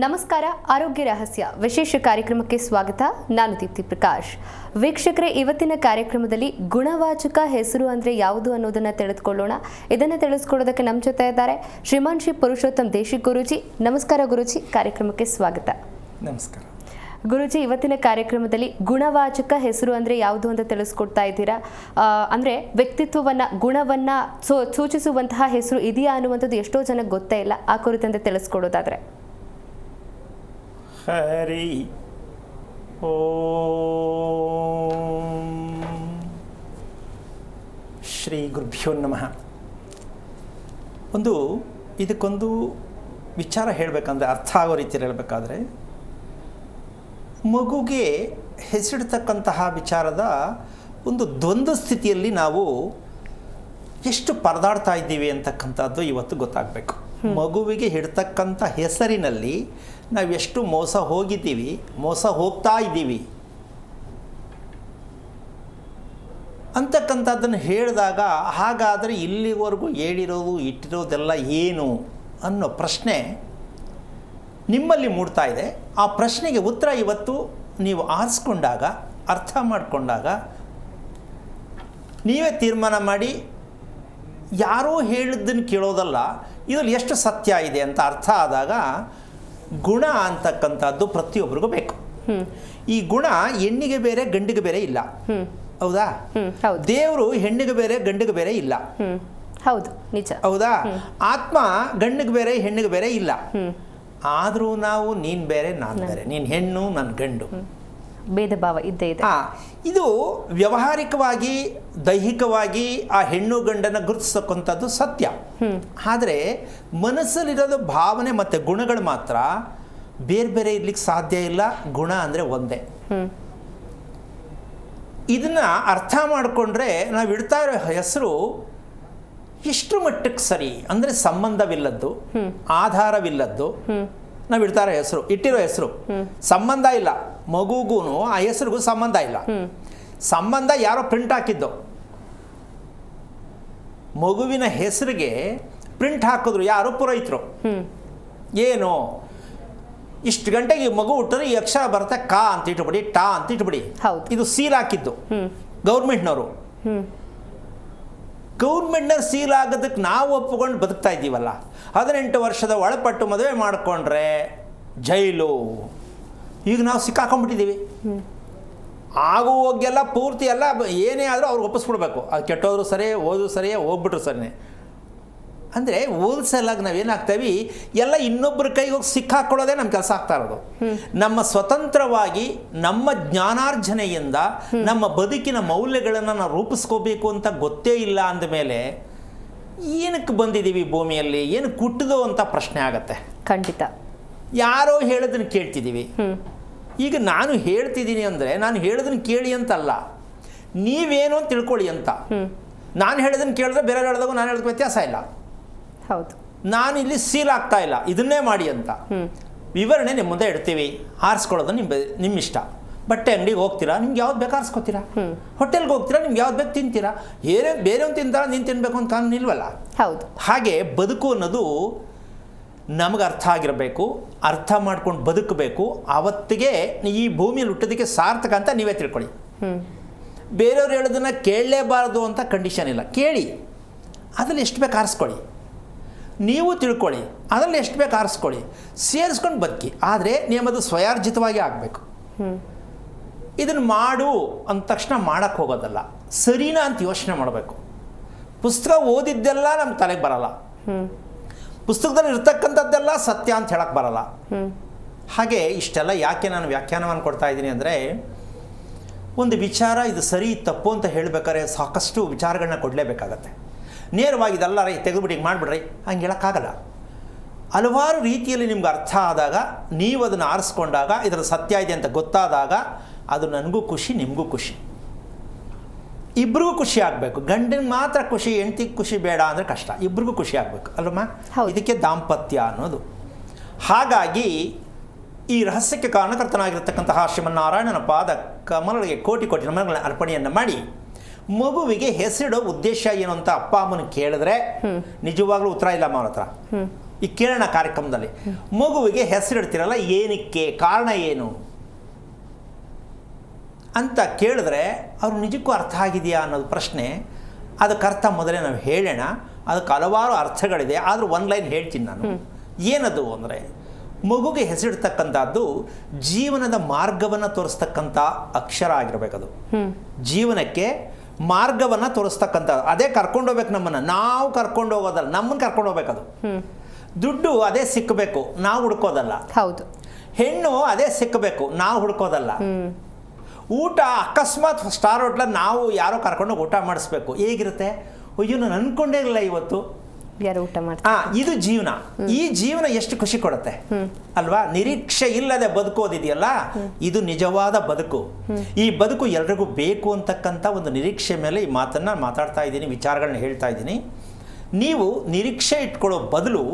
ನಮಸ್ಕಾರ. ಆರೋಗ್ಯ ರಹಸ್ಯ ವಿಶೇಷ ಕಾರ್ಯಕ್ರಮಕ್ಕೆ ಸ್ವಾಗತ. ನಾನು ದೀಪ್ತಿ ಪ್ರಕಾಶ್. ವೀಕ್ಷಕರೇ, ಇವತ್ತಿನ ಕಾರ್ಯಕ್ರಮದಲ್ಲಿ ಗುಣವಾಚಕ ಹೆಸರು ಅಂದರೆ ಯಾವುದು ಅನ್ನೋದನ್ನು ತಿಳಿದುಕೊಳ್ಳೋಣ. ಇದನ್ನು ತಿಳಿಸ್ಕೊಳ್ಳೋದಕ್ಕೆ ನಮ್ಮ ಜೊತೆ ಇದ್ದಾರೆ ಶ್ರೀಮಾನ್ ಶ್ರೀ ಪುರುಷೋತ್ತಮ್ ದೇಶಿಕ್ ಗುರೂಜಿ. ನಮಸ್ಕಾರ ಗುರೂಜಿ, ಕಾರ್ಯಕ್ರಮಕ್ಕೆ ಸ್ವಾಗತ. ನಮಸ್ಕಾರ ಗುರೂಜಿ. ಇವತ್ತಿನ ಕಾರ್ಯಕ್ರಮದಲ್ಲಿ ಗುಣವಾಚಕ ಹೆಸರು ಅಂದರೆ ಯಾವುದು ಅಂತ ತಿಳಿಸ್ಕೊಡ್ತಾ ಇದ್ದೀರಾ. ಅಂದರೆ ವ್ಯಕ್ತಿತ್ವವನ್ನು, ಗುಣವನ್ನು ಸೂಚಿಸುವಂತಹ ಹೆಸರು ಇದೆಯಾ ಅನ್ನುವಂಥದ್ದು ಎಷ್ಟೋ ಜನಕ್ಕೆ ಗೊತ್ತೇ ಇಲ್ಲ. ಆ ಕುರಿತಂತೆ ತಿಳಿಸ್ಕೊಡೋದಾದರೆ. ಹರಿ ಓಂ ಶ್ರೀ ಗುರುಭ್ಯೋ ನಮಃ. ಇದಕ್ಕೊಂದು ವಿಚಾರ ಹೇಳಬೇಕಂದ್ರೆ, ಅರ್ಥ ಆಗೋ ರೀತಿಯಲ್ಲಿ ಹೇಳಬೇಕಾದ್ರೆ, ಮಗುಗೆ ಹೆಸರಿಡ್ತಕ್ಕಂತಹ ವಿಚಾರದ ಒಂದು ದ್ವಂದ್ವ ಸ್ಥಿತಿಯಲ್ಲಿ ನಾವು ಎಷ್ಟು ಪರದಾಡ್ತಾ ಇದ್ದೀವಿ ಅಂತಕ್ಕಂಥದ್ದು ಇವತ್ತು ಗೊತ್ತಾಗಬೇಕು. ಮಗುವಿಗೆ ಇಡ್ತಕ್ಕಂಥ ಹೆಸರಿನಲ್ಲಿ ನಾವು ಎಷ್ಟು ಮೋಸ ಹೋಗಿದ್ದೀವಿ, ಮೋಸ ಹೋಗ್ತಾ ಇದ್ದೀವಿ ಅಂತಕ್ಕಂಥದ್ದನ್ನು ಹೇಳಿದಾಗ, ಹಾಗಾದರೆ ಇಲ್ಲಿವರೆಗೂ ಹೇಳಿರೋದು ಇಟ್ಟಿರೋದೆಲ್ಲ ಏನು ಅನ್ನೋ ಪ್ರಶ್ನೆ ನಿಮ್ಮಲ್ಲಿ ಮೂಡ್ತಾ ಇದೆ. ಆ ಪ್ರಶ್ನೆಗೆ ಉತ್ತರ ಇವತ್ತು ನೀವು ಆರಿಸ್ಕೊಂಡಾಗ, ಅರ್ಥ ಮಾಡಿಕೊಂಡಾಗ, ನೀವೇ ತೀರ್ಮಾನ ಮಾಡಿ, ಯಾರೋ ಹೇಳಿದ್ದನ್ನು ಕೇಳೋದಲ್ಲ, ಇದರಲ್ಲಿ ಎಷ್ಟು ಸತ್ಯ ಇದೆ ಅಂತ ಅರ್ಥ ಆದಾಗ, ಗುಣ ಅಂತಕ್ಕಂಥದ್ದು ಪ್ರತಿಯೊಬ್ಬರಿಗೂ ಬೇಕು. ಈ ಗುಣ ಹೆಣ್ಣಿಗೆ ಬೇರೆ ಗಂಡಿಗೆ ಬೇರೆ ಇಲ್ಲ, ಹೌದಾ? ದೇವರು ಹೆಣ್ಣಿಗೆ ಬೇರೆ ಗಂಡಿಗೆ ಬೇರೆ ಇಲ್ಲ, ಹೌದು, ನಿಜ, ಹೌದಾ? ಆತ್ಮ ಗಂಡಿಗೆ ಬೇರೆ ಹೆಣ್ಣಿಗೆ ಬೇರೆ ಇಲ್ಲ. ಆದರೂ ನಾವು ನೀನು ಬೇರೆ ನಾನು ಬೇರೆ, ನೀನು ಹೆಣ್ಣು ನನ್ನ ಗಂಡು, ಭೇದ ಭಾವ ಇದ್ದೇ ಇದೆ. ಇದು ವ್ಯಾವಹಾರಿಕವಾಗಿ, ದೈಹಿಕವಾಗಿ ಆ ಹೆಣ್ಣು ಗಂಡನ ಗುರುತಿಸ್ತಕ್ಕಂಥದ್ದು ಸತ್ಯ. ಆದರೆ ಮನಸ್ಸಲ್ಲಿರೋದು ಭಾವನೆ ಮತ್ತು ಗುಣಗಳು ಮಾತ್ರ ಬೇರೆ ಬೇರೆ ಇರ್ಲಿಕ್ಕೆ ಸಾಧ್ಯ ಇಲ್ಲ. ಗುಣ ಅಂದರೆ ಒಂದೇ. ಇದನ್ನು ಅರ್ಥ ಮಾಡಿಕೊಂಡ್ರೆ ನಾವು ಇಡ್ತಾ ಇರೋ ಹೆಸರು ಎಷ್ಟು ಮಟ್ಟಕ್ಕೆ ಸರಿ ಅಂದರೆ, ಸಂಬಂಧವಿಲ್ಲದ್ದು, ಆಧಾರವಿಲ್ಲದ್ದು ನಾವು ಇಡ್ತಾ ಇರೋ ಹೆಸರು, ಇಟ್ಟಿರೋ ಹೆಸರು ಸಂಬಂಧ ಇಲ್ಲ. ಮಗುಗೂ ಆ ಹೆಸರಿಗೂ ಸಂಬಂಧ ಇಲ್ಲ. ಸಂಬಂಧ ಯಾರೋ ಪ್ರಿಂಟ್ ಹಾಕಿದ್ದು. ಮಗುವಿನ ಹೆಸರಿಗೆ ಪ್ರಿಂಟ್ ಹಾಕಿದ್ರು ಯಾರು? ಪುರೋಹಿತರು. ಏನು, ಇಷ್ಟು ಗಂಟೆಗೆ ಮಗು ಹುಟ್ಟಿದ್ರೆ ಈ ಅಕ್ಷರ ಬರುತ್ತೆ, ಕಾ ಅಂತ ಇಟ್ಬಿಡಿ, ಟಾ ಅಂತ ಇಟ್ಬಿಡಿ. ಇದು ಸೀಲ್ ಹಾಕಿದ್ದು ಗೌರ್ಮೆಂಟ್ನವರು. ಗೌರ್ಮೆಂಟ್ನವ್ರು ಸೀಲ್ ಆಗೋದಕ್ಕೆ ನಾವು ಒಪ್ಪಿಕೊಂಡು ಬದುಕ್ತಾ ಇದ್ದೀವಲ್ಲ. 18 ವರ್ಷದ ಒಳಪಟ್ಟು ಮದುವೆ ಮಾಡಿಕೊಂಡ್ರೆ ಜೈಲು. ಈಗ ನಾವು ಸಿಕ್ಕಾಕೊಂಡ್ಬಿಟ್ಟಿದ್ದೀವಿ. ಆಗು ಹೋಗೆಲ್ಲ ಪೂರ್ತಿ ಎಲ್ಲ ಏನೇ ಆದರೂ ಅವ್ರು ಒಪ್ಪಿಸ್ಬಿಡ್ಬೇಕು. ಅದು ಕೆಟ್ಟೋದ್ರು ಸರಿ, ಓದು ಸರಿಯೇ, ಹೋಗ್ಬಿಟ್ರು ಸರಿಯೇ. ಅಂದರೆ ಹೋಲ್ಸೆಲ್ಲಾಗ ನಾವೇನಾಗ್ತೀವಿ, ಎಲ್ಲ ಇನ್ನೊಬ್ಬರ ಕೈಗೆ ಹೋಗಿ ಸಿಕ್ಕಾಕೊಳ್ಳೋದೇ ನಮ್ಮ ಕೆಲಸ ಆಗ್ತಾ ಇರೋದು. ನಮ್ಮ ಸ್ವತಂತ್ರವಾಗಿ ನಮ್ಮ ಜ್ಞಾನಾರ್ಜನೆಯಿಂದ ನಮ್ಮ ಬದುಕಿನ ಮೌಲ್ಯಗಳನ್ನು ನಾವು ರೂಪಿಸ್ಕೋಬೇಕು ಅಂತ ಗೊತ್ತೇ ಇಲ್ಲ ಅಂದಮೇಲೆ ಏನಕ್ಕೆ ಬಂದಿದ್ದೀವಿ ಭೂಮಿಯಲ್ಲಿ, ಏನು ಕುಟ್ಟಿದೋ ಅಂತ ಪ್ರಶ್ನೆ ಆಗತ್ತೆ. ಖಂಡಿತ. ಯಾರೋ ಹೇಳೋದನ್ನು ಕೇಳ್ತಿದ್ದೀವಿ. ಈಗ ನಾನು ಹೇಳ್ತಿದ್ದೀನಿ ಅಂದರೆ ನಾನು ಹೇಳೋದನ್ನು ಕೇಳಿ ಅಂತಲ್ಲ, ನೀವೇನು ಅಂತ ತಿಳ್ಕೊಳ್ಳಿ ಅಂತ. ನಾನು ಹೇಳೋದನ್ನು ಕೇಳಿದ್ರೆ ಬೇರೆ ಹೇಳಿದಾಗ ನಾನು ಹೇಳೋದಕ್ಕೆ ವ್ಯತ್ಯಾಸ ಇಲ್ಲ. ಹೌದು, ನಾನು ಇಲ್ಲಿ ಸೀಲ್ ಆಗ್ತಾ ಇಲ್ಲ, ಇದನ್ನೇ ಮಾಡಿ ಅಂತ ವಿವರಣೆ ನಿಮ್ಮ ಮುಂದೆ ಇಡ್ತೀವಿ. ಆರಿಸ್ಕೊಳ್ಳೋದು ನಿಮ್ಮ ಇಷ್ಟ. ಬಟ್ಟೆ ಅಂಗಡಿಗೆ ಹೋಗ್ತೀರಾ, ನಿಮ್ಗೆ ಯಾವ್ದು ಬೇಕು ಆರಿಸ್ಕೋತೀರಾ. ಹೋಟೆಲ್ಗೆ ಹೋಗ್ತೀರಾ, ನಿಮ್ಗೆ ಯಾವ್ದು ಬೇಕು ತಿಂತೀರಾ. ಬೇರೆಯವ್ನು ತಿಂತಾರ, ನೀನು ತಿನ್ನಬೇಕು ಅಂತ ಕಾನೂನು ಇಲ್ವಲ್ಲ. ಹೌದು. ಹಾಗೆ ಬದುಕು ಅನ್ನೋದು ನಮಗೆ ಅರ್ಥ ಆಗಿರಬೇಕು, ಅರ್ಥ ಮಾಡ್ಕೊಂಡು ಬದುಕಬೇಕು. ಆವತ್ತಿಗೆ ಈ ಭೂಮಿಯಲ್ಲಿ ಹುಟ್ಟೋದಕ್ಕೆ ಸಾರ್ಥಕ ಅಂತ ನೀವೇ ತಿಳ್ಕೊಳ್ಳಿ. ಬೇರೆಯವ್ರು ಹೇಳೋದನ್ನು ಕೇಳಲೇಬಾರ್ದು ಅಂತ ಕಂಡೀಷನ್ ಇಲ್ಲ. ಕೇಳಿ, ಅದರಲ್ಲಿ ಎಷ್ಟು ಬೇಕು ಆರಿಸ್ಕೊಳ್ಳಿ. ನೀವು ತಿಳ್ಕೊಳ್ಳಿ, ಅದರಲ್ಲಿ ಎಷ್ಟು ಬೇಕು ಆರಿಸ್ಕೊಳ್ಳಿ, ಸೇರಿಸ್ಕೊಂಡು ಬದುಕಿ. ಆದರೆ ನಿಮ್ಮದು ಸ್ವಯಾರ್ಜಿತವಾಗಿ ಆಗಬೇಕು. ಇದನ್ನು ಮಾಡು ಅಂದ ತಕ್ಷಣ ಮಾಡೋಕ್ಕೆ ಹೋಗೋದಲ್ಲ, ಸರಿನಾ ಅಂತ ಯೋಚನೆ ಮಾಡಬೇಕು. ಪುಸ್ತಕ ಓದಿದ್ದೆಲ್ಲ ನಮ್ಮ ತಲೆಗೆ ಬರಲ್ಲ, ಪುಸ್ತಕದಲ್ಲಿ ಇರ್ತಕ್ಕಂಥದ್ದೆಲ್ಲ ಸತ್ಯ ಅಂತ ಹೇಳಕ್ಕೆ ಬರಲ್ಲ. ಹಾಗೆ ಇಷ್ಟೆಲ್ಲ ಯಾಕೆ ನಾನು ವ್ಯಾಖ್ಯಾನವನ್ನು ಕೊಡ್ತಾ ಇದ್ದೀನಿ ಅಂದರೆ, ಒಂದು ವಿಚಾರ ಇದು ಸರಿ ತಪ್ಪು ಅಂತ ಹೇಳಬೇಕಾದ್ರೆ ಸಾಕಷ್ಟು ವಿಚಾರಗಳನ್ನ ಕೊಡಲೇಬೇಕಾಗತ್ತೆ. ನೇರವಾಗಿ ಇದೆಲ್ಲ ತೆಗೆದುಬಿಟ್ಟು ಹಿಂಗೆ ಮಾಡಿಬಿಡ್ರಿ ಹಂಗೆ ಹೇಳೋಕ್ಕಾಗಲ್ಲ. ಹಲವಾರು ರೀತಿಯಲ್ಲಿ ನಿಮ್ಗೆ ಅರ್ಥ ಆದಾಗ, ನೀವು ಅದನ್ನು ಆರಿಸ್ಕೊಂಡಾಗ, ಇದರ ಸತ್ಯ ಇದೆ ಅಂತ ಗೊತ್ತಾದಾಗ, ಅದು ನನಗೂ ಖುಷಿ, ನಿಮಗೂ ಖುಷಿ, ಇಬ್ರಿಗೂ ಖುಷಿ ಆಗಬೇಕು. ಗಂಡನಿಗೆ ಮಾತ್ರ ಖುಷಿ, ಹೆಂಡತಿಗೆ ಖುಷಿ ಬೇಡ ಅಂದರೆ ಕಷ್ಟ. ಇಬ್ರಿಗೂ ಖುಷಿ ಆಗಬೇಕು ಅಲ್ಲಮ್ಮ. ಇದಕ್ಕೆ ದಾಂಪತ್ಯ ಅನ್ನೋದು. ಹಾಗಾಗಿ ಈ ರಹಸ್ಯಕ್ಕೆ ಕಾರಣಕರ್ತನಾಗಿರ್ತಕ್ಕಂತಹ ಶ್ರೀಮನ್ನಾರಾಯಣನ ಪಾದ ಕಮಲಗಳಿಗೆ ಕೋಟಿ ಕೋಟಿ ನಮನಗಳ ಅರ್ಪಣೆಯನ್ನು ಮಾಡಿ, ಮಗುವಿಗೆ ಹೆಸರಿಡೋ ಉದ್ದೇಶ ಏನು ಅಂತ ಅಪ್ಪ ಅಮ್ಮನ ಕೇಳಿದ್ರೆ ನಿಜವಾಗ್ಲೂ ಉತ್ತರ ಇಲ್ಲ ಅಮ್ಮ ಅವ್ರ ಹತ್ರ. ಈ ಕೇಳೋಣ ಕಾರ್ಯಕ್ರಮದಲ್ಲಿ. ಮಗುವಿಗೆ ಹೆಸರಿಡ್ತೀರಲ್ಲ, ಏನಕ್ಕೆ, ಕಾರಣ ಏನು ಅಂತ ಕೇಳಿದ್ರೆ ಅವ್ರು ನಿಜಕ್ಕೂ ಅರ್ಥ ಆಗಿದೆಯಾ ಅನ್ನೋದು ಪ್ರಶ್ನೆ. ಅದಕ್ಕೆ ಅರ್ಥ ಮೊದಲೇ ನಾವು ಹೇಳೋಣ. ಅದಕ್ಕೆ ಹಲವಾರು ಅರ್ಥಗಳಿದೆ, ಆದರೂ ಒಂದು ಲೈನ್ ಹೇಳ್ತೀನಿ ನಾನು. ಏನದು ಅಂದರೆ, ಮಗುಗೆ ಹೆಸರಿಡ್ತಕ್ಕಂಥದ್ದು ಜೀವನದ ಮಾರ್ಗವನ್ನು ತೋರಿಸ್ತಕ್ಕಂಥ ಅಕ್ಷರ ಆಗಿರಬೇಕದು. ಜೀವನಕ್ಕೆ ಮಾರ್ಗವನ್ನು ತೋರಿಸ್ತಕ್ಕಂಥದ್ದು. ಅದೇ ಕರ್ಕೊಂಡೋಗ್ಬೇಕು ನಮ್ಮನ್ನು, ನಾವು ಕರ್ಕೊಂಡು ಹೋಗೋದಲ್ಲ, ನಮ್ಮನ್ನು ಕರ್ಕೊಂಡು ಹೋಗ್ಬೇಕದು. ದುಡ್ಡು ಅದೇ ಸಿಕ್ಕಬೇಕು, ನಾವು ಹುಡ್ಕೋದಲ್ಲ. ಹೌದು. ಹೆಣ್ಣು ಅದೇ ಸಿಕ್ಕಬೇಕು, ನಾವು ಹುಡ್ಕೋದಲ್ಲ. ಊಟ ಅಕಸ್ಮಾತ್ ಸ್ಟಾರ್ ಹೋಟ್ಲ ನಾವು ಯಾರೋ ಕರ್ಕೊಂಡು ಊಟ ಮಾಡಿಸ್ಬೇಕು, ಹೇಗಿರುತ್ತೆ? ಅಯ್ಯೋ ನಾನು ಅಂದ್ಕೊಂಡೇ ಇಲ್ಲ ಇವತ್ತು ಯಾರು ಊಟ ಮಾಡ್ತಾರೆ. ಇದು ಜೀವನ. ಈ ಜೀವನ ಎಷ್ಟು ಖುಷಿ ಕೊಡುತ್ತೆ ಅಲ್ವಾ? ನಿರೀಕ್ಷೆ ಇಲ್ಲದೆ ಬದುಕೋದಿದೆಯಲ್ಲ, ಇದು ನಿಜವಾದ ಬದುಕು. ಈ ಬದುಕು ಎಲ್ರಿಗೂ ಬೇಕು ಅಂತಕ್ಕಂಥ ಒಂದು ನಿರೀಕ್ಷೆ ಮೇಲೆ ಈ ಮಾತನ್ನು ಮಾತಾಡ್ತಾ ಇದ್ದೀನಿ, ವಿಚಾರಗಳನ್ನ ಹೇಳ್ತಾ ಇದ್ದೀನಿ. ನೀವು ನಿರೀಕ್ಷೆ ಇಟ್ಕೊಳ್ಳೋ ಬದಲು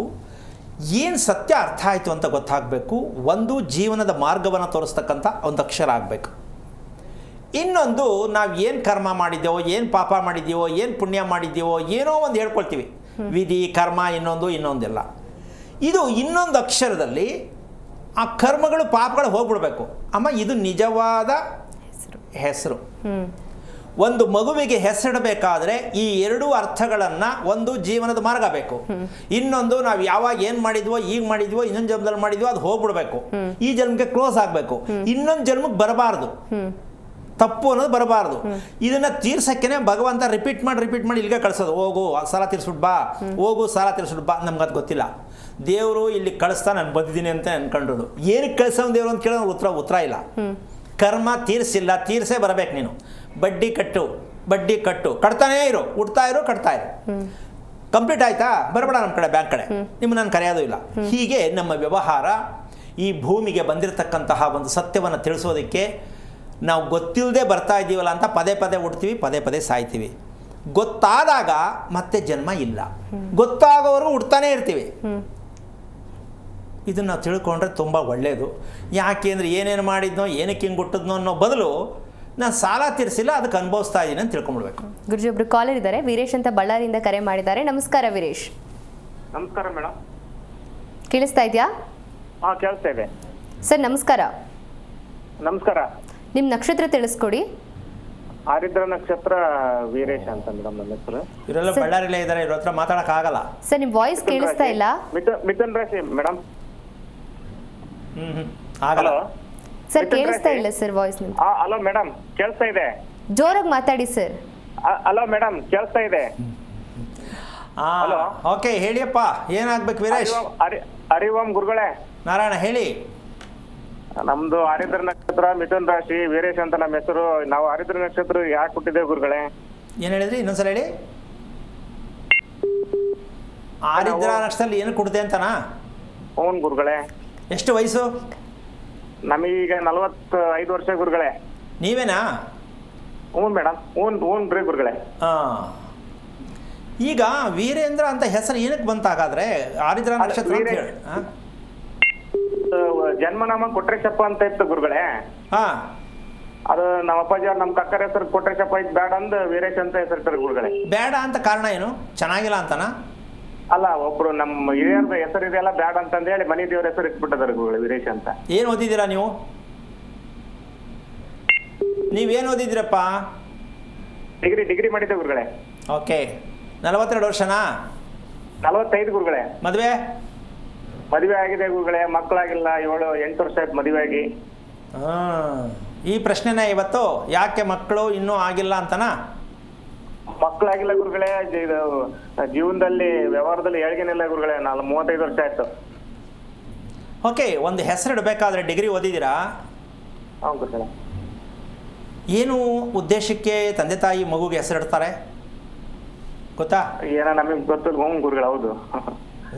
ಏನು ಸತ್ಯ ಅರ್ಥ ಆಯಿತು ಅಂತ ಗೊತ್ತಾಗಬೇಕು. ಒಂದು ಜೀವನದ ಮಾರ್ಗವನ್ನು ತೋರಿಸ್ತಕ್ಕಂಥ ಒಂದು ಅಕ್ಷರ ಆಗಬೇಕು. ಇನ್ನೊಂದು, ನಾವು ಏನು ಕರ್ಮ ಮಾಡಿದ್ದೇವೋ, ಏನು ಪಾಪ ಮಾಡಿದ್ದೀವೋ, ಏನು ಪುಣ್ಯ ಮಾಡಿದ್ದೀವೋ, ಏನೋ ಒಂದು ಹೇಳ್ಕೊಳ್ತೀವಿ, ವಿಧಿ ಕರ್ಮ ಇನ್ನೊಂದೆಲ್ಲ. ಇದು ಇನ್ನೊಂದು ಅಕ್ಷರದಲ್ಲಿ ಆ ಕರ್ಮಗಳು ಪಾಪಗಳು ಹೋಗ್ಬಿಡ್ಬೇಕು ಅಮ್ಮ. ಇದು ನಿಜವಾದ ಹೆಸರು. ಒಂದು ಮಗುವಿಗೆ ಹೆಸರಿಡಬೇಕಾದ್ರೆ ಈ ಎರಡೂ ಅರ್ಥಗಳನ್ನು, ಒಂದು ಜೀವನದ ಮಾರ್ಗ ಬೇಕು, ಇನ್ನೊಂದು ನಾವು ಯಾವಾಗ ಏನು ಮಾಡಿದ್ವೋ, ಈಗ ಮಾಡಿದ್ವೋ, ಇನ್ನೊಂದು ಜನ್ಮದಲ್ಲಿ ಮಾಡಿದ್ವೋ ಅದು ಹೋಗ್ಬಿಡ್ಬೇಕು. ಈ ಜನ್ಮಕ್ಕೆ ಕ್ಲೋಸ್ ಆಗಬೇಕು, ಇನ್ನೊಂದು ಜನ್ಮಕ್ಕೆ ಬರಬಾರ್ದು, ತಪ್ಪು ಅನ್ನೋದು ಬರಬಾರ್ದು. ಇದನ್ನು ತೀರ್ಸಕ್ಕೇನೆ ಭಗವಂತ ರಿಪೀಟ್ ಮಾಡಿ ಇಲ್ಲಿಗೆ ಕಳಿಸೋದು. ಹೋಗು ಸಾಲ ತೀರ್ಸ್ಬಿಟ್ಟು ಬಾ, ಹೋಗು ಸಾಲ ತೀರ್ಸ್ಬಿಟ್ಟು ಬಾ. ನಮ್ಗೆ ಅದು ಗೊತ್ತಿಲ್ಲ. ದೇವರು ಇಲ್ಲಿ ಕಳಿಸ್ತಾ ನಾನು ಬಂದಿದ್ದೀನಿ ಅಂತ ಅನ್ಕೊಂಡೋದು. ಏನಕ್ಕೆ ಕಳ್ಸೋನು ದೇವರು ಅಂತ ಕೇಳೋ ಉತ್ತರ ಇಲ್ಲ. ಕರ್ಮ ತೀರಿಸಿಲ್ಲ, ತೀರ್ಸೇ ಬರಬೇಕು ನೀನು. ಬಡ್ಡಿ ಕಟ್ಟು, ಕಟ್ತಾನೇ ಇರು, ಕಟ್ತಾ ಇರು. ಕಂಪ್ಲೀಟ್ ಆಯ್ತಾ, ಬರಬೇಡ ನಮ್ಮ ಕಡೆ, ಬ್ಯಾಂಕ್ ಕಡೆ, ನಿಮ್ಮನ್ನು ನಾನು ಕರೆಯೋದು ಇಲ್ಲ. ಹೀಗೆ ನಮ್ಮ ವ್ಯವಹಾರ ಈ ಭೂಮಿಗೆ ಬಂದಿರತಕ್ಕಂತಹ ಒಂದು ಸತ್ಯವನ್ನು ತಿಳಿಸೋದಕ್ಕೆ ನಾವು ಗೊತ್ತಿಲ್ಲದೆ ಬರ್ತಾ ಇದ್ದೀವಲ್ಲ ಅಂತ ಪದೇ ಹುಡ್ತೀವಿ, ಪದೇ ಸಾಯ್ತೀವಿ. ಗೊತ್ತಾದಾಗ ಮತ್ತೆ ಜನ್ಮ ಇಲ್ಲ, ಗೊತ್ತಾಗೋವರೆಗೂ ಹುಡ್ತಾನೇ ಇರ್ತೀವಿ. ಇದನ್ನು ನಾವು ತಿಳ್ಕೊಂಡ್ರೆ ತುಂಬ ಒಳ್ಳೆಯದು. ಯಾಕೆಂದರೆ ಏನೇನು ಮಾಡಿದ್ನೋ, ಏನಕ್ಕೆ ಹಿಂಗೆ ಹುಟ್ಟಿದ್ನೋ ಅನ್ನೋ ಬದಲು ನಾನು ಸಾಲ ತೀರಿಸಿಲ್ಲ, ಅದಕ್ಕೆ ಅನುಭವಿಸ್ತಾ ಇದ್ದೀನಿ ಅಂತ ತಿಳ್ಕೊಂಡ್ಬಿಡ್ಬೇಕು. ಗುರುಜಿ, ಒಬ್ರು ಕಾಲರ್ ಇದ್ದಾರೆ, ವೀರೇಶ್ ಅಂತ ಬಳ್ಳಾರಿಯಿಂದ ಕರೆ ಮಾಡಿದ್ದಾರೆ. ನಮಸ್ಕಾರ ವೀರೇಶ್. ನಮಸ್ಕಾರ ಮೇಡಮ್. ಕೇಳಿಸ್ತಾ ಇದೆಯಾ? ಹಾಂ, ಕೇಳಿಸ್ತಾ ಇದೆ ಸರ್. ನಮಸ್ಕಾರ. ನಮಸ್ಕಾರ. ನಿಮ್ಮ ನಕ್ಷತ್ರ ತಿಳಿಸ್ಕೊಡಿ. ಆರಿದ್ರ ನಕ್ಷತ್ರ, ವೀರೇಶ್ ಅಂತ ಮೇಡಮ್ ನನ್ನ ಹೆಸರು. ಇವರೆಲ್ಲ ಬಳ್ಳಾರಿಲೇ ಇದ್ದಾರೆ, ಇವ್ರ ಹತ್ರ ಮಾತಾಡೋಕ್ಕಾಗಲ್ಲ. ಸರ್, ನಿಮ್ಮ ವಾಯ್ಸ್ ಕೇಳಿಸ್ತಾ ಇಲ್ಲ. ಮಿಥುನ್ ರಾಶಿ ಮೇಡಮ್. ಆಗಲ್ಲ ಸರ್, ಕೇಳಿಸ್ತಾ ಇಲ್ಲ ಸರ್ ವಾಯ್ಸ್ ನಿಮ್ದು. ಹಲೋ ಮೇಡಮ್, ಕೇಳಿಸ್ತಾ ಇದೆ? ಜೋರಾಗಿ ಮಾತಾಡಿ ಸರ್. ಹಲೋ ಮೇಡಮ್, ಕೇಳಿಸ್ತಾ ಇದೆ? ಓಕೆ, ಹೇಳಿಯಪ್ಪ, ಏನಾಗ್ಬೇಕು ವೀರೇಶ್? ಹರಿ ಓಂ ಗುರುಗಳೇ. ನಾರಾಯಣ ಹೇಳಿ. ನಮ್ದು ಆರಿದ್ರ ನಕ್ಷತ್ರ, ಮಿಥುನ್ ರಾಶಿ, ವೀರೇಶ್ ಅಂತ ನಮ್ಮ ಹೆಸರು. ನಾವು ಆರಿದ್ರ ನಕ್ಷತ್ರ ಯಾಕೆ ಹುಟ್ಟಿದ್ದೇವೆ ಗುರುಗಳೇ? ಏನು ಹೇಳಿದ್ರಿ? ಇನ್ನೊಂದ್ಸಲ ಹೇಳಿ. ಆರಿದ್ರ ನಕ್ಷತ್ರದಲ್ಲಿ ಏನು ಕೊಡುತ್ತೆ ಅಂತನಾ? ಹ್ಞೂ ಗುರುಗಳೇ. ಎಷ್ಟು ವಯಸ್ಸು? ನಮಗೀಗ 45 ವರ್ಷ ಗುರುಗಳೇ. ನೀವೇನಾ? ಹ್ಞೂ ಮೇಡಮ್. ಹ್ಞೂ ರೀ ಗುರುಗಳೇ. ಈಗ ವೀರೇಂದ್ರ ಅಂತ ಹೆಸರು ಏನಕ್ಕೆ ಬಂತಾಗಾದ್ರೆ? ಆರಿದ್ರ ನಕ್ಷತ್ರ ಅಂತ ಹೇಳಿ ಜನ್ಮನಾಮ ಕೊಟ್ರೇಶಪ್ಪ ಅಂತ ಇತ್ತು ಗುರುಗಳೇ. ಅದು ನಮ್ಮ ಅಪ್ಪಾಜಿ ಅವ್ರು ನಮ್ಮ ಕಕ್ಕರ ಹೆಸರು ಕೊಟ್ರೇಶಪ್ಪ ಇತ್ತು, ಬೇಡ ಅಂದ್ ವೀರೇಶ್ ಅಂತ ಹೆಸರಿಟ್ಟಾರೆ ಗುರುಗಳೇ. ಬೇಡ ಅಂತ ಕಾರಣ ಏನು? ಚೆನ್ನಾಗಿಲ್ಲ ಅಂತನಾ? ಅಲ್ಲ, ಒಬ್ರು ನಮ್ಮ ಹಿರಿಯರದ ಹೆಸರು ಇದೆಯಲ್ಲ, ಬೇಡ ಅಂತಂದ ಹೇಳಿ ಮನೆ ದೇವ್ರ ಹೆಸರು ಇಟ್ಬಿಟ್ಟಿದ್ದಾರೆ ಗುರುಗಳೇ, ವೀರೇಶ್ ಅಂತ. ಏನು ಓದಿದ್ದೀರಾ ನೀವು? ನೀವೇನು ಓದಿದ್ದೀರಪ್ಪ? ಡಿಗ್ರಿ ಮಾಡಿದ್ದೆ ಗುರುಗಳೇ. ಓಕೆ. 42 ವರ್ಷನಾ? 45 ಗುರುಗಳೇ. ಮದುವೆ ಆಗಿದೆ ಗುರುಗಳೇ, ಮಕ್ಕಳಾಗಿಲ್ಲ. 7-8 ವರ್ಷ ಆಯ್ತು ಮದುವೆ ಆಗಿ. ಈ ಪ್ರಶ್ನೆನ ಇವತ್ತು, ಯಾಕೆ ಮಕ್ಕಳು ಇನ್ನೂ ಆಗಿಲ್ಲ ಅಂತನಾ? ಮಕ್ಕಳಾಗಿಲ್ಲ ಗುರುಗಳೇ. ಇದು ಜೀವನದಲ್ಲಿ ವ್ಯವಹಾರದಲ್ಲಿ ಏಳ್ಗೇನಿಲ್ಲ ಗುರುಗಳೇ. 35 ವರ್ಷ ಆಯ್ತು. ಓಕೆ. ಒಂದು ಹೆಸರು ಇಡಬೇಕಾದ್ರೆ ಡಿಗ್ರಿ ಓದಿದ್ದೀರಾ? ಹೌದು ಗುರುಗಳೇ. ಏನು ಉದ್ದೇಶಕ್ಕೆ ತಂದೆ ತಾಯಿ ಮಗುಗೆ ಹೆಸರಿಡ್ತಾರೆ ಗೊತ್ತಾ? ಏನೋ ನಮಗೆ ಗೊತ್ತಿಲ್ಲ. ಹ್ಞೂ ಗುರುಗಳೇ, ಹೌದು.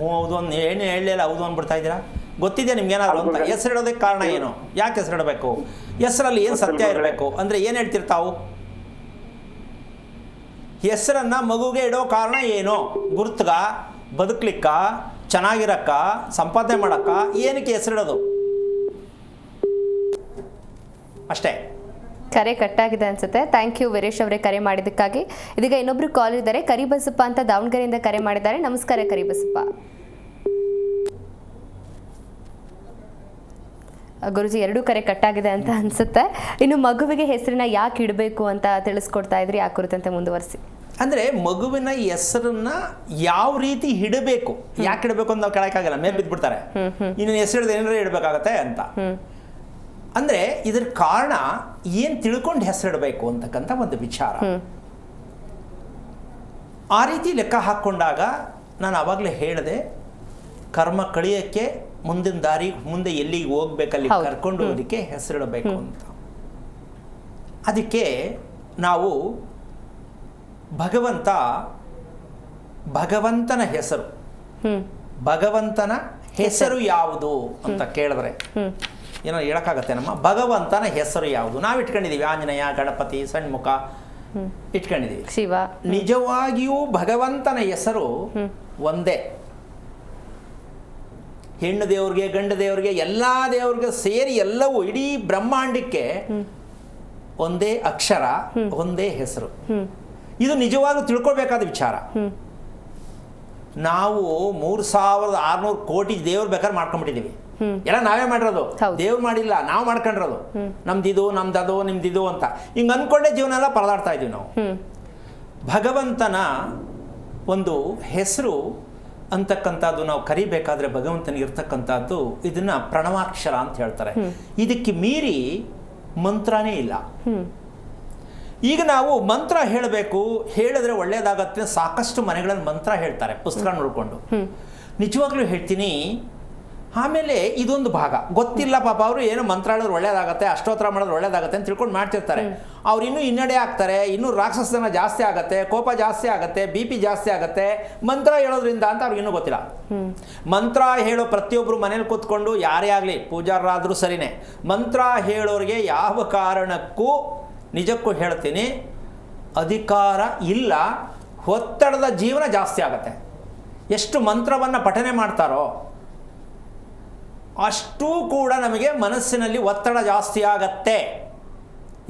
ಹೌದು ಒಂದು ಏನು ಹೇಳಲಿಲ್ಲ, ಹೌದು ಅಂದ್ಬಿಡ್ತಾ ಇದ್ದೀರಾ? ಗೊತ್ತಿದೆಯಾ ನಿಮ್ಗೆ ಏನಾದ್ರು ಅಂತ? ಹೆಸರಿಡೋದಕ್ಕೆ ಕಾರಣ ಏನು? ಯಾಕೆ ಹೆಸರಿಡಬೇಕು? ಹೆಸರಲ್ಲಿ ಏನು ಸತ್ಯ ಇರಬೇಕು ಅಂದರೆ ಏನು ಹೇಳ್ತಿರ್ತಾವು? ಹೆಸರನ್ನು ಮಗುಗೆ ಇಡೋ ಕಾರಣ ಏನು? ಗುರ್ತಗ, ಬದುಕಲಿಕ್ಕ, ಚೆನ್ನಾಗಿರಕ್ಕ, ಸಂಪಾದನೆ ಮಾಡಕ್ಕ, ಏನಕ್ಕೆ ಹೆಸರಿಡೋದು? ಅಷ್ಟೇ. ಕರೆ ಕಟ್ಟಾಗಿದೆ ಅನ್ಸುತ್ತೆ. ಥ್ಯಾಂಕ್ ಯು ವೀರೇಶ್ ಅವರೇ ಕರೆ ಮಾಡಿದ್ದಕ್ಕಾಗಿ. ಇದೀಗ ಇನ್ನೊಬ್ರು ಕಾಲ್ ಇದ್ದಾರೆ, ಕರಿಬಸಪ್ಪ ಅಂತ ದಾವಣಗೆರೆಯಿಂದ ಕರೆ ಮಾಡಿದ್ದಾರೆ. ನಮಸ್ಕಾರ ಕರಿಬಸಪ್ಪ. ಗುರುಜಿ ಎರಡೂ ಕರೆ ಕಟ್ಟಾಗಿದೆ ಅಂತ ಅನ್ಸುತ್ತೆ. ಇನ್ನು ಮಗುವಿಗೆ ಹೆಸರನ್ನ ಯಾಕೆ ಇಡಬೇಕು ಅಂತ ತಿಳಿಸ್ಕೊಡ್ತಾ ಇದ್ರಿ, ಆ ಕುರಿತಂತೆ ಮುಂದುವರಿಸಿ. ಅಂದರೆ ಮಗುವಿನ ಹೆಸರನ್ನ ಯಾವ ರೀತಿ ಇಡಬೇಕು, ಯಾಕೆ ಇಡಬೇಕು ಅಂತ ನಾವು ಕೇಳಕ್ಕಾಗಲ್ಲ, ಮೇಲೆ ಬಿದ್ದುಬಿಡ್ತಾರೆ. ಇನ್ನು ಹೆಸರು ಹಿಡಿದು ಏನಾರ ಇಡಬೇಕಾಗತ್ತೆ ಅಂತ. ಅಂದರೆ ಇದ್ರ ಕಾರಣ ಏನು ತಿಳ್ಕೊಂಡು ಹೆಸರಿಡಬೇಕು ಅಂತಕ್ಕಂಥ ಒಂದು ವಿಚಾರ. ಆ ರೀತಿ ಲೆಕ್ಕ ಹಾಕ್ಕೊಂಡಾಗ ನಾನು ಆವಾಗಲೇ ಹೇಳಿದೆ, ಕರ್ಮ ಕಳಿಯೋಕ್ಕೆ ಮುಂದಿನ ದಾರಿ, ಮುಂದೆ ಎಲ್ಲಿಗೆ ಹೋಗ್ಬೇಕಲ್ಲಿ ಕರ್ಕೊಂಡು ಹೋಗೋದಕ್ಕೆ ಹೆಸರಿಡಬೇಕು ಅಂತ. ಅದಕ್ಕೆ ನಾವು ಭಗವಂತನ ಹೆಸರು, ಭಗವಂತನ ಹೆಸರು ಯಾವುದು ಅಂತ ಕೇಳಿದ್ರೆ ಏನೋ ಹೇಳಕ್ಕಾಗತ್ತೆ ನಮ್ಮ ಭಗವಂತನ ಹೆಸರು ಯಾವುದು? ನಾವು ಇಟ್ಕೊಂಡಿದ್ದೀವಿ ಆಂಜನೇಯ, ಗಣಪತಿ, ಷಣ್ಮುಖ ಇಟ್ಕೊಂಡಿದ್ದೀವಿ, ಶಿವ. ನಿಜವಾಗಿಯೂ ಭಗವಂತನ ಹೆಸರು ಒಂದೇ. ಹೆಣ್ಣು ದೇವ್ರಿಗೆ, ಗಂಡು ದೇವ್ರಿಗೆ, ಎಲ್ಲ ದೇವ್ರಿಗೆ ಸೇರಿ ಎಲ್ಲವೂ ಇಡೀ ಬ್ರಹ್ಮಾಂಡಕ್ಕೆ ಒಂದೇ ಅಕ್ಷರ, ಒಂದೇ ಹೆಸರು. ಇದು ನಿಜವಾಗ್ಲೂ ತಿಳ್ಕೊಳ್ಬೇಕಾದ ವಿಚಾರ. ನಾವು 3600 ಕೋಟಿ ದೇವ್ರು ಬೇಕಾದ್ರೆ ಮಾಡ್ಕೊಂಡ್ಬಿಟ್ಟಿದೀವಿ. ಎಲ್ಲ ನಾವೇ ಮಾಡಿರೋದು, ದೇವ್ರು ಮಾಡಿಲ್ಲ, ನಾವು ಮಾಡ್ಕೊಂಡಿರೋದು. ನಮ್ದಿದು, ನಮ್ದದು, ನಿಮ್ದಿದು ಅಂತ ಹಿಂಗೆ ಅನ್ಕೊಂಡೇ ಜೀವನ ಎಲ್ಲ ಪರದಾಡ್ತಾ ಇದೀವಿ ನಾವು. ಭಗವಂತನ ಒಂದು ಹೆಸರು ಅಂತಕ್ಕಂಥದ್ದು ನಾವು ಕರಿಬೇಕಾದ್ರೆ ಭಗವಂತನಿಗೆ ಇರ್ತಕ್ಕಂಥದ್ದು ಇದನ್ನ ಪ್ರಣವಾಕ್ಷರ ಅಂತ ಹೇಳ್ತಾರೆ. ಇದಕ್ಕೆ ಮೀರಿ ಮಂತ್ರನೇ ಇಲ್ಲ. ಈಗ ನಾವು ಮಂತ್ರ ಹೇಳಬೇಕು, ಹೇಳಿದ್ರೆ ಒಳ್ಳೇದಾಗತ್ತೆ. ಸಾಕಷ್ಟು ಮನೆಗಳಲ್ಲಿ ಮಂತ್ರ ಹೇಳ್ತಾರೆ ಪುಸ್ತಕ ನೋಡಿಕೊಂಡು. ನಿಜವಾಗ್ಲೂ ಹೇಳ್ತೀನಿ. ಆಮೇಲೆ ಇದೊಂದು ಭಾಗ ಗೊತ್ತಿಲ್ಲ ಪಾಪ, ಅವರು ಏನೋ ಮಂತ್ರ ಹೇಳಿದ್ರೆ ಒಳ್ಳೇದಾಗತ್ತೆ, ಅಷ್ಟೋತ್ತರ ಮಾಡಿದ್ರೆ ಒಳ್ಳೇದಾಗತ್ತೆ ಅಂತ ತಿಳ್ಕೊಂಡು ಮಾಡ್ತಿರ್ತಾರೆ. ಅವ್ರು ಇನ್ನೂ ಹಿನ್ನಡೆ ಆಗ್ತಾರೆ, ಇನ್ನೂ ರಾಕ್ಷಸನ ಜಾಸ್ತಿ ಆಗತ್ತೆ, ಕೋಪ ಜಾಸ್ತಿ ಆಗತ್ತೆ, BP ಜಾಸ್ತಿ ಆಗತ್ತೆ ಮಂತ್ರ ಹೇಳೋದ್ರಿಂದ ಅಂತ ಅವ್ರಿಗಿನ್ನೂ ಗೊತ್ತಿಲ್ಲ. ಮಂತ್ರ ಹೇಳೋ ಪ್ರತಿಯೊಬ್ಬರು ಮನೇಲಿ ಕೂತ್ಕೊಂಡು, ಯಾರೇ ಆಗಲಿ ಪೂಜಾರರಾದರೂ ಸರಿನೇ, ಮಂತ್ರ ಹೇಳೋರಿಗೆ ಯಾವ ಕಾರಣಕ್ಕೂ ನಿಜಕ್ಕೂ ಹೇಳ್ತೀನಿ ಅಧಿಕಾರ ಇಲ್ಲ. ಒತ್ತಡದ ಜೀವನ ಜಾಸ್ತಿ ಆಗತ್ತೆ. ಎಷ್ಟು ಮಂತ್ರವನ್ನು ಪಠನೆ ಮಾಡ್ತಾರೋ ಅಷ್ಟೂ ಕೂಡ ನಮಗೆ ಮನಸ್ಸಿನಲ್ಲಿ ಒತ್ತಡ ಜಾಸ್ತಿ ಆಗತ್ತೆ.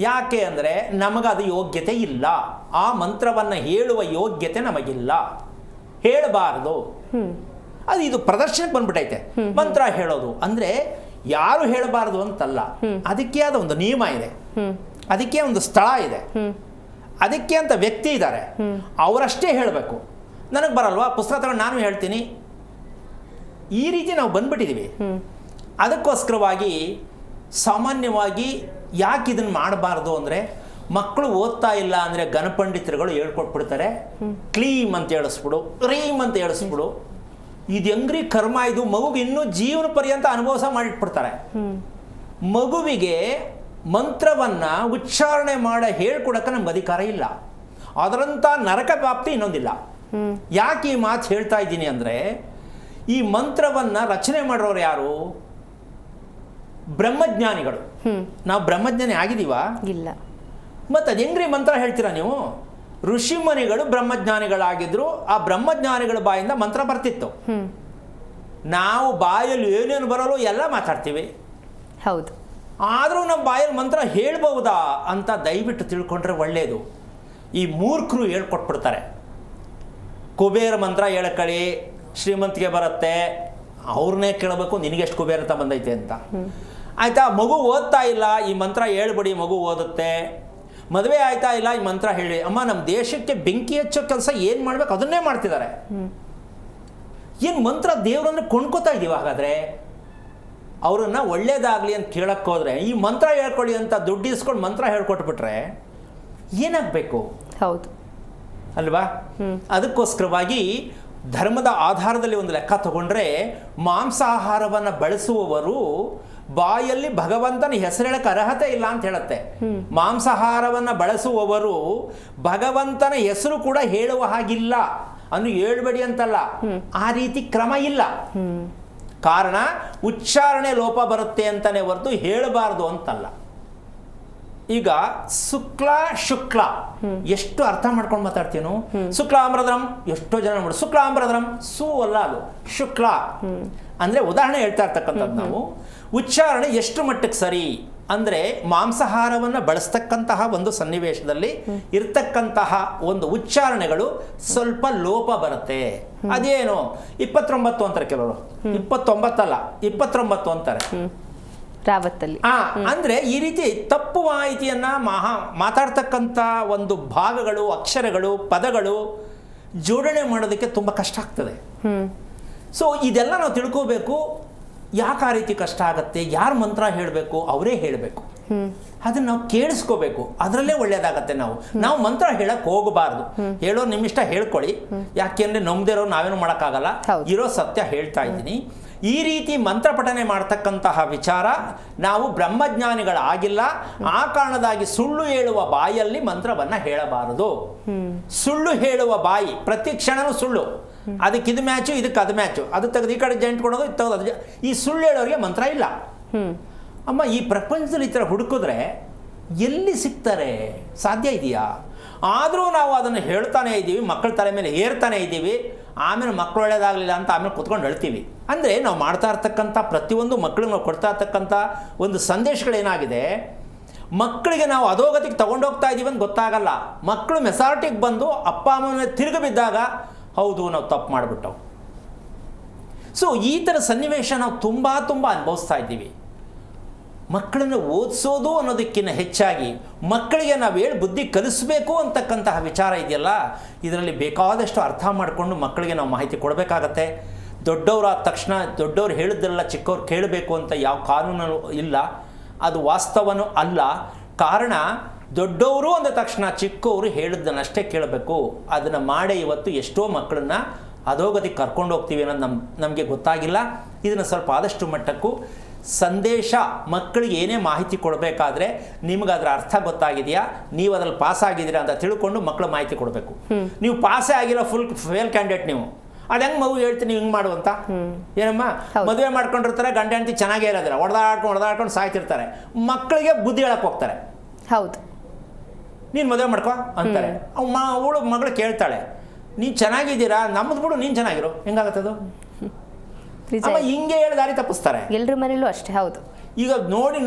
ಯಾಕೆ ಅಂದರೆ ನಮಗದು ಯೋಗ್ಯತೆ ಇಲ್ಲ. ಆ ಮಂತ್ರವನ್ನು ಹೇಳುವ ಯೋಗ್ಯತೆ ನಮಗಿಲ್ಲ, ಹೇಳಬಾರದು. ಅದು ಇದು ಪ್ರದರ್ಶನಕ್ಕೆ ಬಂದ್ಬಿಟ್ಟೈತೆ. ಮಂತ್ರ ಹೇಳೋದು ಅಂದರೆ ಯಾರು ಹೇಳಬಾರದು ಅಂತಲ್ಲ, ಅದಕ್ಕೆ ಆದ ಒಂದು ನಿಯಮ ಇದೆ, ಅದಕ್ಕೆ ಒಂದು ಸ್ಥಳ ಇದೆ, ಅದಕ್ಕೆ ಅಂತ ವ್ಯಕ್ತಿ ಇದ್ದಾರೆ, ಅವರಷ್ಟೇ ಹೇಳಬೇಕು. ನನಗೆ ಬರಲ್ವಾ, ಪುಸ್ತಕ ತಗೊಂಡು ನಾನು ಹೇಳ್ತೀನಿ, ಈ ರೀತಿ ನಾವು ಬಂದ್ಬಿಟ್ಟಿದ್ದೀವಿ. ಅದಕ್ಕೋಸ್ಕರವಾಗಿ ಸಾಮಾನ್ಯವಾಗಿ ಯಾಕೆ ಇದನ್ನು ಮಾಡಬಾರ್ದು ಅಂದರೆ, ಮಕ್ಕಳು ಓದ್ತಾ ಇಲ್ಲ ಅಂದರೆ ಗಣಪಂಡಿತರುಗಳು ಹೇಳ್ಕೊಟ್ಬಿಡ್ತಾರೆ, ಕ್ಲೀಮ್ ಅಂತ ಹೇಳಿಸ್ಬಿಡು, ರೀಮ್ ಅಂತ ಹೇಳಿಸ್ಬಿಡು. ಇದು ಹೆಂಗ್ರಿ ಕರ್ಮ, ಇದು ಮಗುಗೆ ಇನ್ನೂ ಜೀವನ ಪರ್ಯಂತ ಅನುಭವ ಮಾಡಿಟ್ಬಿಡ್ತಾರೆ. ಮಗುವಿಗೆ ಮಂತ್ರವನ್ನು ಉಚ್ಚಾರಣೆ ಮಾಡ ಹೇಳ್ಕೊಡಕ್ಕೆ ನಮ್ಗೆ ಅಧಿಕಾರ ಇಲ್ಲ. ಅದರಂಥ ನರಕ ವ್ಯಾಪ್ತಿ ಇನ್ನೊಂದಿಲ್ಲ. ಯಾಕೆ ಈ ಮಾತು ಹೇಳ್ತಾ ಇದ್ದೀನಿ ಅಂದರೆ, ಈ ಮಂತ್ರವನ್ನು ರಚನೆ ಮಾಡೋರು ಯಾರು? ಬ್ರಹ್ಮಜ್ಞಾನಿಗಳು. ನಾವು ಬ್ರಹ್ಮಜ್ಞಾನಿ ಆಗಿದ್ದೀವಾ? ಇಲ್ಲ. ಮತ್ತು ಅದು ಹೆಂಗ್ರಿ ಮಂತ್ರ ಹೇಳ್ತೀರಾ ನೀವು? ಋಷಿಮುನಿಗಳು ಬ್ರಹ್ಮಜ್ಞಾನಿಗಳಾಗಿದ್ರು, ಆ ಬ್ರಹ್ಮಜ್ಞಾನಿಗಳ ಬಾಯಿಂದ ಮಂತ್ರ ಬರ್ತಿತ್ತು. ನಾವು ಬಾಯಲ್ಲಿ ಏನೇನು ಬರೋಲ್ಲ ಎಲ್ಲ ಮಾತಾಡ್ತೀವಿ. ಹೌದು. ಆದರೂ ನಮ್ಮ ಬಾಯಲ್ಲಿ ಮಂತ್ರ ಹೇಳ್ಬಹುದಾ ಅಂತ ದಯವಿಟ್ಟು ತಿಳ್ಕೊಂಡ್ರೆ ಒಳ್ಳೆಯದು. ಈ ಮೂರ್ಖರು ಹೇಳ್ಕೊಟ್ಬಿಡ್ತಾರೆ, ಕುಬೇರ ಮಂತ್ರ ಹೇಳಕಳಿ ಶ್ರೀಮಂತಿಗೆ ಬರುತ್ತೆ, ಅವ್ರನ್ನೇ ಕೇಳಬೇಕು ನಿನಗೆಷ್ಟು ಕುಬೇರತ ಬಂದೈತೆ ಅಂತ. ಆಯಿತಾ, ಮಗು ಓದ್ತಾ ಇಲ್ಲ, ಈ ಮಂತ್ರ ಹೇಳ್ಬಿಡಿ ಮಗು ಓದುತ್ತೆ. ಮದುವೆ ಆಯ್ತಾ ಇಲ್ಲ, ಈ ಮಂತ್ರ ಹೇಳಿ. ಅಮ್ಮ, ನಮ್ಮ ದೇಶಕ್ಕೆ ಬೆಂಕಿ ಹಚ್ಚೋ ಕೆಲಸ ಏನು ಮಾಡ್ಬೇಕು ಅದನ್ನೇ ಮಾಡ್ತಿದ್ದಾರೆ. ಏನು ಮಂತ್ರ ದೇವ್ರಂದ್ರೆ ಕೊಂಡ್ಕೋತಾ ಇದ್ದೀವಿ? ಹಾಗಾದರೆ ಅವರನ್ನು ಒಳ್ಳೇದಾಗಲಿ ಅಂತ ಕೇಳಕ್ಕೆ ಹೋದರೆ ಈ ಮಂತ್ರ ಹೇಳ್ಕೊಳ್ಳಿ ಅಂತ ದುಡ್ಡು ಇಸ್ಕೊಂಡು ಮಂತ್ರ ಹೇಳ್ಕೊಟ್ಬಿಟ್ರೆ ಏನಾಗಬೇಕು? ಹೌದು ಅಲ್ವಾ? ಅದಕ್ಕೋಸ್ಕರವಾಗಿ ಧರ್ಮದ ಆಧಾರದಲ್ಲಿ ಒಂದು ಲೆಕ್ಕ ತಗೊಂಡ್ರೆ, ಮಾಂಸಾಹಾರವನ್ನು ಬಳಸುವವರು ಬಾಯಲ್ಲಿ ಭಗವಂತನ ಹೆಸರೇಳಕ್ಕೆ ಅರ್ಹತೆ ಇಲ್ಲ ಅಂತ ಹೇಳುತ್ತೆ. ಮಾಂಸಾಹಾರವನ್ನು ಬಳಸುವವರು ಭಗವಂತನ ಹೆಸರು ಕೂಡ ಹೇಳುವ ಹಾಗಿಲ್ಲ. ಅಂದ್ರೆ ಹೇಳ್ಬೇಡಿ ಅಂತಲ್ಲ, ಆ ರೀತಿ ಕ್ರಮ ಇಲ್ಲ. ಕಾರಣ ಉಚ್ಚಾರಣೆ ಲೋಪ ಬರುತ್ತೆ ಅಂತಾನೆ ಹೊರತು ಹೇಳಬಾರ್ದು ಅಂತಲ್ಲ. ಈಗ ಶುಕ್ಲ ಎಷ್ಟು ಅರ್ಥ ಮಾಡ್ಕೊಂಡು ಮಾತಾಡ್ತೀನೋ. ಶುಕ್ಲಾಂಬರದ್ರಂ ಎಷ್ಟೋ ಜನ ನೋಡಿ, ಶುಕ್ಲಾಂಬರದ್ರಂ ಸು ಅಲ್ಲ, ಅದು ಶುಕ್ಲ ಅಂದ್ರೆ ಉದಾಹರಣೆ ಹೇಳ್ತಾ ಇರ್ತಕ್ಕಂಥದ್ದು. ನಾವು ಉಚ್ಚಾರಣೆ ಎಷ್ಟು ಮಟ್ಟಕ್ಕೆ ಸರಿ ಅಂದರೆ, ಮಾಂಸಾಹಾರವನ್ನು ಬಳಸ್ತಕ್ಕಂತಹ ಒಂದು ಸನ್ನಿವೇಶದಲ್ಲಿ ಇರ್ತಕ್ಕಂತಹ ಒಂದು ಉಚ್ಚಾರಣೆಗಳು ಸ್ವಲ್ಪ ಲೋಪ ಬರುತ್ತೆ. ಅದೇನು 29 ಅಂತಾರೆ ಕೆಲವರು, 29 ಅಲ್ಲ 29 ಅಂತಾರೆ. ರಾವತ್ತಲ್ಲಿ. ಅಂದ್ರೆ ಈ ರೀತಿ ತಪ್ಪು ಮಾಹಿತಿಯನ್ನ ಮಾತಾಡ್ತಕ್ಕಂಥ ಒಂದು ಭಾಗಗಳು, ಅಕ್ಷರಗಳು, ಪದಗಳು ಜೋಡಣೆ ಮಾಡೋದಕ್ಕೆ ತುಂಬ ಕಷ್ಟ ಆಗ್ತದೆ. ಸೊ ಇದೆಲ್ಲ ನಾವು ತಿಳ್ಕೋಬೇಕು. ಯಾಕೆ ಆ ರೀತಿ ಕಷ್ಟ ಆಗುತ್ತೆ, ಯಾರು ಮಂತ್ರ ಹೇಳಬೇಕು, ಅವರೇ ಹೇಳಬೇಕು, ಅದನ್ನ ನಾವು ಕೇಳಿಸ್ಕೋಬೇಕು, ಅದರಲ್ಲೇ ಒಳ್ಳೇದಾಗತ್ತೆ. ನಾವು ಮಂತ್ರ ಹೇಳಕ್ ಹೋಗಬಾರ್ದು. ಹೇಳೋ ನಿಮ್ಮಿಷ್ಟ ಹೇಳ್ಕೊಳ್ಳಿ, ಯಾಕೆಂದ್ರೆ ನಮ್ದಿರೋ ನಾವೇನು ಮಾಡೋಕ್ಕಾಗಲ್ಲ, ಇರೋ ಸತ್ಯ ಹೇಳ್ತಾ ಇದ್ದೀನಿ. ಈ ರೀತಿ ಮಂತ್ರ ಪಠನೆ ಮಾಡ್ತಕ್ಕಂತಹ ವಿಚಾರ ನಾವು ಬ್ರಹ್ಮಜ್ಞಾನಿಗಳಾಗಿಲ್ಲ. ಆ ಕಾರಣದಾಗಿ ಸುಳ್ಳು ಹೇಳುವ ಬಾಯಲ್ಲಿ ಮಂತ್ರವನ್ನ ಹೇಳಬಾರದು. ಸುಳ್ಳು ಹೇಳುವ ಬಾಯಿ ಪ್ರತಿ ಕ್ಷಣನೂ ಸುಳ್ಳು. ಅದಕ್ಕೆ ಇದು ಮ್ಯಾಚು, ಇದಕ್ಕೆ ಅದು ಮ್ಯಾಚು, ಅದು ತೆಗೆದು ಈ ಕಡೆ ಜಾಯಿಂಟ್ ಕೊಡೋದು, ಇದು ತೆಗೆದು ಅದು. ಈ ಸುಳ್ಳು ಹೇಳೋರಿಗೆ ಮಂತ್ರ ಇಲ್ಲ. ಅಮ್ಮ, ಈ ಪ್ರಪಂಚದಲ್ಲಿ ಈ ಥರ ಹುಡುಕಿದ್ರೆ ಎಲ್ಲಿ ಸಿಗ್ತಾರೆ? ಸಾಧ್ಯ ಇದೆಯಾ? ಆದರೂ ನಾವು ಅದನ್ನು ಹೇಳ್ತಾನೆ ಇದ್ದೀವಿ, ಮಕ್ಕಳ ತಲೆ ಮೇಲೆ ಏರ್ತಾನೆ ಇದ್ದೀವಿ. ಆಮೇಲೆ ಮಕ್ಕಳು ಒಳ್ಳೇದಾಗಲಿಲ್ಲ ಅಂತ ಆಮೇಲೆ ಕೂತ್ಕೊಂಡು ಹೇಳ್ತೀವಿ. ಅಂದರೆ ನಾವು ಮಾಡ್ತಾ ಇರ್ತಕ್ಕಂಥ ಪ್ರತಿಯೊಂದು ಮಕ್ಕಳಿಗೆ ನಾವು ಕೊಡ್ತಾ ಇರ್ತಕ್ಕಂಥ ಒಂದು ಸಂದೇಶಗಳೇನಾಗಿದೆ, ಮಕ್ಕಳಿಗೆ ನಾವು ಅಧೋಗತಿಗೆ ತಗೊಂಡೋಗ್ತಾ ಇದ್ದೀವಿ ಅಂತ ಗೊತ್ತಾಗಲ್ಲ. ಮಕ್ಕಳು ಮೆಸಾರಿಟಿಗೆ ಬಂದು ಅಪ್ಪ ಅಮ್ಮನ ತಿರುಗಿ ಬಿದ್ದಾಗ, ಹೌದು ನಾವು ತಪ್ಪು ಮಾಡಿಬಿಟ್ಟವು. ಸೊ ಈ ಥರ ಸನ್ನಿವೇಶ ನಾವು ತುಂಬ ಅನುಭವಿಸ್ತಾ ಇದ್ದೀವಿ. ಮಕ್ಕಳನ್ನು ಓದಿಸೋದು ಅನ್ನೋದಕ್ಕಿಂತ ಹೆಚ್ಚಾಗಿ ಮಕ್ಕಳಿಗೆ ನಾವು ಹೇಳಿ ಬುದ್ಧಿ ಕಲಿಸಬೇಕು ಅಂತಕ್ಕಂತಹ ವಿಚಾರ ಇದೆಯಲ್ಲ, ಇದರಲ್ಲಿ ಬೇಕಾದಷ್ಟು ಅರ್ಥ ಮಾಡಿಕೊಂಡು ಮಕ್ಕಳಿಗೆ ನಾವು ಮಾಹಿತಿ ಕೊಡಬೇಕಾಗತ್ತೆ. ದೊಡ್ಡವರಾದ ತಕ್ಷಣ ದೊಡ್ಡವ್ರು ಹೇಳಿದ್ದೆಲ್ಲ ಚಿಕ್ಕವ್ರು ಕೇಳಬೇಕು ಅಂತ ಯಾವ ಕಾನೂನು ಇಲ್ಲ, ಅದು ವಾಸ್ತವನೂ ಅಲ್ಲ. ಕಾರಣ, ದೊಡ್ಡವರು ಅಂದ ತಕ್ಷಣ ಚಿಕ್ಕವರು ಹೇಳಿದ್ದನ್ನಷ್ಟೇ ಕೇಳಬೇಕು. ಅದನ್ನು ಮಾಡೇ ಇವತ್ತು ಎಷ್ಟೋ ಮಕ್ಕಳನ್ನ ಅಧೋಗತಿಗೆ ಕರ್ಕೊಂಡು ಹೋಗ್ತೀವಿ ಅನ್ನೋದು ನಮಗೆ ಗೊತ್ತಾಗಿಲ್ಲ. ಇದನ್ನು ಸ್ವಲ್ಪ ಆದಷ್ಟು ಮಟ್ಟಕ್ಕೂ ಸಂದೇಶ, ಮಕ್ಕಳಿಗೆ ಏನೇ ಮಾಹಿತಿ ಕೊಡಬೇಕಾದ್ರೆ ನಿಮ್ಗೆ ಅದರ ಅರ್ಥ ಗೊತ್ತಾಗಿದೆಯಾ, ನೀವು ಅದ್ರಲ್ಲಿ ಪಾಸ್ ಆಗಿದ್ದೀರಾ ಅಂತ ತಿಳ್ಕೊಂಡು ಮಕ್ಕಳು ಮಾಹಿತಿ ಕೊಡಬೇಕು. ನೀವು ಪಾಸೇ ಆಗಿಲ್ಲ, ಫುಲ್ ಫೇಲ್ ಕ್ಯಾಂಡಿಡೇಟ್, ನೀವು ಅದು ಹೆಂಗೆ ಮಗು ಹೇಳ್ತೀನಿ ಹಿಂಗೆ ಮಾಡುವಂತ? ಏನಮ್ಮ, ಮದುವೆ ಮಾಡ್ಕೊಂಡಿರ್ತಾರೆ, ಗಂಡ ಹೆಂಡತಿ ಚೆನ್ನಾಗೇ ಇರೋದಿಲ್ಲ, ಹೊಡೆದಾಡ್ಕೊಂಡು ಸಾಯ್ತಿರ್ತಾರೆ. ಮಕ್ಕಳಿಗೆ ಬುದ್ಧಿ ಹೇಳಕ್ಕೆ ಹೋಗ್ತಾರೆ. ಹೌದು, ನೀನು ಮದುವೆ ಮಾಡ್ಕೊ ಅಂತಾರೆ. ಅವಳು ಮಗಳು ಕೇಳ್ತಾಳೆ, ನೀನು ಚೆನ್ನಾಗಿದ್ದೀರಾ, ನಮ್ಮದು ಬಿಡು, ನೀನು ಚೆನ್ನಾಗಿರು. ಹೆಂಗಾಗತ್ತದು? ಅಮ್ಮ ಹಿಂಗೆ ಹೇಳಿ ದಾರಿ ತಪ್ಪಿಸ್ತಾರೆ. ಎಲ್ಲರ ಮನೇಲೂ ಅಷ್ಟೇ. ಹೌದು, ಈಗ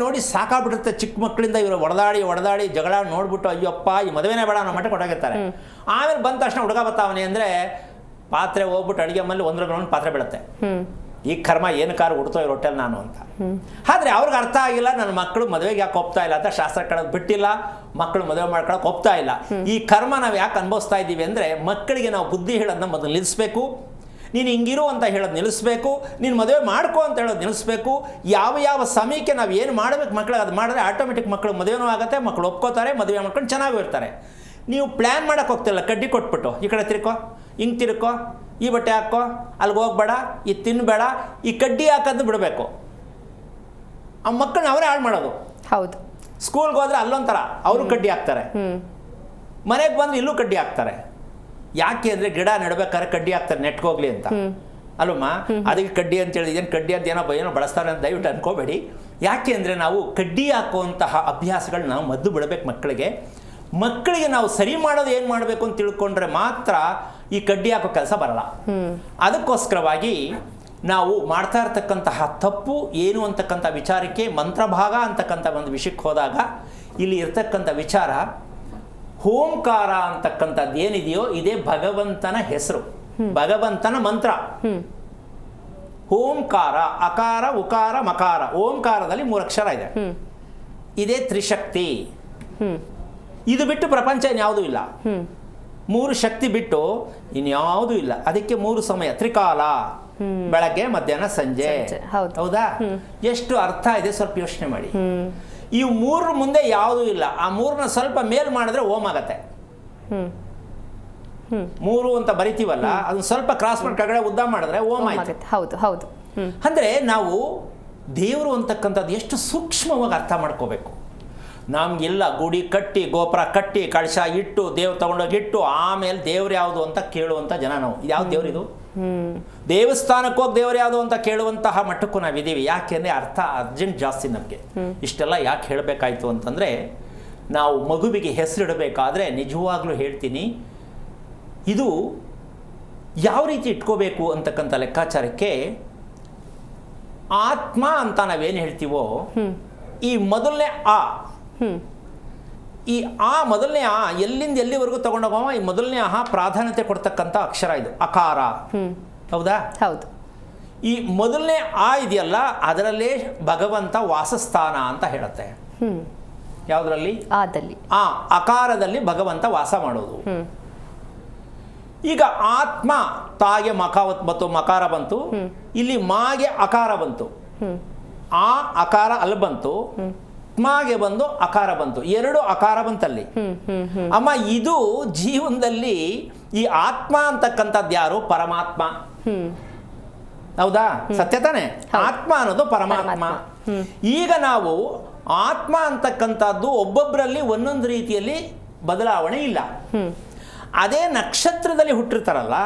ನೋಡಿ ಸಾಕಾಗ್ಬಿಟ್ಟಿರುತ್ತೆ. ಚಿಕ್ಕ ಮಕ್ಕಳಿಂದ ಇವರು ಹೊಡೆದಾಡಿ ಜಗಳ ನೋಡ್ಬಿಟ್ಟು ಅಯ್ಯಪ್ಪ ಈ ಮದುವೆನೇ ಬೇಡ ಅನ್ನೋ ಮಟ್ಟ ಕೊಟ್ಟಾಗಿರ್ತಾರೆ. ಆಮೇಲೆ ಬಂದ ತಕ್ಷಣ ಹುಡುಗ ಬರ್ತಾವನೆ ಅಂದರೆ ಪಾತ್ರೆ ಹೋಗ್ಬಿಟ್ಟು ಅಡುಗೆ ಮೇಲೆ 1 ಗ್ರೌಂಡ್ ಪಾತ್ರೆ ಬೀಳುತ್ತೆ. ಈ ಕರ್ಮ ಏನು ಕಾರು ಹುಡ್ತೋ ಈ ರೊಟ್ಟೆಲ್ ನಾನು ಅಂತ. ಆದರೆ ಅವ್ರಿಗೆ ಅರ್ಥ ಆಗಿಲ್ಲ, ನನ್ನ ಮಕ್ಕಳು ಮದುವೆಗೆ ಯಾಕೆ ಒಪ್ತಾ ಇಲ್ಲ ಅಂತ. ಶಾಸ್ತ್ರ ಕಳೋದು ಬಿಟ್ಟಿಲ್ಲ, ಮಕ್ಕಳು ಮದುವೆ ಮಾಡ್ಕೊಳಕ್ಕೆ ಒಪ್ತಾ ಇಲ್ಲ. ಈ ಕರ್ಮ ನಾವು ಯಾಕೆ ಅನುಭವಿಸ್ತಾ ಇದ್ದೀವಿ ಅಂದರೆ, ಮಕ್ಕಳಿಗೆ ನಾವು ಬುದ್ಧಿ ಹೇಳೋದನ್ನ ಮೊದಲು ನಿಲ್ಲಿಸಬೇಕು. ನೀನು ಹಿಂಗಿರು ಅಂತ ಹೇಳೋದು ನಿಲ್ಲಿಸ್ಬೇಕು, ನೀನು ಮದುವೆ ಮಾಡ್ಕೋ ಅಂತ ಹೇಳೋದು ನಿಲ್ಲಿಸ್ಬೇಕು. ಯಾವ ಸಮಯಕ್ಕೆ ನಾವು ಏನು ಮಾಡಬೇಕು ಮಕ್ಕಳಿಗೆ ಅದು ಮಾಡಿದ್ರೆ ಆಟೋಮೆಟಿಕ್ ಮಕ್ಕಳು ಮದುವೆನೂ ಆಗುತ್ತೆ, ಮಕ್ಕಳು ಒಪ್ಕೋತಾರೆ, ಮದುವೆ ಮಾಡ್ಕೊಂಡು ಚೆನ್ನಾಗೂ ಇರ್ತಾರೆ. ನೀವು ಪ್ಲ್ಯಾನ್ ಮಾಡೋಕ್ಕೆ ಹೋಗ್ತಿಲ್ಲ, ಕಡ್ಡಿ ಕೊಟ್ಬಿಟ್ಟು ಈ ಕಡೆ ತಿರ್ಕೋ, ಹಿಂಗೆ ತಿರ್ಕೋ, ಈ ಬಟ್ಟೆ ಹಾಕೋ, ಅಲ್ಲಿಗೆ ಹೋಗ್ಬೇಡ, ಇದು ತಿನ್ನಬೇಡ, ಈ ಕಡ್ಡಿ ಹಾಕೋದು ಬಿಡಬೇಕು. ಆ ಮಕ್ಕಳನ್ನ ಅವರೇ ಹಾಳು ಮಾಡೋದು. ಹೌದು, ಸ್ಕೂಲ್ಗೆ ಹೋದ್ರೆ ಅಲ್ಲೊಂಥರ ಅವರು ಕಡ್ಡಿ ಹಾಕ್ತಾರೆ, ಮನೆಗೆ ಬಂದ್ರೆ ಇಲ್ಲೂ ಕಡ್ಡಿ ಹಾಕ್ತಾರೆ. ಯಾಕೆ ಅಂದರೆ ಗಿಡ ನೆಡ್ಬೇಕಾದ್ರೆ ಕಡ್ಡಿ ಹಾಕ್ತಾರೆ ನೆಟ್ಗೋಗ್ಲಿ ಅಂತ ಅಲ್ಲಮ್ಮ. ಅದಕ್ಕೆ ಕಡ್ಡಿ ಅಂತೇಳಿ ಏನು ಕಡ್ಡಿ ಅಂತ ಏನೋ ಬಳಸ್ತಾರೆ ಅಂತ ದಯವಿಟ್ಟು ಅನ್ಕೋಬೇಡಿ. ಯಾಕೆ ಅಂದರೆ ನಾವು ಕಡ್ಡಿ ಹಾಕುವಂತಹ ಅಭ್ಯಾಸಗಳನ್ನ ನಾವು ಮದ್ದು ಬಿಡಬೇಕು ಮಕ್ಕಳಿಗೆ ನಾವು ಸರಿ ಮಾಡೋದು ಏನು ಮಾಡಬೇಕು ಅಂತ ತಿಳ್ಕೊಂಡ್ರೆ ಮಾತ್ರ ಈ ಕಡ್ಡಿ ಹಾಕೋ ಕೆಲಸ ಬರಲ್ಲ. ಅದಕ್ಕೋಸ್ಕರವಾಗಿ ನಾವು ಮಾಡ್ತಾ ಇರ್ತಕ್ಕಂತಹ ತಪ್ಪು ಏನು ಅಂತಕ್ಕಂಥ ವಿಚಾರಕ್ಕೆ ಮಂತ್ರಭಾಗ ಅಂತಕ್ಕಂಥ ಒಂದು ವಿಷಯಕ್ಕೆ ಹೋದಾಗ ಇಲ್ಲಿ ಇರ್ತಕ್ಕಂಥ ವಿಚಾರ ಓಂಕಾರ ಅಂತಕ್ಕಂಥದ್ದು ಏನಿದೆಯೋ ಇದೇ ಭಗವಂತನ ಹೆಸರು, ಭಗವಂತನ ಮಂತ್ರ. ಓಂಕಾರ, ಅಕಾರ, ಉಕಾರ, ಮಕಾರ. ಓಂಕಾರದಲ್ಲಿ 3 ಅಕ್ಷರ ಇದೆ. ಇದೇ ತ್ರಿಶಕ್ತಿ. ಇದು ಬಿಟ್ಟು ಪ್ರಪಂಚ ಇನ್ಯಾವುದೂ ಇಲ್ಲ. 3 ಶಕ್ತಿ ಬಿಟ್ಟು ಇನ್ಯಾವುದೂ ಇಲ್ಲ. ಅದಕ್ಕೆ 3 ಸಮಯ, ತ್ರಿಕಾಲ, ಬೆಳಗ್ಗೆ ಮಧ್ಯಾಹ್ನ ಸಂಜೆ. ಹೌದಾ? ಎಷ್ಟು ಅರ್ಥ ಇದೆ ಸ್ವಲ್ಪ ಯೋಚನೆ ಮಾಡಿ. ಈ 3 ಮುಂದೆ ಯಾವುದೂ ಇಲ್ಲ. ಆ 3ನ ಸ್ವಲ್ಪ ಮೇಲ್ ಮಾಡಿದ್ರೆ ಓಂ ಆಗತ್ತೆ. 3 ಅಂತ ಬರಿತೀವಲ್ಲ, ಅದನ್ನ ಸ್ವಲ್ಪ ಕ್ರಾಸ್ ಮಾಡಿ ಕೆಳಗಡೆ ಉದ್ದ ಮಾಡಿದ್ರೆ ಓಂ ಆಯ್ತು. ಹೌದು. ಅಂದ್ರೆ ನಾವು ದೇವರು ಅಂತಕ್ಕಂಥದ್ದು ಎಷ್ಟು ಸೂಕ್ಷ್ಮವಾಗಿ ಅರ್ಥ ಮಾಡ್ಕೋಬೇಕು. ನಮ್ಗೆಲ್ಲ ಗುಡಿ ಕಟ್ಟಿ, ಗೋಪುರ ಕಟ್ಟಿ, ಕಳಶ ಇಟ್ಟು, ದೇವ್ರು ತಗೊಂಡೋಗಿ ಇಟ್ಟು, ಆಮೇಲೆ ದೇವ್ರು ಯಾವುದು ಅಂತ ಕೇಳುವಂಥ ಜನ ನಾವು. ಇದು ಯಾವ್ದು ದೇವ್ರು? ಇದು ದೇವಸ್ಥಾನಕ್ಕೆ ಹೋಗಿ ದೇವ್ರು ಯಾವುದು ಅಂತ ಕೇಳುವಂತಹ ಮಟ್ಟಕ್ಕೂ ನಾವಿದ್ದೀವಿ. ಯಾಕೆಂದರೆ ಅರ್ಥ ಅರ್ಜೆಂಟ್ ಜಾಸ್ತಿ ನಮಗೆ. ಇಷ್ಟೆಲ್ಲ ಯಾಕೆ ಹೇಳಬೇಕಾಯ್ತು ಅಂತಂದರೆ, ನಾವು ಮಗುವಿಗೆ ಹೆಸರಿಡಬೇಕಾದ್ರೆ ನಿಜವಾಗ್ಲೂ ಹೇಳ್ತೀನಿ, ಇದು ಯಾವ ರೀತಿ ಇಟ್ಕೋಬೇಕು ಅಂತಕ್ಕಂಥ ಲೆಕ್ಕಾಚಾರಕ್ಕೆ ಆತ್ಮ ಅಂತ ನಾವೇನು ಹೇಳ್ತೀವೋ, ಈ ಮೊದಲನೇ ಆ, ಈ ಮೊದಲನೇ ಆ ಎಲ್ಲಿಂದ ಎಲ್ಲಿವರೆಗೂ ತಗೊಂಡೋಗವ, ಈ ಮೊದಲನೇ ಪ್ರಾಧಾನ್ಯತೆ ಕೊಡ್ತಕ್ಕಂಥ ಅಕ್ಷರ ಇದು ಅಕಾರ. ಹೌದಾ? ಹೌದು. ಈ ಮೊದಲನೇ ಆ ಇದೆಯಲ್ಲ ಅದರಲ್ಲೇ ಭಗವಂತ ವಾಸಸ್ಥಾನ ಅಂತ ಹೇಳುತ್ತೆ. ಯಾವುದರಲ್ಲಿ? ಆದಲ್ಲಿ. ಅಕಾರದಲ್ಲಿ ಭಗವಂತ ವಾಸ ಮಾಡೋದು. ಈಗ ಆತ್ಮ ತಾಗೆ ಬಂತು, ಮಕಾರ ಬಂತು, ಇಲ್ಲಿ ಮಾಗೆ ಅಕಾರ ಬಂತು, ಆ ಅಕಾರ ಅಲ್ಲಿ ಬಂತು, ತ್ಮಾಗೆ ಬಂದು ಅಕಾರ ಬಂತು, ಎರಡು ಅಕಾರ ಬಂತಲ್ಲಿ. ಅಮ್ಮ ಇದು ಜೀವನದಲ್ಲಿ ಈ ಆತ್ಮ ಅಂತಕ್ಕಂಥದ್ದು ಯಾರು? ಪರಮಾತ್ಮ. ಹೌದಾ? ಸತ್ಯ ತಾನೆ? ಆತ್ಮ ಅನ್ನೋದು ಪರಮಾತ್ಮ. ಈಗ ನಾವು ಆತ್ಮ ಅಂತಕ್ಕಂಥದ್ದು ಒಬ್ಬೊಬ್ಬರಲ್ಲಿ ಒಂದೊಂದು ರೀತಿಯಲ್ಲಿ ಬದಲಾವಣೆ ಇಲ್ಲ. ಅದೇ ನಕ್ಷತ್ರದಲ್ಲಿ ಹುಟ್ಟಿರ್ತಾರಲ್ಲ,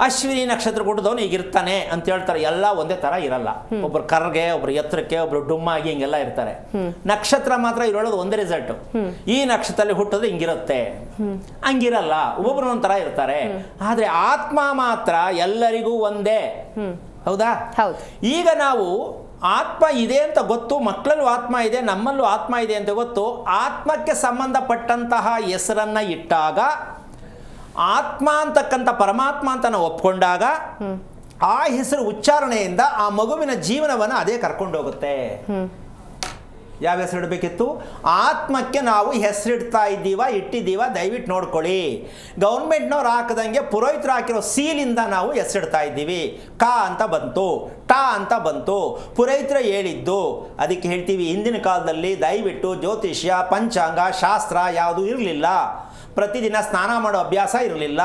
ಅಶ್ವಿನಿ ನಕ್ಷತ್ರ ಕೊಟ್ಟದವನು ಈಗಿರ್ತಾನೆ ಅಂತ ಹೇಳ್ತಾರೆ. ಎಲ್ಲ ಒಂದೇ ತರ ಇರಲ್ಲ. ಒಬ್ರು ಕರ್ಗೆ, ಒಬ್ರು ಎತ್ತರಕ್ಕೆ, ಒಬ್ರು ಡುಮ್ಮಾಗಿ ಹಿಂಗೆಲ್ಲ ಇರ್ತಾರೆ. ನಕ್ಷತ್ರ ಮಾತ್ರ ಇರೋದು ಒಂದೇ ರಿಸಲ್ಟ್. ಈ ನಕ್ಷತ್ರದಲ್ಲಿ ಹುಟ್ಟೋದು ಹಿಂಗಿರುತ್ತೆ, ಹಂಗಿರಲ್ಲ, ಒಬ್ಬೊಬ್ರು ಒಂಥರ ಇರ್ತಾರೆ. ಆದ್ರೆ ಆತ್ಮ ಮಾತ್ರ ಎಲ್ಲರಿಗೂ ಒಂದೇ. ಹೌದಾ? ಈಗ ನಾವು ಆತ್ಮ ಇದೆ ಅಂತ ಗೊತ್ತು, ಮಕ್ಕಳಲ್ಲೂ ಆತ್ಮ ಇದೆ, ನಮ್ಮಲ್ಲೂ ಆತ್ಮ ಇದೆ ಅಂತ ಗೊತ್ತು. ಆತ್ಮಕ್ಕೆ ಸಂಬಂಧಪಟ್ಟಂತಹ ಹೆಸರನ್ನ ಇಟ್ಟಾಗ, ಆತ್ಮ ಅಂತಕ್ಕಂಥ ಪರಮಾತ್ಮ ಅಂತ ನಾವು ಒಪ್ಕೊಂಡಾಗ, ಆ ಹೆಸರು ಉಚ್ಚಾರಣೆಯಿಂದ ಆ ಮಗುವಿನ ಜೀವನವನ್ನು ಅದೇ ಕರ್ಕೊಂಡೋಗುತ್ತೆ. ಯಾವ ಹೆಸರು ಇಡಬೇಕಿತ್ತು? ಆತ್ಮಕ್ಕೆ ನಾವು ಹೆಸರಿಡ್ತಾ ಇಟ್ಟಿದ್ದೀವ ದಯವಿಟ್ಟು ನೋಡ್ಕೊಳ್ಳಿ. ಗೌರ್ಮೆಂಟ್ನವ್ರು ಹಾಕದಂಗೆ ಪುರೋಹಿತರು ಹಾಕಿರೋ ಸೀಲಿಂದ ನಾವು ಹೆಸರಿಡ್ತಾ ಇದ್ದೀವಿ. ಕ ಅಂತ ಬಂತು, ಟ ಅಂತ ಬಂತು, ಪುರೋಹಿತರು ಹೇಳಿದ್ದು. ಅದಕ್ಕೆ ಹೇಳ್ತೀವಿ, ಹಿಂದಿನ ಕಾಲದಲ್ಲಿ ದಯವಿಟ್ಟು ಜ್ಯೋತಿಷ್ಯ, ಪಂಚಾಂಗ, ಶಾಸ್ತ್ರ ಯಾವುದೂ ಇರಲಿಲ್ಲ. ಪ್ರತಿದಿನ ಸ್ನಾನ ಮಾಡೋ ಅಭ್ಯಾಸ ಇರಲಿಲ್ಲ.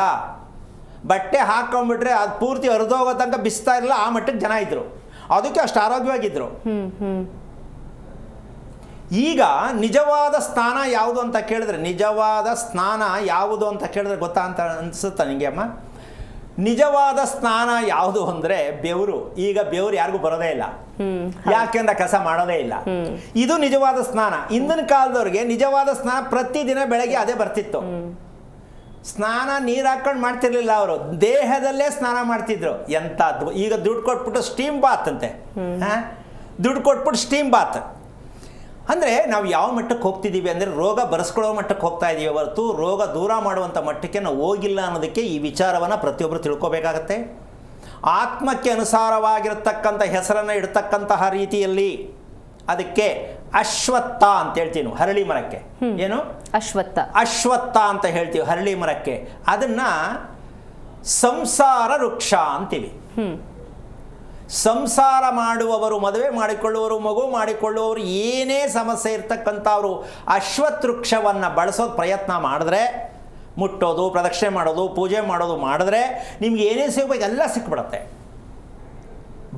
ಬಟ್ಟೆ ಹಾಕೊಂಡ್ಬಿಟ್ರೆ ಅದು ಪೂರ್ತಿ ಹರಿದೋಗೋ ತನಕ ಬಿಸ್ತಾ ಇರಲಿಲ್ಲ. ಆ ಮಟ್ಟಕ್ಕೆ ಜನ ಇದ್ರು, ಅದಕ್ಕೆ ಅಷ್ಟು ಆರೋಗ್ಯವಾಗಿದ್ರು. ಈಗ ನಿಜವಾದ ಸ್ನಾನ ಯಾವುದು ಅಂತ ಕೇಳಿದ್ರೆ, ನಿಜವಾದ ಸ್ನಾನ ಯಾವುದು ಅಂತ ಕೇಳಿದ್ರೆ ಗೊತ್ತಾ ಅಂತ ಅನ್ಸುತ್ತಾ ನಿಂಗೆ ಅಮ್ಮ? ನಿಜವಾದ ಸ್ನಾನ ಯಾವುದು ಅಂದ್ರೆ ಬೆವರು. ಈಗ ಬೆವರು ಯಾರಿಗೂ ಬರೋದೇ ಇಲ್ಲ, ಯಾಕೆಂದ್ರೆ ಕಸ ಮಾಡೋದೇ ಇಲ್ಲ. ಇದು ನಿಜವಾದ ಸ್ನಾನ. ಹಿಂದಿನ ಕಾಲದವ್ರಿಗೆ ನಿಜವಾದ ಸ್ನಾನ ಪ್ರತಿದಿನ ಬೆಳಗ್ಗೆ ಅದೇ ಬರ್ತಿತ್ತು. ಸ್ನಾನ ನೀರು ಹಾಕೊಂಡು ಮಾಡ್ತಿರ್ಲಿಲ್ಲ, ಅವರು ದೇಹದಲ್ಲೇ ಸ್ನಾನ ಮಾಡ್ತಿದ್ರು. ಎಂಥದ್ದು! ಈಗ ದುಡ್ಡು ಕೊಟ್ಬಿಟ್ಟು ಸ್ಟೀಮ್ ಬಾತ್ ಅಂತೆ, ದುಡ್ಡು ಕೊಟ್ಬಿಟ್ಟು ಸ್ಟೀಮ್ ಬಾತ್. ಅಂದರೆ ನಾವು ಯಾವ ಮಟ್ಟಕ್ಕೆ ಹೋಗ್ತಿದ್ದೀವಿ ಅಂದರೆ, ರೋಗ ಬರೆಸ್ಕೊಳ್ಳೋ ಮಟ್ಟಕ್ಕೆ ಹೋಗ್ತಾ ಇದ್ದೀವಿ ಹೊರತು ರೋಗ ದೂರ ಮಾಡುವಂಥ ಮಟ್ಟಕ್ಕೆ ನಾವು ಹೋಗಿಲ್ಲ ಅನ್ನೋದಕ್ಕೆ ಈ ವಿಚಾರವನ್ನು ಪ್ರತಿಯೊಬ್ಬರು ತಿಳ್ಕೊಬೇಕಾಗತ್ತೆ. ಆತ್ಮಕ್ಕೆ ಅನುಸಾರವಾಗಿರತಕ್ಕಂಥ ಹೆಸರನ್ನು ಇಡ್ತಕ್ಕಂತಹ ರೀತಿಯಲ್ಲಿ ಅದಕ್ಕೆ ಅಶ್ವತ್ಥ ಅಂತ ಹೇಳ್ತೀವಿ ನಾವು, ಹರಳಿ ಮರಕ್ಕೆ. ಏನು? ಅಶ್ವತ್ಥ. ಅಶ್ವತ್ಥ ಅಂತ ಹೇಳ್ತೀವಿ ಹರಳಿ ಮರಕ್ಕೆ. ಅದನ್ನ ಸಂಸಾರ ವೃಕ್ಷ ಅಂತೀವಿ. ಸಂಸಾರ ಮಾಡುವವರು, ಮದುವೆ ಮಾಡಿಕೊಳ್ಳುವವರು, ಮಗು ಮಾಡಿಕೊಳ್ಳುವವರು, ಏನೇ ಸಮಸ್ಯೆ ಇರ್ತಕ್ಕಂಥವ್ರು ಅಶ್ವತ್ಥ ವೃಕ್ಷವನ್ನು ಬಳಸೋದು ಪ್ರಯತ್ನ ಮಾಡಿದ್ರೆ, ಮುಟ್ಟೋದು, ಪ್ರದಕ್ಷಿಣೆ ಮಾಡೋದು, ಪೂಜೆ ಮಾಡೋದು ಮಾಡಿದ್ರೆ ನಿಮ್ಗೆ ಏನೇ ಸಿಗಬೇಕು ಎಲ್ಲ ಸಿಕ್ಬಿಡುತ್ತೆ.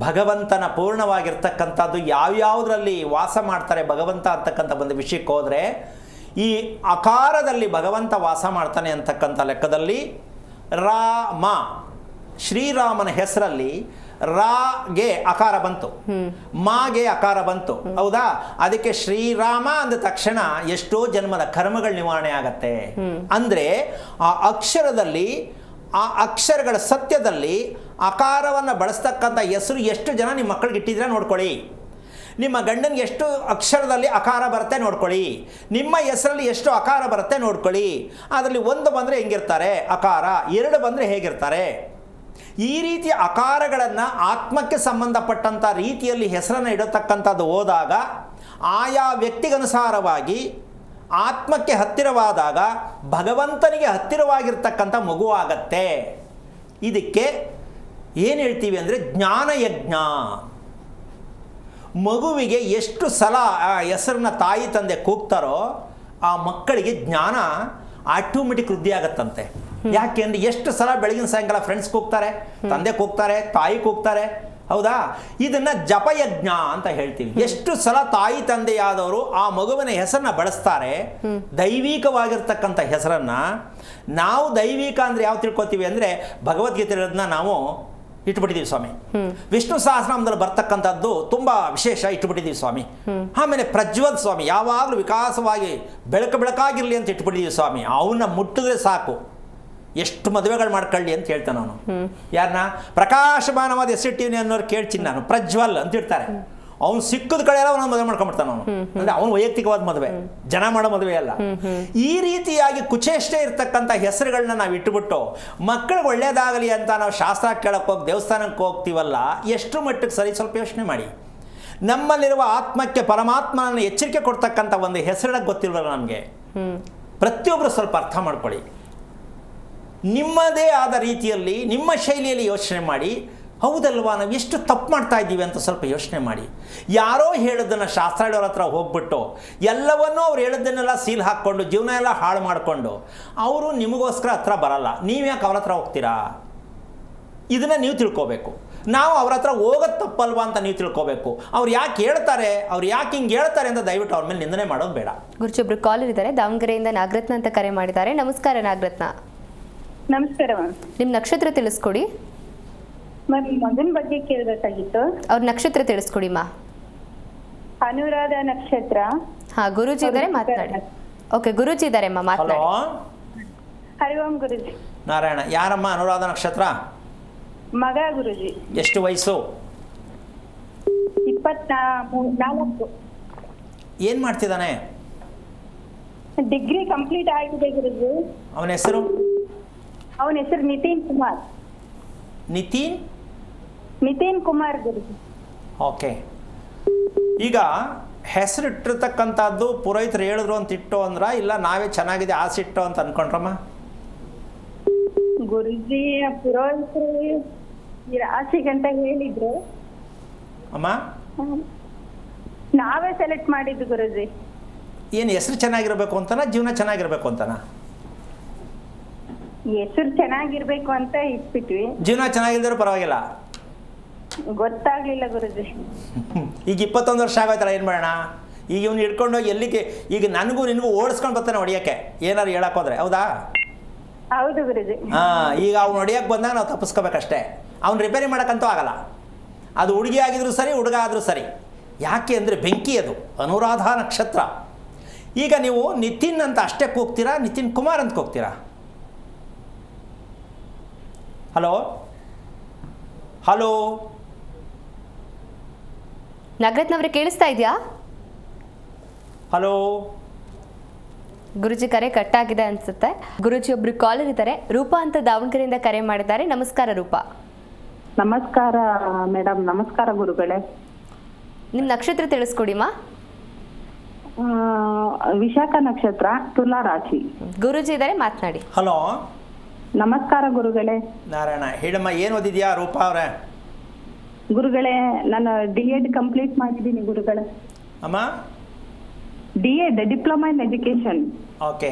ಭಗವಂತನ ಪೂರ್ಣವಾಗಿರ್ತಕ್ಕಂಥದ್ದು ಯಾವ್ಯಾವುದರಲ್ಲಿ ವಾಸ ಮಾಡ್ತಾರೆ ಭಗವಂತ ಅಂತಕ್ಕಂಥ ಒಂದು ವಿಷಯಕ್ಕೆ ಹೋದರೆ, ಈ ಅಕಾರದಲ್ಲಿ ಭಗವಂತ ವಾಸ ಮಾಡ್ತಾನೆ ಅಂತಕ್ಕಂಥ ಲೆಕ್ಕದಲ್ಲಿ ರಾಮ, ಶ್ರೀರಾಮನ ಹೆಸರಲ್ಲಿ ರಾಗೆ ಅಕಾರ ಬಂತು, ಮಾಗೆ ಅಕಾರ ಬಂತು. ಹೌದಾ? ಅದಕ್ಕೆ ಶ್ರೀರಾಮ ಅಂದ ತಕ್ಷಣ ಎಷ್ಟೋ ಜನ್ಮದ ಕರ್ಮಗಳ ನಿವಾರಣೆ ಆಗತ್ತೆ. ಅಂದ್ರೆ ಆ ಅಕ್ಷರದಲ್ಲಿ, ಆ ಅಕ್ಷರಗಳ ಸತ್ಯದಲ್ಲಿ ಅಕಾರವನ್ನು ಬಳಸ್ತಕ್ಕಂಥ ಹೆಸರು ಎಷ್ಟು ಜನ ನಿಮ್ಮ ಮಕ್ಕಳಿಗೆ ಇಟ್ಟಿದ್ರೆ ನೋಡ್ಕೊಳ್ಳಿ. ನಿಮ್ಮ ಗಂಡನಿಗೆ ಎಷ್ಟು ಅಕ್ಷರದಲ್ಲಿ ಅಕಾರ ಬರುತ್ತೆ ನೋಡ್ಕೊಳ್ಳಿ. ನಿಮ್ಮ ಹೆಸರಲ್ಲಿ ಎಷ್ಟು ಅಕಾರ ಬರುತ್ತೆ ನೋಡ್ಕೊಳ್ಳಿ. ಅದರಲ್ಲಿ ಒಂದು ಬಂದರೆ ಹೆಂಗಿರ್ತಾರೆ ಅಕಾರ, ಎರಡು ಬಂದರೆ ಹೇಗಿರ್ತಾರೆ. ಈ ರೀತಿಯ ಅಕಾರಗಳನ್ನು ಆತ್ಮಕ್ಕೆ ಸಂಬಂಧಪಟ್ಟಂಥ ರೀತಿಯಲ್ಲಿ ಹೆಸರನ್ನು ಇಡತಕ್ಕಂಥದ್ದು ಹೋದಾಗ, ಆಯಾ ವ್ಯಕ್ತಿಗನುಸಾರವಾಗಿ ಆತ್ಮಕ್ಕೆ ಹತ್ತಿರವಾದಾಗ ಭಗವಂತನಿಗೆ ಹತ್ತಿರವಾಗಿರ್ತಕ್ಕಂಥ ಮಗು ಆಗತ್ತೆ. ಇದಕ್ಕೆ ಏನು ಹೇಳ್ತೀವಿ ಅಂದರೆ ಜ್ಞಾನಯಜ್ಞ. ಮಗುವಿಗೆ ಎಷ್ಟು ಸಲ ಆ ಹೆಸರನ್ನ ತಾಯಿ ತಂದೆ ಕೂಗ್ತಾರೋ ಆ ಮಕ್ಕಳಿಗೆ ಜ್ಞಾನ ಆಟೋಮೆಟಿಕ್ ವೃದ್ಧಿ ಆಗತ್ತಂತೆ. ಯಾಕೆ ಅಂದರೆ ಎಷ್ಟು ಸಲ ಬೆಳಗಿನ ಸಾಯಂಕಾಲ ಫ್ರೆಂಡ್ಸ್ ಕೂಗ್ತಾರೆ, ತಂದೆ ಕೂಗ್ತಾರೆ, ತಾಯಿ ಕೂಗ್ತಾರೆ. ಹೌದಾ? ಇದನ್ನ ಜಪಯಜ್ಞ ಅಂತ ಹೇಳ್ತೀವಿ. ಎಷ್ಟು ಸಲ ತಾಯಿ ತಂದೆಯಾದವರು ಆ ಮಗುವಿನ ಹೆಸರನ್ನ ಬಳಸ್ತಾರೆ, ದೈವಿಕವಾಗಿರ್ತಕ್ಕಂಥ ಹೆಸರನ್ನ. ನಾವು ದೈವಿಕ ಅಂದ್ರೆ ಯಾವ ತಿಳ್ಕೊತೀವಿ ಅಂದರೆ, ಭಗವದ್ಗೀತೆ ನಾವು ಇಟ್ಬಿಟ್ಟಿದ್ದೀವಿ ಸ್ವಾಮಿ. ವಿಷ್ಣು ಸಹಸ್ರನಾಮದಲ್ಲಿ ಬರ್ತಕ್ಕಂಥದ್ದು ತುಂಬಾ ವಿಶೇಷ ಇಟ್ಬಿಟ್ಟಿದ್ದೀವಿ ಸ್ವಾಮಿ. ಆಮೇಲೆ ಪ್ರಜ್ವಲ್ ಸ್ವಾಮಿ ಯಾವಾಗಲೂ ವಿಕಾಸವಾಗಿ ಬೆಳಕಾಗಿರ್ಲಿ ಅಂತ ಇಟ್ಬಿಟ್ಟಿದ್ದೀವಿ ಸ್ವಾಮಿ. ಅವನ್ನ ಮುಟ್ಟಿದ್ರೆ ಸಾಕು, ಎಷ್ಟು ಮದುವೆಗಳು ಮಾಡ್ಕೊಳ್ಳಿ ಅಂತ ಹೇಳ್ತಾನೆ ಅವನು. ಯಾರನ್ನ? ಪ್ರಕಾಶಮಾನವಾದ ಹೆಸರಿಟ್ಟಿವ್ನಿ ಅನ್ನೋರು ಕೇಳ್ತೀನಿ ನಾನು. ಪ್ರಜ್ವಲ್ ಅಂತ ಇರ್ತಾರೆ. ಅವ್ನು ಸಿಕ್ಕದ ಕಡೆ ಎಲ್ಲ ಅವನ ಮದುವೆ ಮಾಡ್ಕೊಂಡ್ಬಿಡ್ತಾನೆ ಅವನು. ಅಂದರೆ ಅವನು ವೈಯಕ್ತಿಕವಾದ ಮದುವೆ, ಜನ ಮಾಡೋ ಮದುವೆ ಅಲ್ಲ. ಈ ರೀತಿಯಾಗಿ ಕುಚೇಷ್ಟೇ ಇರ್ತಕ್ಕಂಥ ಹೆಸರುಗಳನ್ನ ನಾವು ಇಟ್ಟುಬಿಟ್ಟು ಮಕ್ಕಳಿಗೆ ಒಳ್ಳೇದಾಗಲಿ ಅಂತ ನಾವು ಶಾಸ್ತ್ರ ಕೇಳಕ್ಕೆ ಹೋಗಿ ದೇವಸ್ಥಾನಕ್ಕೆ ಹೋಗ್ತೀವಲ್ಲ, ಎಷ್ಟು ಮಟ್ಟಿಗೆ ಸರಿ? ಸ್ವಲ್ಪ ಯೋಚನೆ ಮಾಡಿ. ನಮ್ಮಲ್ಲಿರುವ ಆತ್ಮಕ್ಕೆ ಪರಮಾತ್ಮನನ್ನು ಎಚ್ಚರಿಕೆ ಕೊಡ್ತಕ್ಕಂಥ ಒಂದು ಹೆಸರುಗಳಿಗೆ ಗೊತ್ತಿಲ್ವಲ್ಲ ನಮಗೆ. ಪ್ರತಿಯೊಬ್ಬರು ಸ್ವಲ್ಪ ಅರ್ಥ ಮಾಡ್ಕೊಳ್ಳಿ. ನಿಮ್ಮದೇ ಆದ ರೀತಿಯಲ್ಲಿ ನಿಮ್ಮ ಶೈಲಿಯಲ್ಲಿ ಯೋಚನೆ ಮಾಡಿ. ಹೌದಲ್ವಾ, ನಾವು ಎಷ್ಟು ತಪ್ಪು ಮಾಡ್ತಾ ಇದ್ದೀವಿ ಅಂತ ಸ್ವಲ್ಪ ಯೋಚನೆ ಮಾಡಿ. ಯಾರೋ ಹೇಳೋದನ್ನು ಶಾಸ್ತ್ರ ಹೇಳೋರ ಹತ್ರ ಹೋಗ್ಬಿಟ್ಟು ಎಲ್ಲವನ್ನೂ ಅವ್ರು ಹೇಳೋದನ್ನೆಲ್ಲ ಸೀಲ್ ಹಾಕ್ಕೊಂಡು ಜೀವನ ಎಲ್ಲ ಹಾಳು ಮಾಡಿಕೊಂಡು ಅವರು ನಿಮಗೋಸ್ಕರ ಹತ್ರ ಬರಲ್ಲ. ನೀವು ಯಾಕೆ ಅವ್ರ ಹತ್ರ ಹೋಗ್ತೀರಾ? ಇದನ್ನು ನೀವು ತಿಳ್ಕೋಬೇಕು. ನಾವು ಅವ್ರ ಹತ್ರ ಹೋಗೋದು ತಪ್ಪಲ್ವಾ ಅಂತ ನೀವು ತಿಳ್ಕೋಬೇಕು. ಅವ್ರು ಯಾಕೆ ಹೇಳ್ತಾರೆ, ಅವ್ರು ಯಾಕೆ ಹಿಂಗೆ ಹೇಳ್ತಾರೆ ಅಂತ ದಯವಿಟ್ಟು ಅವ್ರ ಮೇಲೆ ನಿಂದನೆ ಮಾಡೋದು ಬೇಡ. ಗುರುಜೊಬ್ರು ಕಾಲರ್ ಇದ್ದಾರೆ, ದಾವಣಗೆರೆಯಿಂದ ನಾಗರತ್ನ ಅಂತ ಕರೆ ಮಾಡಿದ್ದಾರೆ. ನಮಸ್ಕಾರ ನಾಗರತ್ನ. ನಮಸ್ಕಾರ ಮ್ಯಾಮ್. ನಿಮ್ಮ ನಕ್ಷತ್ರ ತಿಳಿಸ್ಕೊಡಿ. ಮ್ಯಾಮ್, ಮಗನ ಬಗ್ಗೆ ಕೇಳಬೇಕಾಗಿತ್ತು. ಅವ್ರ ನಕ್ಷತ್ರ ತಿಳಿಸ್ಕೊಡಿ ಮಾ. ಅನುರಾಧ ನಕ್ಷತ್ರ. ಹಾ, ಗುರುಜಿ ಇದ್ದಾರೆ, ಮಾತನಾಡಿ. ಓಕೆ, ಗುರುಜಿ ಇದ್ದಾರೆ ಅಮ್ಮ, ಹಲೋ ಮಾತನಾಡಿ. ಹರಿ ಓಂ ಗುರುಜಿ. ನಾರಾಯಣ. ಯಾರಮ್ಮ ಅನುರಾಧ ನಕ್ಷತ್ರ? ಮಗ ಗುರುಜಿ. ಎಷ್ಟು ವಯಸ್ಸು? 24. ಏನು ಮಾಡ್ತಿದ್ದಾನೆ? ಡಿಗ್ರಿ ಕಂಪ್ಲೀಟ್ ಆಗಿದೆ ಗುರುಜಿ. ಅವನ ಹೆಸರು? ಅವನ ಹೆಸರು ನಿತಿನ್ ಕುಮಾರ್. ನಿತಿನ್ ಕುಮಾರ್ ಗುರುಜಿ. ಓಕೆ. ಈಗ ಹೆಸರಿಟ್ಟಿರ್ತಕ್ಕಂಥದ್ದು ಪುರೋಹಿತರು ಹೇಳಿದ್ರು ಅಂತ ಇಟ್ಟು ಅಂದ್ರ, ಇಲ್ಲ ನಾವೇ ಚೆನ್ನಾಗಿದೆ ಆಸಿಟ್ಟು ಅಂತ ಅನ್ಕೊಂಡ್ರಮ್ಮ? ಗುರುಜಿ ಪುರೋಹಿತರು ಈ ರಾಶಿಗಂತ ಹೇಳಿದ್ರು ಅಮ್ಮ. ನಾವೇ ಸೆಲೆಕ್ಟ್ ಮಾಡಿದ್ದು ಗುರುಜಿ. ಏನು ಹೆಸರು ಚೆನ್ನಾಗಿರ್ಬೇಕು ಅಂತನಾ, ಜೀವನ ಚೆನ್ನಾಗಿರ್ಬೇಕು ಅಂತನಾ? ಹೆಸರು ಚೆನ್ನಾಗಿರ್ಬೇಕು ಅಂತ ಇಟ್ಬಿಟ್ವಿ. ಜೀವನ ಚೆನ್ನಾಗಿಲ್ದಿರೋ ಪರವಾಗಿಲ್ಲ. ಗೊತ್ತಾಗ್ಲಿಲ್ಲ ಗುರುಜಿ. ಈಗ 21 ವರ್ಷ ಆಗೋಯ್ತಲ್ಲ, ಏನು ಮಾಡೋಣ? ಈಗ ಇವ್ನು ಹಿಡ್ಕೊಂಡೋಗಿ ಎಲ್ಲಿಗೆ, ಈಗ ನನಗೂ ನಿನಗೂ ಓಡಿಸ್ಕೊಂಡು ಬರ್ತಾನೆ ಹೊಡಿಯೋಕ್ಕೆ, ಏನಾರು ಹೇಳಕ್ಕೋದ್ರೆ. ಹೌದಾ? ಹೌದು ಗುರುಜಿ. ಹಾಂ, ಈಗ ಅವ್ನು ಹೊಡಿಯೋಕ್ಕೆ ಬಂದಾಗ ನಾವು ತಪ್ಪಿಸ್ಕೋಬೇಕಷ್ಟೇ. ಅವ್ನು ರಿಪೇರಿ ಮಾಡೋಕ್ಕಂತೂ ಆಗಲ್ಲ. ಅದು ಹುಡುಗಿ ಆಗಿದ್ರು ಸರಿ, ಹುಡುಗ ಆದರೂ ಸರಿ. ಯಾಕೆ ಅಂದರೆ ಬೆಂಕಿ ಅದು, ಅನುರಾಧ ನಕ್ಷತ್ರ. ಈಗ ನೀವು ನಿತಿನ್ ಅಂತ ಅಷ್ಟೇ ಕೂಗ್ತೀರಾ, ನಿತಿನ್ ಕುಮಾರ್ ಅಂತ ಕೂಗ್ತೀರಾ? ಹಲೋ ಹಲೋ ನಾಗರತ್ನವ್ರೆ, ಕೇಳಿಸ್ತಾ ಇದೆಯಾ? ಹಲೋ. ಗುರುಜಿ ಕರೆ ಕಟ್ಟಾಗಿದೆ ಅನ್ಸುತ್ತೆ. ಗುರುಜಿ ಒಬ್ರು ಕಾಲರ್ ಇದ್ದಾರೆ, ರೂಪಾ ಅಂತ ದಾವಣಗೆರೆಯಿಂದ ಕರೆ ಮಾಡಿದ್ದಾರೆ. ನಮಸ್ಕಾರ ರೂಪಾ. ನಮಸ್ಕಾರ ಮೇಡಮ್. ನಮಸ್ಕಾರ ಗುರುಗಳೇ. ನಿಮ್ಮ ನಕ್ಷತ್ರ ತಿಳಿಸ್ಕೊಡಿ ಮಾ. ವಿಶಾಖ ನಕ್ಷತ್ರ, ತುಲಾ ರಾಶಿ. ಗುರುಜಿ ಇದ್ದಾರೆ, ಮಾತನಾಡಿ. ಹಲೋ. ನಮಸ್ಕಾರ ಗುರುಗಳೇ. ನಾರಾಯಣ. ಹೇಳಮ್ಮ, ಏನು ಓದಿದ್ಯಾ ರೂಪಾ ಅವರೇ? ಗುರುಗಳೇ, ನಾನು ಡಿ.ಎಡ್ ಕಂಪ್ಲೀಟ್ ಮಾಡಿದ್ದೀನಿ ಗುರುಗಳೇ. ಅಮ್ಮ? ಡಿ.ಎಡ್, ಡಿಪ್ಲೊಮಾ ಇನ್ ಎಜುಕೇಶನ್. ಓಕೆ.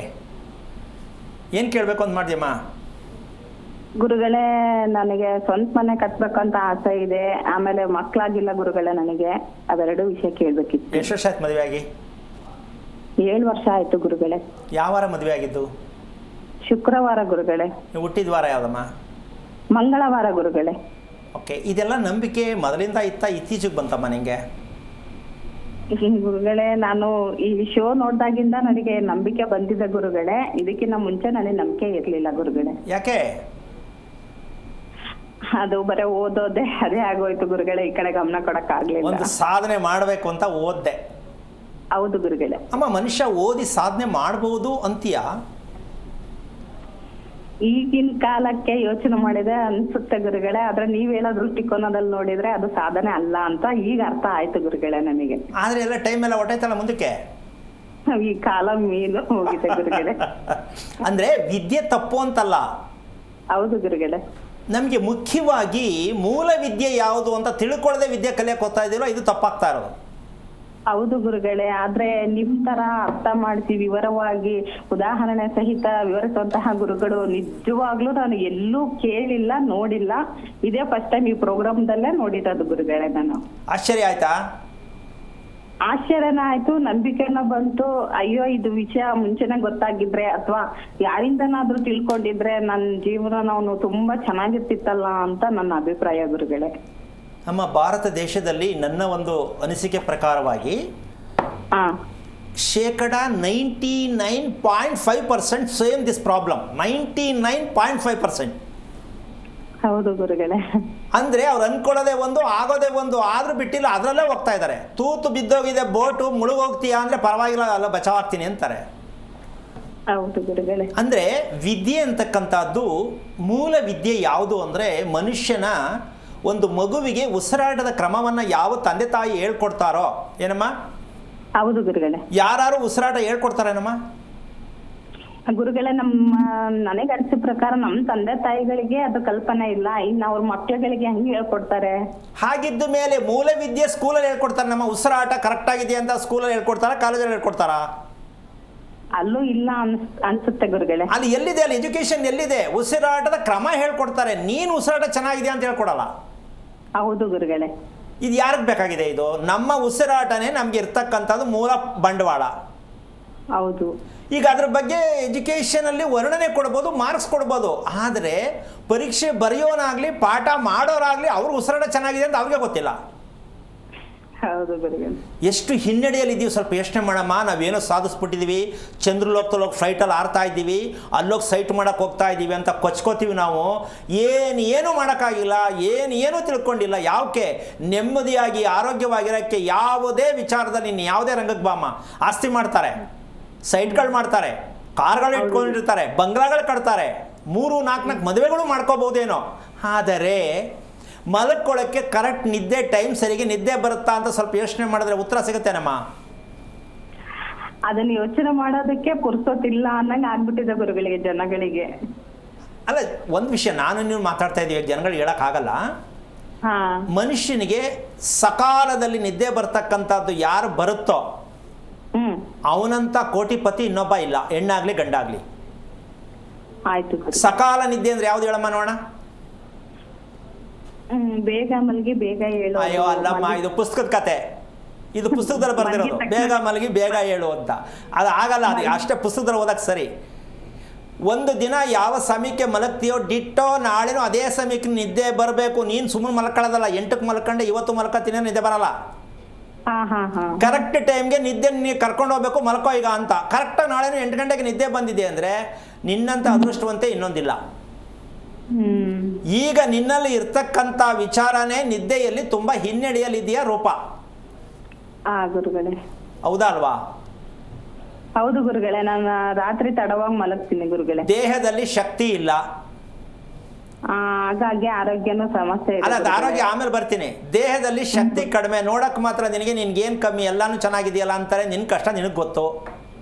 ಏನು ಕೇಳಬೇಕು ಅಂತ ಮಾಡಿದ್ಯಮ್ಮ? ಗುರುಗಳೇ, ನನಗೆ ಸ್ವಂತ ಮನೆ ಕಟ್ಬೇಕಂತ ಆಸೆ ಇದೆ. ಆಮೇಲೆ ಮಕ್ಕಳಾಗಿಲ್ಲ ಗುರುಗಳೇ ನನಗೆ. ಅವೆರಡು ವಿಷಯ ಕೇಳಬೇಕಿತ್ತು. ಎಷ್ಟು ವರ್ಷ ಆಯ್ತು ಮದುವೆ ಆಗಿ? 7 ವರ್ಷ ಆಯ್ತು ಗುರುಗಳೇ. ಯಾವ ವಾರ ಮದುವೆ ಆಗಿದ್ದು? ಶುಕ್ರವಾರ ಗುರುಗಳೇ. ನೀವು ಹುಟ್ಟಿದ ವಾರ ಯಾವುದಮ್ಮ? ಮಂಗಳವಾರ ಗುರುಗಳೇ. ಓಕೆ. ಇದೆಲ್ಲ ನಂಬಿಕೆ ಮೊದಲಿಂದ ಇತ್ತಾ, ಇತ್ತೀಚೆಗೆ ಬಂತಮ್ಮ ನಿಮಗೆ? ಗುರುಗಳೇ, ನಾನು ಈ ಶೋ ನೋಡ್ದಾಗಿಂದ ನನಗೆ ನಂಬಿಕೆ ಬಂದಿದೆ ಗುರುಗಳೇ. ಇದಕ್ಕಿಂತ ಮುಂಚೆ ನನಗೆ ನಂಬಿಕೆ ಇರ್ಲಿಲ್ಲ ಗುರುಗಳೇ. ಯಾಕೆ? ಅದು ಬರೀ ಓದೋದೇ ಅದೇ ಆಗೋಯ್ತು ಗುರುಗಳೇ. ಈ ಕಡೆ ಗಮನ ಕೊಡಕ್ ಆಗ್ಲಿಲ್ಲ. ಒಂದು ಸಾಧನೆ ಮಾಡಬೇಕು ಅಂತ ಓದ್ದೆ. ಹೌದು ಗುರುಗಳೇ. ಅಮ್ಮ, ಮನುಷ್ಯ ಓದಿ ಸಾಧನೆ ಮಾಡಬಹುದು ಅಂತೀಯಾ? ಈಗಿನ ಕಾಲಕ್ಕೆ ಯೋಚನೆ ಮಾಡಿದೆ ಅನ್ಸುತ್ತೆ ಗುರುಗಳೇ. ಆದ್ರೆ ನೀವ್ ಹೇಳೋ ದೃಷ್ಟಿಕೋನದಲ್ಲಿ ನೋಡಿದ್ರೆ ಅದು ಸಾಧನೆ ಅಲ್ಲ ಅಂತ ಈಗ ಅರ್ಥ ಆಯ್ತು ಗುರುಗಳೇ ನನಗೆ. ಆದ್ರೆ ಎಲ್ಲ ಟೈಮ್ ಎಲ್ಲ ಹೊಟ್ಟೈತಲ್ಲ ಮುಂದಕ್ಕೆ. ಈ ಕಾಲ ಮೀನು ಹೋಗಿದೆ ಗುರುಗಳೇ. ಅಂದ್ರೆ ವಿದ್ಯೆ ತಪ್ಪು ಅಂತಲ್ಲ. ಹೌದು ಗುರುಗಳೇ. ನಮಗೆ ಮುಖ್ಯವಾಗಿ ಮೂಲ ವಿದ್ಯೆ ಯಾವುದು ಅಂತ ತಿಳ್ಕೊಳ್ಳದೆ ವಿದ್ಯೆ ಕಲಿಯಕ್ಕೆ ಹೋಗ್ತಾ ಇದೀರೋ, ಇದು ತಪ್ಪಾಗ್ತಾ ಇರೋದು. ಹೌದು ಗುರುಗಳೇ. ಆದ್ರೆ ನಿಮ್ ತರ ಅರ್ಥ ಮಾಡಿಸಿ ವಿವರವಾಗಿ ಉದಾಹರಣೆ ಸಹಿತ ವಿವರಿಸುವಂತಹ ಗುರುಗಳು ನಿಜವಾಗ್ಲೂ ನಾನು ಎಲ್ಲೂ ಕೇಳಿಲ್ಲ, ನೋಡಿಲ್ಲ. ಇದೇ ಫಸ್ಟ್ ಟೈಮ್ ಈ ಪ್ರೋಗ್ರಾಮ್ದಲ್ಲೇ ನೋಡಿರೋದು ಗುರುಗಳೇ ನಾನು. ಆಶ್ಚರ್ಯ ಆಯ್ತಾ? ಆಶ್ಚರ್ಯನ ಆಯ್ತು, ನಂಬಿಕೆನ ಬಂತು. ಅಯ್ಯೋ, ಇದು ವಿಷಯ ಮುಂಚೆನೆ ಗೊತ್ತಾಗಿದ್ರೆ ಅಥವಾ ಯಾರಿಂದನಾದ್ರೂ ತಿಳ್ಕೊಂಡಿದ್ರೆ ನನ್ನ ಜೀವನ ನಾನು ತುಂಬಾ ಚೆನ್ನಾಗಿರ್ತಿತ್ತಲ್ಲ ಅಂತ ನನ್ನ ಅಭಿಪ್ರಾಯ ಗುರುಗಳೇ. ನಮ್ಮ ಭಾರತ ದೇಶದಲ್ಲಿ ನನ್ನ ಒಂದು ಅನಿಸಿಕೆ ಪ್ರಕಾರವಾಗಿ 99.5% ಸೇಮ್ ದಿಸ್ ಪ್ರಾಬ್ಲಮ್. 99.5%. ಹೌದು ಗುರುಗಳೇ. ಅಂದರೆ ಅವ್ರು ಅಂದ್ಕೊಳ್ಳೋದೇ ಒಂದು ಆಗೋದೇ ಒಂದು, ಆದರೂ ಬಿಟ್ಟಿಲ್ಲ, ಅದರಲ್ಲೇ ಹೋಗ್ತಾ ಇದ್ದಾರೆ. ತೂತು ಬಿದ್ದೋಗಿದೆ ಬೋಟು, ಮುಳುಗೋಗ್ತೀಯಾ ಅಂದರೆ ಪರವಾಗಿಲ್ಲ, ಅಲ್ಲ ಬಚಾವಾಗ್ತೀನಿ ಅಂತಾರೆ. ಹೌದು ಗುರುಗಳೇ. ಅಂದರೆ ವಿದ್ಯೆ ಅಂತಕ್ಕಂಥದ್ದು ಮೂಲ ವಿದ್ಯೆ ಯಾವುದು ಅಂದರೆ ಮನುಷ್ಯನ ಒಂದು ಮಗುವಿಗೆ ಉಸಿರಾಟದ ಕ್ರಮವನ್ನು ಯಾವ ತಂದೆ ತಾಯಿ ಹೇಳ್ಕೊಡ್ತಾರೋ ಏನಮ್ಮ. ಹೌದು ಗುರುಗಳೇ. ಯಾರು ಉಸಿರಾಟ ಹೇಳ್ಕೊಡ್ತಾರೇನಮ್ಮ? ಗುರುಗಳೇ, ನನಗೆ ಅನಿಸಿದ ಪ್ರಕಾರ ನಮ್ಮ ತಂದೆ ತಾಯಿಗಳಿಗೆ ಅದು ಕಲ್ಪನೆ ಇಲ್ಲ, ಇನ್ನು ಅವ್ರ ಮಕ್ಕಳುಗಳಿಗೆ ಹೆಂಗೆ ಹೇಳ್ಕೊಡ್ತಾರೆ? ಹಾಗಿದ್ದ ಮೇಲೆ ಮೂಲ ವಿದ್ಯೆ ಸ್ಕೂಲಲ್ಲಿ ಹೇಳ್ಕೊಡ್ತಾರೆ. ನಮ್ಮ ಉಸಿರಾಟ ಕರೆಕ್ಟ್ ಆಗಿದೆ ಅಂತ ಸ್ಕೂಲಲ್ಲಿ ಹೇಳ್ಕೊಡ್ತಾರಾ, ಕಾಲೇಜಲ್ಲಿ ಹೇಳ್ಕೊಡ್ತಾರಾ? ಅಲ್ಲೂ ಇಲ್ಲ ಅನ್ಸುತ್ತೆ ಗುರುಗಳೇ. ಅಲ್ಲಿ ಎಲ್ಲಿದೆ, ಅಲ್ಲಿ ಎಜುಕೇಶನ್ ಎಲ್ಲಿದೆ? ಉಸಿರಾಟದ ಕ್ರಮ ಹೇಳ್ಕೊಡ್ತಾರೆ, ನೀನು ಉಸಿರಾಟ ಚೆನ್ನಾಗಿದೆ ಅಂತ ಹೇಳ್ಕೊಡಲ್ಲ. ಹೌದು ಗುರುಗಳೇ. ಇದು ಯಾರಿಗೆ ಬೇಕಾಗಿದೆ? ಇದು ನಮ್ಮ ಉಸಿರಾಟನೇ ನಮ್ಗೆ ಇರ್ತಕ್ಕಂಥದ್ದು ಮೂಲ ಬಂಡವಾಳ. ಹೌದು. ಈಗ ಅದ್ರ ಬಗ್ಗೆ ಎಜುಕೇಷನಲ್ಲಿ ವರ್ಣನೆ ಕೊಡ್ಬೋದು, ಮಾರ್ಕ್ಸ್ ಕೊಡ್ಬೋದು, ಆದರೆ ಪರೀಕ್ಷೆ ಬರೆಯೋನಾಗಲಿ ಪಾಠ ಮಾಡೋರಾಗಲಿ ಅವ್ರ ಉಸಿರಾಟ ಚೆನ್ನಾಗಿದೆ ಅಂತ ಅವ್ರಿಗೆ ಗೊತ್ತಿಲ್ಲ. ಹೌದು ಗುರುಗಳೇ. ಎಷ್ಟು ಹಿನ್ನಡೆಯಲ್ಲಿದ್ದೀವಿ ಸ್ವಲ್ಪ ಯೋಚನೆ ಮಾಡಮ್ಮ. ನಾವೇನೋ ಸಾಧಿಸ್ಬಿಟ್ಟಿದ್ದೀವಿ, ಚಂದ್ರಲೋಕದಲ್ಲಿ ಹೋಗಿ ಫ್ಲೈಟಲ್ಲಿ ಆರ್ತಾ ಇದ್ದೀವಿ, ಅಲ್ಲೋಗಿ ಸೈಟ್ ಮಾಡೋಕ್ಕೆ ಹೋಗ್ತಾ ಇದ್ದೀವಿ ಅಂತ ಕೊಚ್ಕೋತೀವಿ ನಾವು. ಏನು ಮಾಡೋಕ್ಕಾಗಿಲ್ಲ, ಏನೂ ತಿಳ್ಕೊಂಡಿಲ್ಲ. ಯಾವಕ್ಕೆ? ನೆಮ್ಮದಿಯಾಗಿ ಆರೋಗ್ಯವಾಗಿರೋಕ್ಕೆ ಯಾವುದೇ ವಿಚಾರದಲ್ಲಿ ಇನ್ನು ಯಾವುದೇ ರಂಗಕ್ಕೆ ಬಾಮ್ಮ. ಆಸ್ತಿ ಮಾಡ್ತಾರೆ, ಸೈಟ್ಗಳು ಮಾಡ್ತಾರೆ, ಕಾರ್ಗಳು ಇಟ್ಕೊಂಡಿರ್ತಾರೆ, ಬಂಗ್ಲಾಗಳು ಕಟ್ತಾರೆ, 3-4 ಮದುವೆಗಳು ಮಾಡ್ಕೋಬೋದೇನೋ. ಆದರೆ ಮಲಕ್ಕೊಳ್ಳೋಕ್ಕೆ ಕರೆಕ್ಟ್ ನಿದ್ದೆ ಟೈಮ್ ಸರಿಗೆ ನಿದ್ದೆ ಬರುತ್ತಾ ಅಂತ ಸ್ವಲ್ಪ ಯೋಚನೆ ಮಾಡಿದ್ರೆ ಉತ್ತರ ಸಿಗುತ್ತೇನಮ್ಮ? ಅದನ್ನ ಯೋಚನೆ ಮಾಡೋದಕ್ಕೆ ಪುರ್ಸೊತ್ತಿಲ್ಲ ಅನ್ನಂಗೆ ಆಗ್ಬಿಟ್ಟಿದೆ ಗುರುಗಳಿಗೆ, ಜನಗಳಿಗೆ. ಅಲ್ಲ, ಒಂದು ವಿಷಯ ನಾನು ನೀವು ಮಾತಾಡ್ತಾ ಇದ್ದೀವಿ, ಜನಗಳು ಹೇಳೋಕ್ಕಾಗಲ್ಲ. ಮನುಷ್ಯನಿಗೆ ಸಕಾಲದಲ್ಲಿ ನಿದ್ದೆ ಬರ್ತಕ್ಕಂಥದ್ದು ಯಾರು ಬರುತ್ತೋ ಅವನಂತ ಕೋಟಿಪತಿ ಇನ್ನೊಬ್ಬ ಇಲ್ಲ, ಹೆಣ್ಣಾಗ್ಲಿ ಗಂಡಾಗ್ಲಿ. ಆಯ್ತು. ಸಕಾಲ ನಿದ್ದೆ ಅಂದ್ರೆ ಯಾವ್ದು ಹೇಳಮ್ಮ ನೋಡೋಣ? ಬೇಗ ಮಲಗಿ ಬೇಗ ಹೇಳು. ಅಯ್ಯೋ ಅಲ್ಲಮ್ಮ, ಇದು ಪುಸ್ತಕದ ಕತೆ, ಇದು ಪುಸ್ತಕದಲ್ಲಿ ಬರ್ದಿರೋದು. ಬೇಗ ಮಲಗಿ ಬೇಗ ಹೇಳು ಅಂತ ಅದು ಆಗಲ್ಲ. ಅದು ಅಷ್ಟೇ ಪುಸ್ತಕದಲ್ಲಿ ಓದಕ್ಕೆ ಸರಿ. ಒಂದು ದಿನ ಯಾವ ಸಮಯಕ್ಕೆ ಮಲಗ್ತೀಯೋ ಡಿಟ್ಟೋ ನಾಳೆನೂ ಅದೇ ಸಮಯಕ್ಕೆ ನಿದ್ದೆ ಬರಬೇಕು. ನೀನು ಸುಮ್ಮನೆ ಮಲ್ಕೊಳ್ಳೋದಲ್ಲ, 8ಕ್ಕೆ ಮಲ್ಕೊಂಡೆ ಇವತ್ತು ಮಲ್ಕೊತೀನಿ ನಿದ್ದೆ ಬರಲ್ಲ. ಕರೆಕ್ಟ್ ಟೈಮ್ಗೆ ನಿದ್ದೆ ನೀವು ಕರ್ಕೊಂಡು ಹೋಗ್ಬೇಕು, ಮಲ್ಕೋ ಈಗ ಅಂತ. ಕರೆಕ್ಟಾಗಿ ನಾಳೆನೂ 8 ಗಂಟೆಗೆ ನಿದ್ದೆ ಬಂದಿದೆ ಅಂದರೆ ನಿನ್ನಂತ ಅದೃಷ್ಟವಂತೆ ಇನ್ನೊಂದಿಲ್ಲ. ಈಗ ನಿನ್ನಲ್ಲಿ ಇರ್ತಕ್ಕಂಥ ವಿಚಾರನೇ ನಿದ್ದೆಯಲ್ಲಿ ತುಂಬ ಹಿನ್ನಡೆಯಲ್ಲಿದೆಯಾ ರೂಪ? ಗುರುಗಳೇ. ಹೌದಾ ಅಲ್ವಾ? ಹೌದು ಗುರುಗಳೇ, ನಾನು ರಾತ್ರಿ ತಡವಾಗಿ ಮಲಗ್ತೀನಿ ಗುರುಗಳೇ. ದೇಹದಲ್ಲಿ ಶಕ್ತಿ ಇಲ್ಲ, ಹಾಗಾಗಿ ಆರೋಗ್ಯನೂ ಸಮಸ್ಯೆ ಇದೆ. ಅಲ್ಲ, ಅದು ಆರೋಗ್ಯ ಆಮೇಲೆ ಬರ್ತೀನಿ. ದೇಹದಲ್ಲಿ ಶಕ್ತಿ ಕಡಿಮೆ, ನೋಡಕ್ ಮಾತ್ರ ನಿನ್ಗೇನು ಕಮ್ಮಿ, ಎಲ್ಲಾನು ಚೆನ್ನಾಗಿದೆಯಲ್ಲ ಅಂತಾರೆ. ನಿನ್ ಕಷ್ಟ ನಿನಗೆ ಗೊತ್ತು.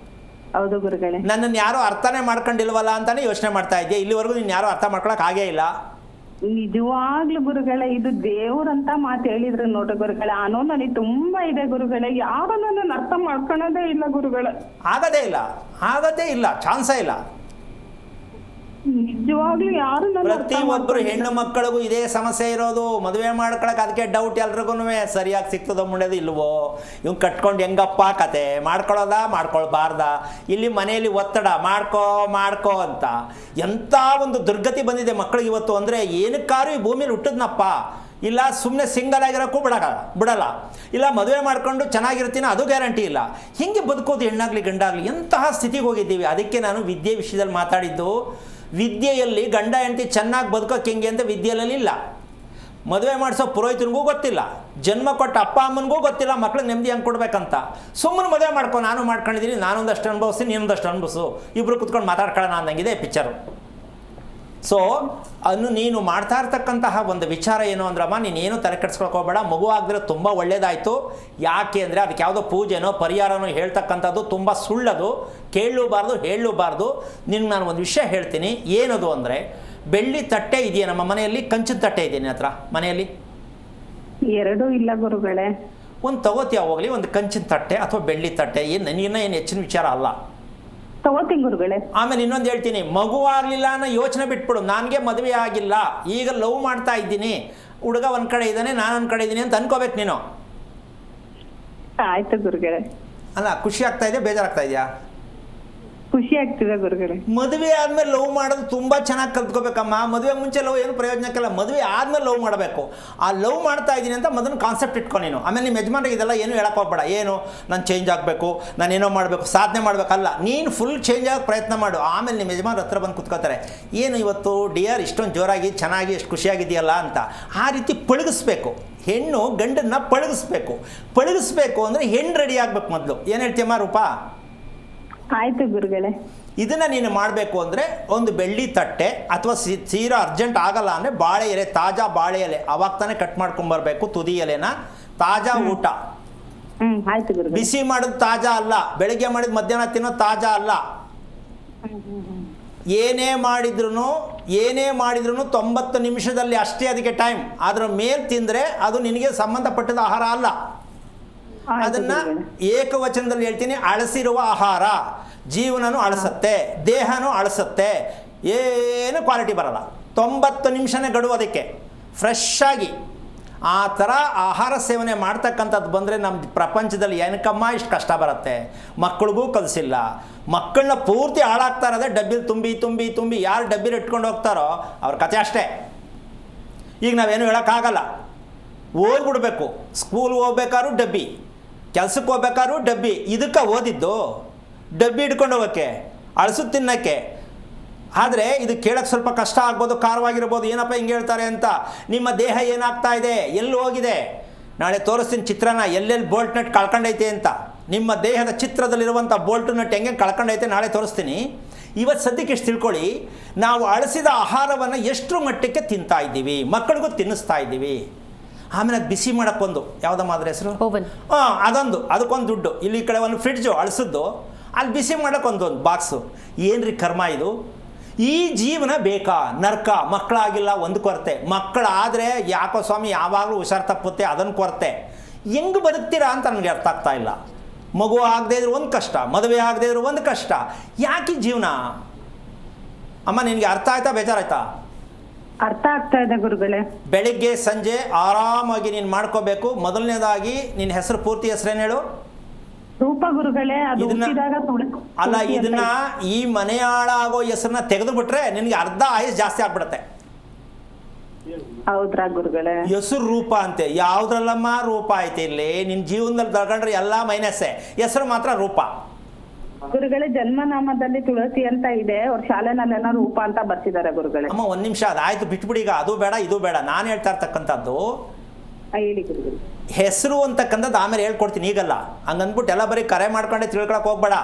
ಹೌದು ಗುರುಗಳೇ. ನನ್ನನ್ನು ಯಾರು ಅರ್ಥನೇ ಮಾಡ್ಕೊಂಡಿಲ್ವಲ್ಲ ಅಂತಾನೆ ಯೋಚನೆ ಮಾಡ್ತಾ ಇದ್ದೆ. ಇಲ್ಲಿವರೆಗೂ ನೀನು ಯಾರು ಅರ್ಥ ಮಾಡ್ಕೊಳಕ್ ಆಗೇ ಇಲ್ಲ. ನಿಜವಾಗ್ಲೂ ಗುರುಗಳೇ, ಇದು ದೇವ್ರಂತ ಮಾತು ಹೇಳಿದ್ರು ನೋಡ್ರಿ ಗುರುಗಳೇ. ಅನ್ನೋ ನನಗೆ ತುಂಬಾ ಇದೆ ಗುರುಗಳೇ. ಯಾರು ನನ್ನನ್ನು ಅರ್ಥ ಮಾಡ್ಕೊಳೋದೇ ಇಲ್ಲ ಗುರುಗಳೇ. ಆಗದೇ ಇಲ್ಲ, ಚಾನ್ಸೇ ಇಲ್ಲ. ನಿಜವಾಗ್ಲೂ ಯಾರು ಪ್ರತಿಯೊಬ್ಬರು ಹೆಣ್ಣು ಮಕ್ಕಳಿಗೂ ಇದೇ ಸಮಸ್ಯೆ ಇರೋದು. ಮದುವೆ ಮಾಡ್ಕೊಳಕ್ ಅದಕ್ಕೆ ಡೌಟ್ ಎಲ್ರಿಗೂ, ಸರಿಯಾಗಿ ಸಿಗ್ತದೋ ಮುಂಡೆದು ಇಲ್ವೋ, ಇವ್ ಕಟ್ಕೊಂಡು ಹೆಂಗಪ್ಪ ಕತೆ, ಮಾಡ್ಕೊಳ್ಳೋದಾ ಮಾಡ್ಕೊಳ್ಬಾರ್ದ, ಇಲ್ಲಿ ಮನೆಯಲ್ಲಿ ಒತ್ತಡ ಮಾಡ್ಕೋ ಅಂತ. ಎಂಥ ಒಂದು ದುರ್ಗತಿ ಬಂದಿದೆ ಮಕ್ಕಳಿಗೆ ಇವತ್ತು. ಅಂದರೆ ಏನಕ್ಕಾರು ಈ ಭೂಮಿಯಲ್ಲಿ ಹುಟ್ಟಿದ್ನಪ್ಪ, ಇಲ್ಲ ಸುಮ್ಮನೆ ಸಿಂಗಲ್ ಆಗಿರೋಕ್ಕೂ ಬಿಡಲ್ಲ, ಇಲ್ಲ ಮದುವೆ ಮಾಡ್ಕೊಂಡು ಚೆನ್ನಾಗಿರ್ತೀನಿ ಅದು ಗ್ಯಾರಂಟಿ ಇಲ್ಲ. ಹಿಂಗೆ ಬದುಕೋದು ಹೆಣ್ಣಾಗಲಿ ಗಂಡಾಗಲಿ, ಎಂತಹ ಸ್ಥಿತಿಗೆ ಹೋಗಿದ್ದೀವಿ. ಅದಕ್ಕೆ ನಾನು ವಿದ್ಯೆ ವಿಷಯದಲ್ಲಿ ಮಾತಾಡಿದ್ದು. ವಿದ್ಯೆಯಲ್ಲಿ ಗಂಡ ಹೆಂಡತಿ ಚೆನ್ನಾಗಿ ಬದುಕೋಕೆ ಹೆಂಗೆ ಅಂತ ವಿದ್ಯೆಯಲ್ಲಿ ಇಲ್ಲ. ಮದುವೆ ಮಾಡಿಸೋ ಪುರೋಹಿತನಿಗೂ ಗೊತ್ತಿಲ್ಲ, ಜನ್ಮ ಕೊಟ್ಟ ಅಪ್ಪ ಅಮ್ಮನಿಗೂ ಗೊತ್ತಿಲ್ಲ ಮಕ್ಳಿಗೆ ನೆಮ್ಮದಿ ಹೆಂಗೆ ಕೊಡ್ಬೇಕಂತ. ಸುಮ್ಮನೆ ಮದುವೆ ಮಾಡ್ಕೊ, ನಾನು ಮಾಡ್ಕೊಂಡಿದ್ದೀನಿ, ನಾನೊಂದಷ್ಟು ಅನುಭವಿಸಿ ನೀನೊಂದಷ್ಟು ಅನುಭವಿಸು, ಇಬ್ಬರು ಕುತ್ಕೊಂಡು ಮಾತಾಡ್ಕೊಳ್ಳೋಣ ಅಂದಂಗಿದೆ ಪಿಕ್ಚರು. ಸೊ ನೀನು ಮಾಡ್ತಾ ಇರ್ತಕ್ಕಂತಹ ಒಂದು ವಿಚಾರ ಏನು ಅಂದ್ರಮ್ಮ, ನೀನೇನು ತಲೆ ಕೆಡಿಸ್ಕೊಳಕ್ಕೆ ಹೋಗಬೇಡ. ಮಗು ಆಗಿದ್ರೆ ತುಂಬ ಒಳ್ಳೆಯದಾಯಿತು. ಯಾಕೆ ಅಂದರೆ ಅದಕ್ಕೆ ಯಾವುದೋ ಪೂಜೆನೋ ಪರಿಹಾರನೋ ಹೇಳ್ತಕ್ಕಂಥದ್ದು ತುಂಬ ಸುಳ್ಳದು, ಹೇಳಲೂಬಾರ್ದು. ನಿನ್ಗೆ ನಾನು ಒಂದು ವಿಷಯ ಹೇಳ್ತೀನಿ. ಏನದು ಅಂದರೆ, ಬೆಳ್ಳಿ ತಟ್ಟೆ ಇದೆಯಾ ನಮ್ಮ ಮನೆಯಲ್ಲಿ? ಕಂಚಿನ ತಟ್ಟೆ ಇದೆಯಾ ನಿನ್ನ ಹತ್ರ ಮನೆಯಲ್ಲಿ? ಎರಡೂ ಇಲ್ಲ ಗುರುಗಳೇ. ಒಂದು ತಗೋತೀಯ ಹೋಗಲಿ, ಒಂದು ಕಂಚಿನ ತಟ್ಟೆ ಅಥವಾ ಬೆಳ್ಳಿ ತಟ್ಟೆ. ಏನು ಹೆಚ್ಚಿನ ವಿಚಾರ ಅಲ್ಲ, ತಗೋತೀನಿ ಗುರುಗಳೇ. ಆಮೇಲೆ ಇನ್ನೊಂದು ಹೇಳ್ತೀನಿ, ಮಗು ಆಗಲಿಲ್ಲ ಅನ್ನೋ ಯೋಚನೆ ಬಿಟ್ಬಿಡು. ನನಗೆ ಮದುವೆ ಆಗಿಲ್ಲ, ಈಗ ಲವ್ ಮಾಡ್ತಾ ಇದ್ದೀನಿ, ಹುಡುಗ ಒಂದು ಕಡೆ ಇದ್ದಾನೆ, ನಾನು ಒಂದು ಕಡೆ ಇದ್ದೀನಿ ಅಂತ ಅನ್ಕೋಬೇಕು ನೀನು. ಆಯ್ತು ಗುರುಗಳೇ. ಅಲ್ಲ, ಖುಷಿ ಆಗ್ತಾ ಇದೆಯಾ ಬೇಜಾರಾಗ್ತಾ ಇದೆಯಾ? ಖುಷಿ ಆಗ್ತಿದೆ ಗುರುಗಳೇ. ಮದುವೆ ಆದ್ಮೇಲೆ ಲವ್ ಮಾಡೋದು ತುಂಬಾ ಚೆನ್ನಾಗಿ ಕಲ್ತ್ಕೋಬೇಕಮ್ಮ. ಮದುವೆ ಮುಂಚೆ ಲವ್ ಏನು ಪ್ರಯೋಜನಕ್ಕೆಲ್ಲ, ಮದುವೆ ಆದ್ಮೇಲೆ ಲವ್ ಮಾಡಬೇಕು. ಆ ಲವ್ ಮಾಡ್ತಾ ಇದ್ದೀನಿ ಅಂತ ಮೊದಲು ಕಾನ್ಸೆಪ್ಟ್ ಇಟ್ಕೊ ನೀನು. ಆಮೇಲೆ ನಿಮ್ಮ ಯಜಮಾನ್ರಿಗೆ ಇದೆಲ್ಲ ಏನು ಹೇಳಕ್ ಹೋಗ್ಬೇಡ. ಏನು ನಾನು ಚೇಂಜ್ ಆಗಬೇಕು, ನಾನೇನೋ ಮಾಡಬೇಕು, ಸಾಧನೆ ಮಾಡಬೇಕಲ್ಲ. ನೀನು ಫುಲ್ ಚೇಂಜ್ ಆಗಕ್ಕೆ ಪ್ರಯತ್ನ ಮಾಡು. ಆಮೇಲೆ ನಿಮ್ಮ ಯಜಮಾನ್ರ ಹತ್ರ ಬಂದು ಕುತ್ಕೋತಾರೆ, ಏನು ಇವತ್ತು ಡಿಯರ್ ಇಷ್ಟೊಂದು ಜೋರಾಗಿ ಚೆನ್ನಾಗಿ ಎಷ್ಟು ಖುಷಿಯಾಗಿದೆಯಲ್ಲ ಅಂತ. ಆ ರೀತಿ ಪಳಗಿಸ್ಬೇಕು. ಹೆಣ್ಣು ಗಂಡನ್ನ ಪಳಗಿಸ್ಬೇಕು ಅಂದರೆ ಹೆಣ್ಣು ರೆಡಿ ಆಗ್ಬೇಕು ಮೊದಲು. ಏನು ಹೇಳ್ತೀಯಮ್ಮ ರೂಪಾ? ಆಯ್ತು ಗುರುಗಳೇ. ಇದನ್ನು ನೀನು ಮಾಡಬೇಕು ಅಂದರೆ ಒಂದು ಬೆಳ್ಳಿ ತಟ್ಟೆ ಅಥವಾ ತೀರಾ ಅರ್ಜೆಂಟ್ ಆಗಲ್ಲ ಅಂದರೆ ಬಾಳೆ ಎಲೆ, ತಾಜಾ ಬಾಳೆ ಎಲೆ ಅವಾಗ ತಾನೇ ಕಟ್ ಮಾಡ್ಕೊಂಬರ್ಬೇಕು. ತುದಿ ಎಲೆನ ತಾಜಾ ಊಟ. ಆಯ್ತು ಗುರುಗಳೇ. ಬಿಸಿ ಮಾಡೋದು ತಾಜಾ ಅಲ್ಲ, ಬೆಳಿಗ್ಗೆ ಮಾಡಿದ ಮಧ್ಯಾಹ್ನ ತಿನ್ನೋದು ತಾಜಾ ಅಲ್ಲ. ಏನೇ ಮಾಡಿದ್ರು 90 ನಿಮಿಷದಲ್ಲಿ ಅಷ್ಟೇ ಅದಕ್ಕೆ ಟೈಮ್. ಅದರ ಮೇಲೆ ತಿಂದರೆ ಅದು ನಿನಗೆ ಸಂಬಂಧಪಟ್ಟದ ಆಹಾರ ಅಲ್ಲ. ಅದನ್ನು ಏಕವಚನದಲ್ಲಿ ಹೇಳ್ತೀನಿ, ಅಳಸಿರುವ ಆಹಾರ ಜೀವನನೂ ಅಳಿಸುತ್ತೆ, ದೇಹನೂ ಅಳಿಸುತ್ತೆ, ಏನು ಕ್ವಾಲಿಟಿ ಬರಲ್ಲ. 90 ನಿಮಿಷನೇ ಗಡುವು ಅದಕ್ಕೆ. ಫ್ರೆಶ್ ಆಗಿ ಆ ಥರ ಆಹಾರ ಸೇವನೆ ಮಾಡ್ತಕ್ಕಂಥದ್ದು ಬಂದರೆ ನಮ್ಮ ಪ್ರಪಂಚದಲ್ಲಿ ಏನಕ್ಕಮ್ಮ ಇಷ್ಟು ಕಷ್ಟ ಬರುತ್ತೆ. ಮಕ್ಕಳಿಗೂ ಕಲಿಸಿಲ್ಲ. ಮಕ್ಕಳನ್ನ ಪೂರ್ತಿ ಹಾಳಾಗ್ತಾ ಇರೋದೇ ಡಬ್ಬಿಲಿ ತುಂಬಿ ಯಾರು ಡಬ್ಬಿಲಿ ಇಟ್ಕೊಂಡು ಹೋಗ್ತಾರೋ ಅವ್ರ ಕತೆ ಅಷ್ಟೇ. ಈಗ ನಾವೇನು ಹೇಳೋಕ್ಕಾಗಲ್ಲ. ಓದ್ಬಿಡ್ಬೇಕು. ಸ್ಕೂಲ್ಗೆ ಹೋಗ್ಬೇಕಾದ್ರೂ ಡಬ್ಬಿ, ಕೆಲ್ಸಕ್ಕೆ ಹೋಗ್ಬೇಕಾದ್ರೂ ಡಬ್ಬಿ. ಇದಕ್ಕೆ ಓದಿದ್ದು ಡಬ್ಬಿ ಹಿಡ್ಕೊಂಡು ಹೋಗೋಕ್ಕೆ, ಅಳಸು ತಿನ್ನೋಕ್ಕೆ. ಆದರೆ ಇದು ಕೇಳೋಕ್ಕೆ ಸ್ವಲ್ಪ ಕಷ್ಟ ಆಗ್ಬೋದು, ಖಾರವಾಗಿರ್ಬೋದು. ಏನಪ್ಪ ಹಿಂಗೆ ಹೇಳ್ತಾರೆ ಅಂತ. ನಿಮ್ಮ ದೇಹ ಏನಾಗ್ತಾ ಇದೆ, ಎಲ್ಲಿ ಹೋಗಿದೆ, ನಾಳೆ ತೋರಿಸ್ತೀನಿ ಚಿತ್ರನ, ಎಲ್ಲೆಲ್ಲಿ ಬೋಲ್ಟ್ ನಟ್ ಕಳ್ಕೊಂಡೈತೆ ಅಂತ. ನಿಮ್ಮ ದೇಹದ ಚಿತ್ರದಲ್ಲಿರುವಂಥ ಬೋಲ್ಟ್ ನಟ್ ಹೆಂಗೆ ಕಳ್ಕೊಂಡೈತೆ ನಾಳೆ ತೋರಿಸ್ತೀನಿ. ಇವತ್ತು ಸದ್ಯಕ್ಕೆ ಇಷ್ಟು ತಿಳ್ಕೊಳ್ಳಿ, ನಾವು ಅಳಿಸಿದ ಆಹಾರವನ್ನು ಎಷ್ಟರ ಮಟ್ಟಕ್ಕೆ ತಿಂತಾ ಇದ್ದೀವಿ, ಮಕ್ಕಳಿಗೂ ತಿನ್ನಿಸ್ತಾ ಇದ್ದೀವಿ. ಆಮೇಲೆ ಅದು ಬಿಸಿ ಮಾಡೋಕ್ಕೊಂದು ಯಾವುದಮ್ಮ ಅದ್ರ ಹೆಸರು, ಓವನ್. ಅದಕ್ಕೊಂದು ದುಡ್ಡು. ಇಲ್ಲಿ ಈ ಕಡೆ ಒಂದು ಫ್ರಿಡ್ಜು ಅಳಿಸಿದ್ದು, ಅಲ್ಲಿ ಬಿಸಿ ಮಾಡೋಕ್ಕೊಂದು ಬಾಕ್ಸು. ಏನ್ರಿ ಕರ್ಮ ಇದು? ಈ ಜೀವನ ಬೇಕಾ? ನರ್ಕ. ಮಕ್ಕಳಾಗಿಲ್ಲ, ಒಂದು ಕೊರತೆ. ಮಕ್ಕಳಾದರೆ ಯಾಕೋ ಸ್ವಾಮಿ ಯಾವಾಗಲೂ ಹುಷಾರು ತಪ್ಪುತ್ತೆ, ಅದನ್ನು ಕೊರತೆ. ಹೆಂಗೆ ಬದುಕ್ತೀರಾ ಅಂತ ನನಗೆ ಅರ್ಥ ಆಗ್ತಾ ಇಲ್ಲ. ಮಗು ಆಗದೇ ಇದ್ರು ಒಂದು ಕಷ್ಟ, ಮದುವೆ ಆಗದೇ ಇದ್ರು ಒಂದು ಕಷ್ಟ. ಯಾಕೆ ಜೀವನ? ಅಮ್ಮ ನಿನಗೆ ಅರ್ಥ ಆಯ್ತಾ, ಬೇಜಾರಾಯ್ತಾ? ಅರ್ಥ ಆಗ್ತಾ ಇದೆ ಗುರುಗಳೇ. ಬೆಳಿಗ್ಗೆ ಸಂಜೆ ಆರಾಮಾಗಿ ನೀನು ಮಾಡ್ಕೋಬೇಕು. ಮೊದಲನೇದಾಗಿ ನಿನ್ನ ಹೆಸರು, ಪೂರ್ತಿ ಹೆಸರೇನು ಹೇಳು? ರೂಪ ಗುರುಗಳೇ. ಅಲ್ಲ, ಇದನ್ನ ಈ ಮನೆಯಾಳಾಗೋ ಹೆಸರನ್ನ ತೆಗೆದು ಬಿಟ್ರೆ ನಿನಗೆ ಅರ್ಧ ಆಯುಸ್ ಜಾಸ್ತಿ ಆಗ್ಬಿಡುತ್ತೆ. ಹೌದ್ರಾ ಗುರುಗಳೇ? ಹೆಸರು ರೂಪ ಅಂತೆ. ಯಾವ್ದ್ರಲ್ಲಮ್ಮ ರೂಪ ಐತೆ ಇಲ್ಲಿ? ನಿನ್ನ ಜೀವನದಲ್ಲಿ ತಗೊಂಡ್ರೆ ಎಲ್ಲ ಮೈನಸ್ಸೆ, ಹೆಸರು ಮಾತ್ರ ರೂಪ. ಗುರುಗಳೇ, ಜನ್ಮನಾಮದಲ್ಲಿ ತುಳಸಿ ಅಂತ ಇದೆ, ಅವ್ರ ಶಾಲೆನಲ್ಲೆಲ್ಲ ರೂಪ ಅಂತ ಬರ್ತಿದ್ದಾರೆ ಗುರುಗಳೇ. ಅಮ್ಮ ಒಂದು ನಿಮಿಷ, ಅದಾಯ್ತು, ಬಿಟ್ಬಿಡಿ. ಈಗ ಅದು ಬೇಡ ಇದು ಬೇಡ. ನಾನು ಹೇಳ್ತಾ ಇರ್ತಕ್ಕಂಥದ್ದು ಹೇಳಿ ಗುರುಗಳೇ. ಹೆಸರು ಅಂತಕ್ಕಂಥದ್ದು ಆಮೇಲೆ ಹೇಳ್ಕೊಡ್ತೀನಿ, ಈಗಲ್ಲ. ಹಂಗಂದ್ಬಿಟ್ಟು ಎಲ್ಲ ಬರೀ ಕರೆ ಮಾಡ್ಕೊಂಡೆ ತಿಳ್ಕೊಳಕ್ಕೆ ಹೋಗ್ಬೇಡ.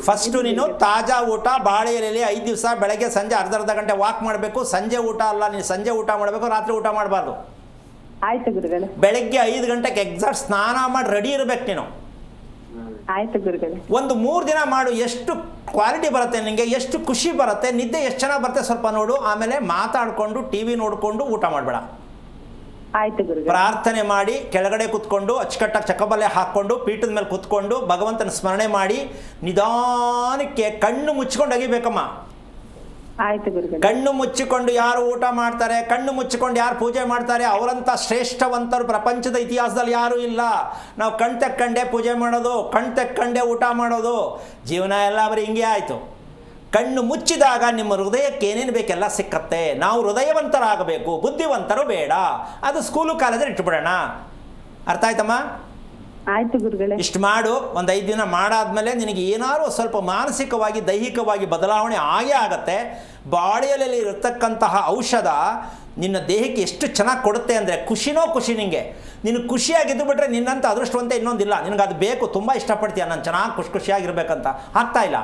ಫಸ್ಟು ನೀನು ತಾಜಾ ಊಟ, ಬಾಳೆ ಎಲೆಯಲ್ಲಿ 5 ದಿವಸ ಬೆಳಗ್ಗೆ ಸಂಜೆ ಅರ್ಧ ಗಂಟೆ ವಾಕ್ ಮಾಡಬೇಕು. ಸಂಜೆ ಊಟ ಅಲ್ಲ, ನೀನು ಸಂಜೆ ಊಟ ಮಾಡಬೇಕು, ರಾತ್ರಿ ಊಟ ಮಾಡಬಾರ್ದು. ಆಯ್ತು ಗುರುಗಳೇ. ಬೆಳಗ್ಗೆ 5 ಗಂಟೆಗೆ ಎಕ್ಸಾಕ್ಟ್ ಸ್ನಾನ ಮಾಡಿ ರೆಡಿ ಇರಬೇಕು ನೀನು. ಆಯ್ತು ಗುರುಗಳೇ. ಒಂದು 3 ದಿನ ಮಾಡು. ಎಷ್ಟು ಕ್ವಾಲಿಟಿ ಬರುತ್ತೆ ನಿನಗೆ, ಎಷ್ಟು ಖುಷಿ ಬರುತ್ತೆ, ನಿದ್ದೆ ಎಷ್ಟು ಚೆನ್ನಾಗಿ ಬರುತ್ತೆ ಸ್ವಲ್ಪ ನೋಡು. ಆಮೇಲೆ ಮಾತಾಡಿಕೊಂಡು TV ನೋಡಿಕೊಂಡು ಊಟ ಮಾಡಬೇಡ. ಆಯ್ತು ಗುರುಗಳೇ. ಪ್ರಾರ್ಥನೆ ಮಾಡಿ ಕೆಳಗಡೆ ಕುತ್ಕೊಂಡು ಅಚ್ಚುಕಟ್ಟಾಗಿ ಚಕ್ಕಬಲ್ಲೆ ಹಾಕ್ಕೊಂಡು ಪೀಠದ ಮೇಲೆ ಕುತ್ಕೊಂಡು ಭಗವಂತನ ಸ್ಮರಣೆ ಮಾಡಿ ನಿಧಾನಕ್ಕೆ ಕಣ್ಣು ಮುಚ್ಕೊಂಡು ಅಗಿಬೇಕಮ್ಮ. ಆಯ್ತು ಗುರುಗಳೇ. ಕಣ್ಣು ಮುಚ್ಚಿಕೊಂಡು ಯಾರು ಊಟ ಮಾಡ್ತಾರೆ, ಕಣ್ಣು ಮುಚ್ಚಿಕೊಂಡು ಯಾರು ಪೂಜೆ ಮಾಡ್ತಾರೆ, ಅವರಂಥ ಶ್ರೇಷ್ಠವಂತರು ಪ್ರಪಂಚದ ಇತಿಹಾಸದಲ್ಲಿ ಯಾರೂ ಇಲ್ಲ. ನಾವು ಕಣ್ ತೆಕ್ಕಂಡೆ ಪೂಜೆ ಮಾಡೋದು, ಕಣ್ ತೆಕ್ಕಂಡೆ ಊಟ ಮಾಡೋದು, ಜೀವನ ಎಲ್ಲ ಬರೀ ಹಿಂಗೆ ಆಯಿತು. ಕಣ್ಣು ಮುಚ್ಚಿದಾಗ ನಿಮ್ಮ ಹೃದಯಕ್ಕೆ ಏನೇನು ಬೇಕೆಲ್ಲ ಸಿಕ್ಕತ್ತೆ. ನಾವು ಹೃದಯವಂತರಾಗಬೇಕು, ಬುದ್ಧಿವಂತರು ಬೇಡ. ಅದು ಸ್ಕೂಲು ಕಾಲೇಜಲ್ಲಿ ಇಟ್ಬಿಡೋಣ. ಅರ್ಥ ಆಯ್ತಮ್ಮ? ಆಯ್ತು ಗುರುಗಳೇ. ಇಷ್ಟು ಮಾಡು. ಒಂದು 5 ದಿನ ಮಾಡಾದ್ಮೇಲೆ ನಿನಗೆ ಏನಾದ್ರು ಸ್ವಲ್ಪ ಮಾನಸಿಕವಾಗಿ ದೈಹಿಕವಾಗಿ ಬದಲಾವಣೆ ಆಗೇ ಆಗತ್ತೆ. ಬಾಡಿಯಲ್ಲಿ ಇರತಕ್ಕಂತಹ ಔಷಧ ನಿನ್ನ ದೇಹಕ್ಕೆ ಎಷ್ಟು ಚೆನ್ನಾಗಿ ಕೊಡುತ್ತೆ ಅಂದರೆ ಖುಷಿನೋ ಖುಷಿ. ನಿನಗೆ ನೀನು ಖುಷಿಯಾಗಿದ್ದು ಬಿಟ್ರೆ ನಿನ್ನಂತ ಅದೃಷ್ಟವಂತ ಇನ್ನೊಂದಿಲ್ಲ. ನಿನಗೆ ಅದು ಬೇಕು, ತುಂಬ ಇಷ್ಟಪಡ್ತೀಯ, ನಾನು ಚೆನ್ನಾಗಿ ಖುಷಿಯಾಗಿರ್ಬೇಕಂತ. ಆಗ್ತಾ ಇಲ್ಲ.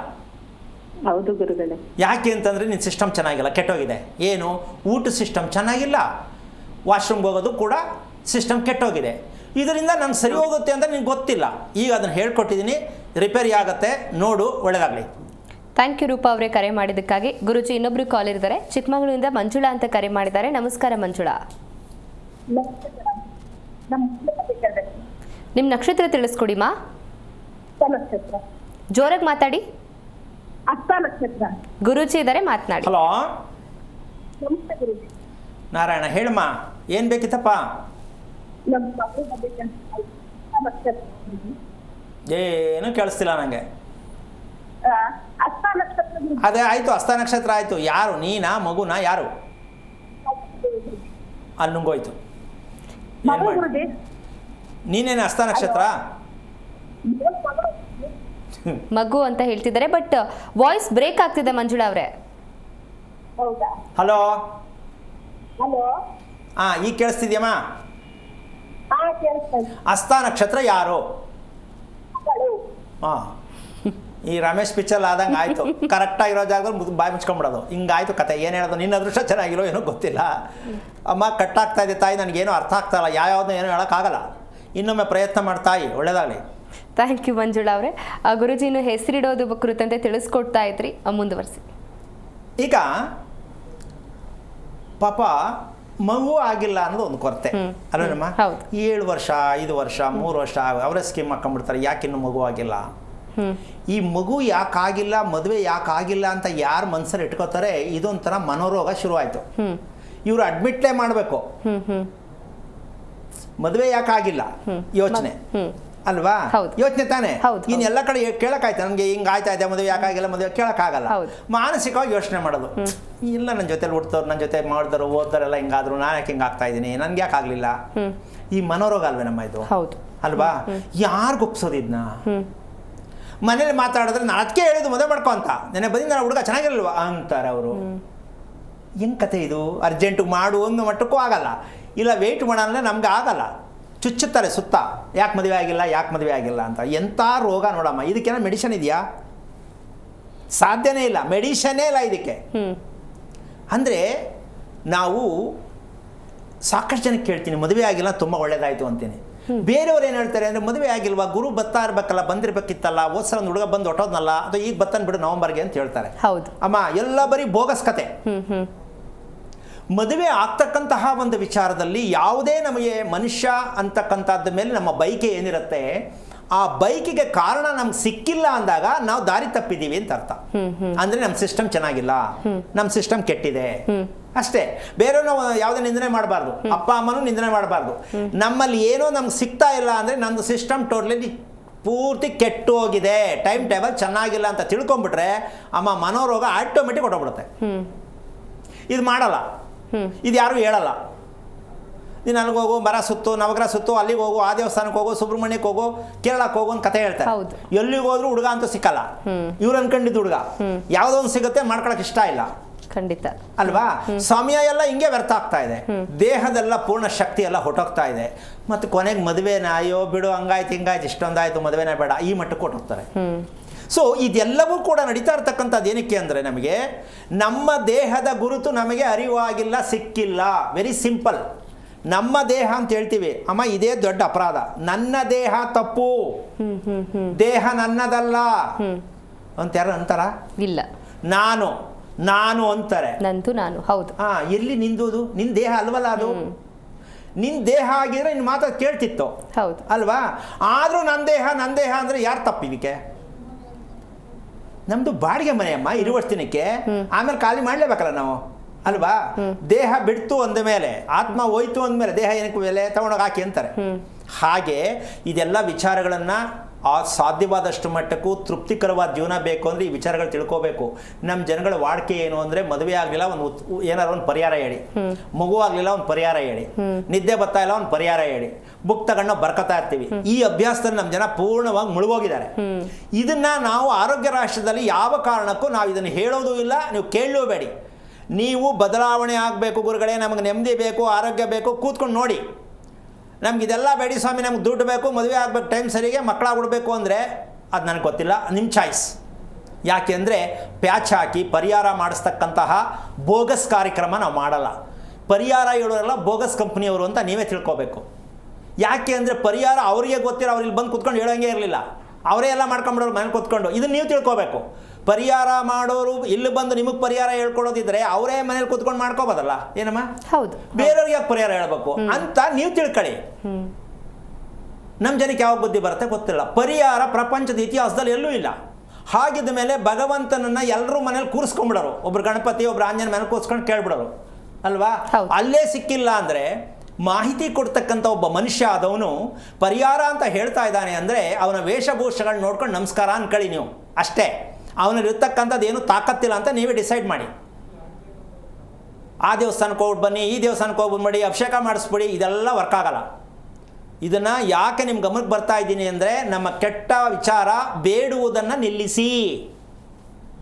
ಹೌದು ಗುರುಗಳೇ. ಯಾಕೆ ಅಂತಂದರೆ ನಿನ್ನ ಸಿಸ್ಟಮ್ ಚೆನ್ನಾಗಿಲ್ಲ, ಕೆಟ್ಟೋಗಿದೆ. ಏನು? ಊಟ ಸಿಸ್ಟಮ್ ಚೆನ್ನಾಗಿಲ್ಲ, ವಾಶ್ರೂಮ್ಗೆ ಹೋಗೋದು ಕೂಡ ಸಿಸ್ಟಮ್ ಕೆಟ್ಟೋಗಿದೆ. ಇದರಿಂದ ನಂಗೆ ಸರಿ ಹೋಗುತ್ತೆ ಅಂತ ನಿನ್ಗೆ ಗೊತ್ತಿಲ್ಲ. ಈಗ ಅದನ್ನು ಹೇಳ್ಕೊಟ್ಟಿದ್ದೀನಿ, ರಿಪೇರಿ ಆಗುತ್ತೆ, ನೋಡು, ಒಳ್ಳೆಯದಾಗಲಿ. ಥ್ಯಾಂಕ್ ಯು ರೂಪಾ ಅವರೇ ಕರೆ ಮಾಡಿದ್ದಕ್ಕಾಗಿ. ಗುರುಜಿ, ಇನ್ನೊಬ್ರು ಕಾಲ್ ಇದ್ದಾರೆ, ಚಿಕ್ಕಮಗಳೂರಿಂದ ಮಂಜುಳಾ ಅಂತ ಕರೆ ಮಾಡಿದ್ದಾರೆ. ನಮಸ್ಕಾರ ಮಂಜುಳಾ. ನಿಮ್ಮ ನಕ್ಷತ್ರ ತಿಳಿಸ್ಕೊಡಿಮಾ. ಜೋರಾಗಿ ಮಾತಾಡಿ. ಗುರುಜಿ ಇದ್ದಾರೆ, ಮಾತನಾಡಿ. ಹಲೋ ನಾರಾಯಣ, ಹೇಳಮ್ಮ, ಏನು ಬೇಕಿತ್ತಪ್ಪ? ಏನು ಕೇಳಿಸ್ತಿಲ್ಲ ನನಗೆ. ಹಸ್ತ ನಕ್ಷತ್ರ ಗುರುಜಿ. ಅದೇ ಆಯಿತು, ಹಸ್ತ ನಕ್ಷತ್ರ ಆಯಿತು. ಯಾರು ನೀನಾ ಮಗುನಾ ಯಾರು? ಅಲ್ಲಿ ನುಂಗೋಯ್ತು. ಏನ್ ಮಗು ಮಾಡಿ? ಗುರುಜಿ. ನೀನೇನು ಹಸ್ತ ನಕ್ಷತ್ರ? ಮಗು ಅಂತ ಹೇಳ್ತಿದ್ದಾರೆ, ಬಟ್ ವಾಯ್ಸ್ ಬ್ರೇಕ್ ಆಗ್ತಿದೆ ಮಂಜುಳಾ ಅವರೇ. ಹೌದಾ? Hello, hello. ಈಗ ಕೇಳಿಸ್ತಿದ್ಯಮ್ಮ? ಹಾ, ಕೇಳಿಸ್ತಾ ಇದೆ. ಹಸ್ತ ನಕ್ಷತ್ರ ಯಾರು? ಹಾಂ, ಈ ರಮೇಶ್ ಪಿಚ್ಚಲ್ ಆದಂಗೆ ಆಯಿತು. ಕರೆಕ್ಟಾಗಿರೋ ಜಾಗದಲ್ಲಿ ಬಾಯಿ ಮುಚ್ಕೊಂಬಿಡೋದು. ಹಿಂಗಾಯ್ತು ಕತೆ. ಏನು ಹೇಳೋದು? ನಿನ್ನ ಅದೃಷ್ಟ ಚೆನ್ನಾಗಿರೋ ಏನೋ ಗೊತ್ತಿಲ್ಲ. ಅಮ್ಮ ಕಟ್ಟಾಗ್ತಾ ಇದೆ ತಾಯಿ, ನನಗೇನೋ ಅರ್ಥ ಆಗ್ತಾಯಿಲ್ಲ, ಯಾವ್ಯಾವ್ದು ಏನೋ ಹೇಳೋಕ್ಕಾಗಲ್ಲ. ಇನ್ನೊಮ್ಮೆ ಪ್ರಯತ್ನ ಮಾಡ್ತಾಯಿ, ಒಳ್ಳೇದಾಗಲಿ. ಥ್ಯಾಂಕ್ ಯು ಮಂಜುಳಾ ಅವರೇ. ಗುರುಜಿ ಇನ್ನು ಹೆಸರಿಡೋದು ಕುರಿತಂತೆ ತಿಳಿಸ್ಕೊಡ್ತಾ ಇದ್ರಿ, ಮುಂದುವರಿಸಿ. ಈಗ ಪಾಪ ಮಗು ಆಗಿಲ್ಲ ಅನ್ನೋದು ಒಂದು ಕೊರತೆ ಅಲ್ವೇನಮ್ಮ? 7 ವರ್ಷ 5 ವರ್ಷ 3 ವರ್ಷ ಅವರೇ ಸ್ಕೀಮ್ ಹಾಕೊಂಡ್ಬಿಡ್ತಾರೆ, ಯಾಕಿನ್ನು ಮಗು ಆಗಿಲ್ಲ. ಈ ಮಗು ಯಾಕಾಗಿಲ್ಲ, ಮದುವೆ ಯಾಕಾಗಿಲ್ಲ ಅಂತ ಯಾರು ಮನಸ್ಸಲ್ಲಿ ಇಟ್ಕೋತಾರೆ, ಇದೊಂಥರ ಮನೋರೋಗ ಶುರುವಾಯಿತು. ಇವರು ಅಡ್ಮಿಟ್ಲೇ ಮಾಡಬೇಕು, ಮದುವೆ ಯಾಕಾಗಿಲ್ಲ ಯೋಚನೆ ಅಲ್ವಾ? ಯೋಚನೆ ತಾನೆ. ಇನ್ನು ಎಲ್ಲ ಕಡೆ ಕೇಳಕ್ಕಾಯ್ತು, ನನಗೆ ಹಿಂಗೆ ಆಯ್ತಾ ಇದೆ ಮದುವೆ ಯಾಕಾಗಿಲ್ಲ, ಮದುವೆ ಕೇಳೋಕ್ಕಾಗಲ್ಲ. ಮಾನಸಿಕವಾಗಿ ಯೋಚನೆ ಮಾಡೋದು, ಇಲ್ಲ ನನ್ನ ಜೊತೆಲಿ ಹುಡ್ತವ್ರು, ನನ್ನ ಜೊತೆ ಮಾಡಿದವರು ಓದ್ದವರೆಲ್ಲ ಹಿಂಗಾದ್ರು, ನಾನು ಯಾಕೆ ಹಿಂಗೆ ಆಗ್ತಾ ಇದ್ದೀನಿ, ನನ್ಗೆ ಯಾಕೆ ಆಗಲಿಲ್ಲ. ಈ ಮನೋರೋಗ ಅಲ್ವೇ ನಮ್ಮ ಇದು, ಅಲ್ವಾ? ಯಾರು ಒಪ್ಸೋದು ಇದನ್ನ? ಮನೇಲಿ ಮಾತಾಡಿದ್ರೆ ನಾನು ಅದಕ್ಕೆ ಹೇಳಿದ್ದು ಮದುವೆ ಮಾಡ್ಕೊ ಅಂತ, ನೆನೆ ಬಂದಿದ್ದು ನಾನು ಹುಡುಗ ಚೆನ್ನಾಗಿರಲ್ವಾ ಅಂತಾರೆ ಅವರು. ಹೆಂಗೆ ಕತೆ ಇದು? ಅರ್ಜೆಂಟಿಗೆ ಮಾಡು ಅನ್ನೋ ಮಟ್ಟಕ್ಕೂ ಆಗಲ್ಲ, ಇಲ್ಲ ವೆಯ್ಟ್ ಮಾಡೋಣ ನಮ್ಗೆ ಆಗಲ್ಲ, ಚುಚ್ಚುತ್ತಾರೆ ಸುತ್ತ, ಯಾಕೆ ಮದುವೆ ಆಗಿಲ್ಲ, ಯಾಕೆ ಮದುವೆ ಆಗಿಲ್ಲ ಅಂತ. ಎಂಥ ರೋಗ ನೋಡಮ್ಮ. ಇದಕ್ಕೇನೋ ಮೆಡಿಷನ್ ಇದೆಯಾ? ಸಾಧ್ಯನೇ ಇಲ್ಲ, ಮೆಡಿಷನ್ನೇ ಇಲ್ಲ ಇದಕ್ಕೆ. ಅಂದರೆ ನಾವು ಸಾಕಷ್ಟು ಜನಕ್ಕೆ ಕೇಳ್ತೀನಿ, ಮದುವೆ ಆಗಿಲ್ಲ ತುಂಬ ಒಳ್ಳೇದಾಯಿತು ಅಂತೀನಿ. ಬೇರೆಯವ್ರು ಏನು ಹೇಳ್ತಾರೆ ಅಂದರೆ, ಮದುವೆ ಆಗಿಲ್ವಾ, ಗುರು ಬರ್ತಾ ಇರ್ಬೇಕಲ್ಲ, ಬಂದಿರಬೇಕಿತ್ತಲ್ಲ, ಹೋದ್ಸಲ ಒಂದು ಹುಡುಗ ಬಂದು ಹೊಟ್ಟೋದ್ನಲ್ಲ, ಅದು ಈಗ ಬರ್ತಾನೆ ಬಿಡು ನವಂಬರ್ಗೆ ಅಂತ ಹೇಳ್ತಾರೆ. ಅಮ್ಮ ಎಲ್ಲ ಬರೀ ಬೋಗಸ್ ಕತೆ. ಮದುವೆ ಆಗ್ತಕ್ಕಂತಹ ಒಂದು ವಿಚಾರದಲ್ಲಿ ಯಾವುದೇ ನಮಗೆ ಮನುಷ್ಯ ಅಂತಕ್ಕಂಥದ್ದು ಮೇಲೆ ನಮ್ಮ ಬೈಕೆ ಏನಿರುತ್ತೆ, ಆ ಬೈಕಿಗೆ ಕಾರಣ ನಮ್ಗೆ ಸಿಕ್ಕಿಲ್ಲ ಅಂದಾಗ ನಾವು ದಾರಿ ತಪ್ಪಿದ್ದೀವಿ ಅಂತ ಅರ್ಥ. ಅಂದರೆ ನಮ್ಮ ಸಿಸ್ಟಮ್ ಚೆನ್ನಾಗಿಲ್ಲ, ನಮ್ಮ ಸಿಸ್ಟಮ್ ಕೆಟ್ಟಿದೆ ಅಷ್ಟೇ. ಬೇರೆ ನಾವು ಯಾವುದೇ ನಿಂದನೆ ಮಾಡಬಾರ್ದು, ಅಪ್ಪ ಅಮ್ಮನೂ ನಿಂದನೆ ಮಾಡಬಾರ್ದು. ನಮ್ಮಲ್ಲಿ ಏನೋ ನಮ್ಗೆ ಸಿಗ್ತಾ ಇಲ್ಲ ಅಂದರೆ ನಂದು ಸಿಸ್ಟಮ್ ಟೋಟಲಿ ಪೂರ್ತಿ ಕೆಟ್ಟು ಹೋಗಿದೆ, ಟೈಮ್ ಟೇಬಲ್ ಚೆನ್ನಾಗಿಲ್ಲ ಅಂತ ತಿಳ್ಕೊಂಬಿಟ್ರೆ ಅಮ್ಮ ಮನೋರೋಗ ಆಟೋಮೆಟಿಕ್ ಹೊಟ್ಟೋಗ್ಬಿಡುತ್ತೆ. ಇದು ಮಾಡಲ್ಲ, ಇದು ಯಾರು ಹೇಳಲ್ಲ. ನೀನು ಅಲ್ಲಿಗೆ ಹೋಗು, ಮರ ಸುತ್ತು, ನವಗ್ರಹ ಸುತ್ತು, ಅಲ್ಲಿಗೆ ಹೋಗು, ಆ ದೇವಸ್ಥಾನಕ್ಕೆ ಹೋಗು, ಸುಬ್ರಹ್ಮಣ್ಯಕ್ಕೆ ಹೋಗು, ಕೇರಳಕ್ಕೆ ಹೋಗು ಅಂತ ಕತೆ ಹೇಳ್ತಾರೆ. ಎಲ್ಲಿಗೆ ಹೋದ್ರು ಹುಡುಗ ಅಂತೂ ಸಿಕ್ಕಲ್ಲ. ಇವ್ರು ಅನ್ಕೊಂಡಿದ್ದು ಹುಡುಗ ಯಾವುದೋ ಒಂದು ಸಿಗುತ್ತೆ, ಮಾಡ್ಕೊಳಕ್ಕೆ ಇಷ್ಟ ಇಲ್ಲ, ಖಂಡಿತ ಅಲ್ವಾ? ಸಮಯ ಎಲ್ಲ ಹಿಂಗೆ ವ್ಯರ್ಥ ಆಗ್ತಾ ಇದೆ, ದೇಹದೆಲ್ಲ ಪೂರ್ಣ ಶಕ್ತಿ ಎಲ್ಲ ಹೊಟ್ಟೋಗ್ತಾ ಇದೆ. ಮತ್ತು ಕೊನೆಗೆ ಮದುವೆನ ಅಯ್ಯೋ ಬಿಡು, ಹಂಗಾಯ್ತು ಹಿಂಗಾಯ್ತು, ಇಷ್ಟೊಂದಾಯ್ತು, ಮದುವೆನೇ ಬೇಡ, ಈ ಮಟ್ಟಕ್ಕೆ ಹೊಟ್ಟೋಗ್ತಾರೆ. ಸೊ ಇದೆಲ್ಲವೂ ಕೂಡ ನಡೀತಾ ಇರ್ತಕ್ಕಂಥದ್ದು ಏನಕ್ಕೆ ಅಂದರೆ, ನಮಗೆ ನಮ್ಮ ದೇಹದ ಗುರುತು ನಮಗೆ ಅರಿವಾಗಿಲ್ಲ, ಸಿಕ್ಕಿಲ್ಲ. Very simple. ನಮ್ಮ ದೇಹ ಅಂತ ಹೇಳ್ತೀವಿ, ಅಮ್ಮ ಇದೇ ದೊಡ್ಡ ಅಪರಾಧ. ನನ್ನ ದೇಹ ತಪ್ಪು, ದೇಹ ನನ್ನದಲ್ಲ ಅಂತ ಯಾರು ಅಂತಾರ? ಇಲ್ಲ. ನಾನು ನಾನು ಅಂತಾರೆ, ನಂದು ನಾನು. ಹೌದು. ಎಲ್ಲಿ ನಿಂದುದು? ನಿನ್ನ ದೇಹ ಅಲ್ವಲ್ಲ ಅದು. ನಿನ್ನ ದೇಹ ಆಗಿದ್ರೆ ನಿನ್ನ ಮಾತು ಕೇಳ್ತಿತ್ತು, ಹೌದು ಅಲ್ವಾ? ಆದರೂ ನನ್ನ ದೇಹ ಅಂದರೆ ಯಾರು ತಪ್ಪಿದಕ್ಕೆ? ನಮ್ದು ಬಾಡಿಗೆ ಮನೆಯಮ್ಮ, ಇರುವಷ್ಟು ದಿನಕ್ಕೆ, ಆಮೇಲೆ ಖಾಲಿ ಮಾಡಲೇಬೇಕಲ್ಲ ನಾವು, ಅಲ್ವಾ? ದೇಹ ಬಿಡ್ತು ಅಂದ ಮೇಲೆ, ಆತ್ಮ ಹೋಯ್ತು ಅಂದಮೇಲೆ ದೇಹ ಏನಕ್ಕೆ ಬೆಲೆ ತಗೊಂಡೋಗಿ ಹಾಕಿ ಅಂತಾರೆ. ಹಾಗೆ ಇದೆಲ್ಲ ವಿಚಾರಗಳನ್ನು ಸಾಧ್ಯವಾದಷ್ಟು ಮಟ್ಟಕ್ಕೂ ತೃಪ್ತಿಕರವಾದ ಜೀವನ ಬೇಕು ಅಂದರೆ ಈ ವಿಚಾರಗಳು ತಿಳ್ಕೋಬೇಕು. ನಮ್ಮ ಜನಗಳ ವಾಡಿಕೆ ಏನು ಅಂದರೆ, ಮದುವೆ ಆಗಲಿಲ್ಲ ಏನಾರು ಒಂದು ಪರಿಹಾರ ಹೇಳಿ, ಮಗು ಆಗಲಿಲ್ಲ ಒಂದು ಪರಿಹಾರ ಹೇಳಿ, ನಿದ್ದೆ ಬರ್ತಾ ಇಲ್ಲ ಒಂದು ಪರಿಹಾರ ಹೇಳಿ, ಬುಕ್ ತಗೊಂಡು ಬರ್ಕೊತಾ ಇರ್ತೀವಿ. ಈ ಅಭ್ಯಾಸದಲ್ಲಿ ನಮ್ಮ ಜನ ಪೂರ್ಣವಾಗಿ ಮುಳುಗೋಗಿದ್ದಾರೆ. ಇದನ್ನ ನಾವು ಆರೋಗ್ಯ ರಾಷ್ಟ್ರದಲ್ಲಿ ಯಾವ ಕಾರಣಕ್ಕೂ ನಾವು ಇದನ್ನು ಹೇಳೋದು ಇಲ್ಲ, ನೀವು ಕೇಳಲೇಬೇಡಿ. ನೀವು ಬದಲಾವಣೆ ಆಗಬೇಕು ಗುರುಗಳೇ, ನಮಗೆ ನೆಮ್ಮದಿ ಬೇಕು, ಆರೋಗ್ಯ ಬೇಕು, ಕೂತ್ಕೊಂಡು ನೋಡಿ. ನಮ್ಗೆ ಇದೆಲ್ಲ ಬೇಡಿ ಸ್ವಾಮಿ, ನಮ್ಗೆ ದುಡ್ಡು ಬೇಕು, ಮದುವೆ ಆಗಬೇಕು ಟೈಮ್ ಸರಿಗೆ, ಮಕ್ಕಳಾಗ್ಬಿಡ್ಬೇಕು ಅಂದರೆ ಅದು ನನಗೆ ಗೊತ್ತಿಲ್ಲ, ನಿಮ್ಮ ಚಾಯ್ಸ್. ಯಾಕೆ ಅಂದರೆ ಪ್ಯಾಚ್ ಹಾಕಿ ಪರಿಹಾರ ಮಾಡಿಸ್ತಕ್ಕಂತಹ ಬೋಗಸ್ ಕಾರ್ಯಕ್ರಮ ನಾವು ಮಾಡಲ್ಲ. ಪರಿಹಾರ ಹೇಳೋರೆಲ್ಲ ಬೋಗಸ್ ಕಂಪ್ನಿಯವರು ಅಂತ ನೀವೇ ತಿಳ್ಕೊಬೇಕು. ಯಾಕೆ ಅಂದರೆ ಪರಿಹಾರ ಅವರಿಗೆ ಗೊತ್ತಿರೋ, ಅವ್ರು ಇಲ್ಲಿ ಬಂದು ಕೂತ್ಕೊಂಡು ಹೇಳೋಂಗೆ ಇರಲಿಲ್ಲ, ಅವರೇ ಎಲ್ಲ ಮಾಡ್ಕೊಂಬಿಡೋರು ಮನೇಲಿ ಕೂತ್ಕೊಂಡು. ಇದನ್ನು ನೀವು ತಿಳ್ಕೊಬೇಕು. ಪರಿಹಾರ ಮಾಡೋರು ಇಲ್ಲಿ ಬಂದು ನಿಮಗೆ ಪರಿಹಾರ ಹೇಳ್ಕೊಡೋದಿದ್ರೆ ಅವರೇ ಮನೇಲಿ ಕೂತ್ಕೊಂಡು ಮಾಡ್ಕೋಬೋದಲ್ಲ, ಏನಮ್ಮ? ಹೌದು. ಬೇರೆಯವ್ರಿಗೆ ಯಾಕೆ ಪರಿಹಾರ ಹೇಳ್ಬೇಕು ಅಂತ ನೀವು ತಿಳ್ಕೊಳ್ಳಿ. ನಮ್ಮ ಜನಕ್ಕೆ ಯಾವ ಬುದ್ಧಿ ಬರುತ್ತೆ ಗೊತ್ತಿಲ್ಲ. ಪರಿಹಾರ ಪ್ರಪಂಚದ ಇತಿಹಾಸದಲ್ಲಿ ಎಲ್ಲೂ ಇಲ್ಲ. ಹಾಗಿದ್ದ ಮೇಲೆ ಭಗವಂತನನ್ನ ಎಲ್ಲರೂ ಮನೇಲಿ ಕೂರಿಸ್ಕೊಂಡ್ಬಿಡೋರು, ಒಬ್ರು ಗಣಪತಿ ಒಬ್ರು ಆಂಜನೇಯ ಮನೇಲಿ ಕೂರಿಸ್ಕೊಂಡು ಕೇಳ್ಬಿಡೋರು, ಅಲ್ವಾ? ಅಲ್ಲೇ ಸಿಕ್ಕಿಲ್ಲ ಅಂದರೆ ಮಾಹಿತಿ ಕೊಡ್ತಕ್ಕಂಥ ಒಬ್ಬ ಮನುಷ್ಯ ಆದವನು ಪರಿಹಾರ ಅಂತ ಹೇಳ್ತಾ ಇದ್ದಾನೆ ಅಂದರೆ ಅವನ ವೇಷಭೂಷಗಳನ್ನ ನೋಡ್ಕೊಂಡು ನಮಸ್ಕಾರ ಅನ್ಕೊಳ್ಳಿ ನೀವು, ಅಷ್ಟೇ. ಅವನಿರ್ತಕ್ಕಂಥದ್ದು ಏನು ತಾಕತ್ತಿಲ್ಲ ಅಂತ ನೀವೇ ಡಿಸೈಡ್ ಮಾಡಿ. ಆ ದೇವಸ್ಥಾನಕ್ಕೆ ಹೋಗಿ ಬನ್ನಿ, ಈ ದೇವಸ್ಥಾನಕ್ಕೆ ಹೋಗಿ ಬಂದ್ಬಿಡಿ, ಅಭಿಷೇಕ ಮಾಡಿಸ್ಬಿಡಿ, ಇದೆಲ್ಲ ವರ್ಕ್ ಆಗಲ್ಲ. ಇದನ್ನು ಯಾಕೆ ನಿಮ್ಮ ಗಮನಕ್ಕೆ ಬರ್ತಾ ಇದ್ದೀನಿ ಅಂದರೆ, ನಮ್ಮ ಕೆಟ್ಟ ವಿಚಾರ ಬೇಡುವುದನ್ನು ನಿಲ್ಲಿಸಿ.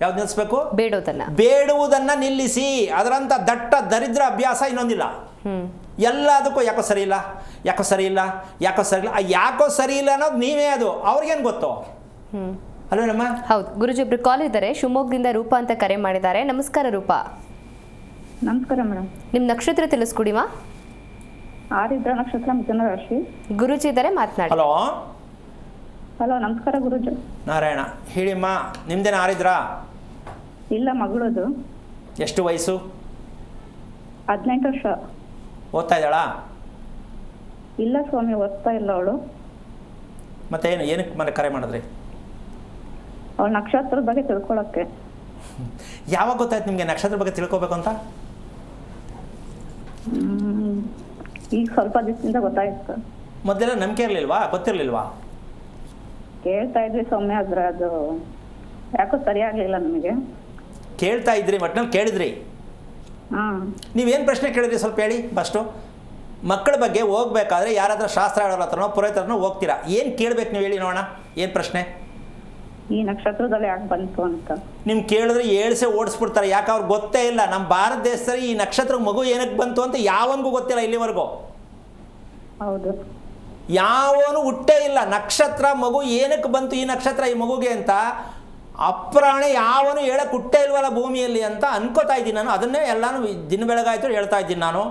ಯಾವ್ದು ನಿಲ್ಲಿಸ್ಬೇಕು? ಬೇಡುವುದನ್ನು ನಿಲ್ಲಿಸಿ. ಅದರಂಥ ದಟ್ಟ ದರಿದ್ರ ಅಭ್ಯಾಸ ಇನ್ನೊಂದಿಲ್ಲ. ಎಲ್ಲದಕ್ಕೂ ಯಾಕೋ ಸರಿ ಇಲ್ಲ, ಯಾಕೋ ಸರಿ ಇಲ್ಲ, ಯಾಕೋ ಸರಿ ಇಲ್ಲ. ಯಾಕೋ ಸರಿ ಇಲ್ಲ ಅನ್ನೋದು ನೀವೇ, ಅದು ಅವ್ರಿಗೇನು ಗೊತ್ತು ಅಲ್ವೇನಮ್ಮ? ಹೌದು ಗುರುಜಿ, ಒಬ್ರು ಕಾಲ್ ಇದ್ದಾರೆ, ಶಿವಮೊಗ್ಗದಿಂದ ರೂಪಾ ಅಂತ ಕರೆ ಮಾಡಿದ್ದಾರೆ. ನಮಸ್ಕಾರ ರೂಪಾ. ನಮಸ್ಕಾರ ಮೇಡಮ್. ನಿಮ್ಮ ನಕ್ಷತ್ರ ತಿಳಿಸ್ಕೊಡಿಮಾ. ಆರಿದ್ರ ನಕ್ಷತ್ರ, ಮಿಥುನ ರಾಶಿ. ಗುರುಜಿ ಇದ್ದಾರೆ, ಮಾತನಾಡಿ. ಹಲೋ ಹಲೋ, ನಮಸ್ಕಾರ ಗುರುಜಿ. ನಾರಾಯಣ, ಹೇಳಿಮ್ಮ. ನಿಮ್ದೇನು ಆರಿದ್ರ? ಇಲ್ಲ, ಮಗಳದು. ಎಷ್ಟು ವಯಸ್ಸು? 18 ವರ್ಷ. ಓದ್ತಾ ಇದ್ದಾಳಾ? ಇಲ್ಲ ಸ್ವಾಮಿ, ಓದ್ತಾ ಇಲ್ಲ ಅವಳು. ಮತ್ತೆ ಏನಕ್ಕೆ ಮನೆ ಕರೆ ಮಾಡಿದ್ರಿ? ಅವಳ ನಕ್ಷತ್ರದ ಬಗ್ಗೆ ತಿಳ್ಕೊಳಕ್ಕೆ. ಯಾವಾಗ ಗೊತ್ತಾಯ್ತು ನಿಮಗೆ ನಕ್ಷತ್ರ ಬಗ್ಗೆ ತಿಳ್ಕೊಬೇಕು ಅಂತ? ಈಗ ಸ್ವಲ್ಪ ದಿವಸದಿಂದ ಗೊತ್ತಾಯ್ತು. ಮೊದಲೆಲ್ಲ ನಂಬಿಕೆ ಇರಲಿಲ್ವಾ, ಗೊತ್ತಿರಲಿಲ್ವಾ? ಕೇಳ್ತಾ ಇದ್ವಿ ಸ್ವಾಮಿ, ಆದ್ರೆ ಅದು ಯಾಕೋ ಸರಿಯಾಗಲಿಲ್ಲ ನಮಗೆ. ಕೇಳ್ತಾ ಇದ್ರಿ, ಒಟ್ಟಿನಲ್ಲಿ ಕೇಳಿದ್ರಿ. ನೀವೇನು ಪ್ರಶ್ನೆ ಕೇಳಿದ್ರಿ ಸ್ವಲ್ಪ ಹೇಳಿ ಫಸ್ಟು. ಮಕ್ಕಳ ಬಗ್ಗೆ ಹೋಗ್ಬೇಕಾದ್ರೆ ಯಾರಾದ್ರೂ ಶಾಸ್ತ್ರ ಹೇಳೋರ ಹತ್ರನೋ ಪುರೋಹಿತರನೋ ಹೋಗ್ತೀರಾ, ಏನು ಕೇಳ್ಬೇಕು ನೀವು ಹೇಳಿ ನೋಡೋಣ. ಏನು ಪ್ರಶ್ನೆ? ಈ ನಕ್ಷತ್ರದಲ್ಲಿ ಯಾಕೆ ಬಂತು ಅಂತ. ನಿಮ್ಗೆ ಕೇಳಿದ್ರೆ ಏಳ್ಸೆ ಓಡಿಸ್ಬಿಡ್ತಾರೆ. ಯಾಕೆ ಅವ್ರಿಗೆ ಗೊತ್ತೇ ಇಲ್ಲ. ನಮ್ಮ ಭಾರತ ದೇಶದಲ್ಲಿ ಈ ನಕ್ಷತ್ರ ಮಗು ಏನಕ್ಕೆ ಬಂತು ಅಂತ ಯಾವನಿಗೂ ಗೊತ್ತಿಲ್ಲ ಇಲ್ಲಿವರೆಗೂ. ಹೌದು, ಯಾವನು ಹುಟ್ಟೇ ಇಲ್ಲ. ನಕ್ಷತ್ರ ಮಗು ಏನಕ್ಕೆ ಬಂತು ಈ ನಕ್ಷತ್ರ ಈ ಮಗುಗೆ ಅಂತ ಅಪ್ರಾಣೆ ಯಾವನು ಹೇಳಕ್ಕೆ ಹುಟ್ಟೇ ಇಲ್ವಲ್ಲ ಭೂಮಿಯಲ್ಲಿ ಅಂತ ಅನ್ಕೋತಾ ಇದ್ದೀನಿ ನಾನು. ಅದನ್ನೇ ಎಲ್ಲಾನು ದಿನ ಬೆಳಗಾಯ್ತು ಹೇಳ್ತಾ ಇದ್ದೀನಿ ನಾನು.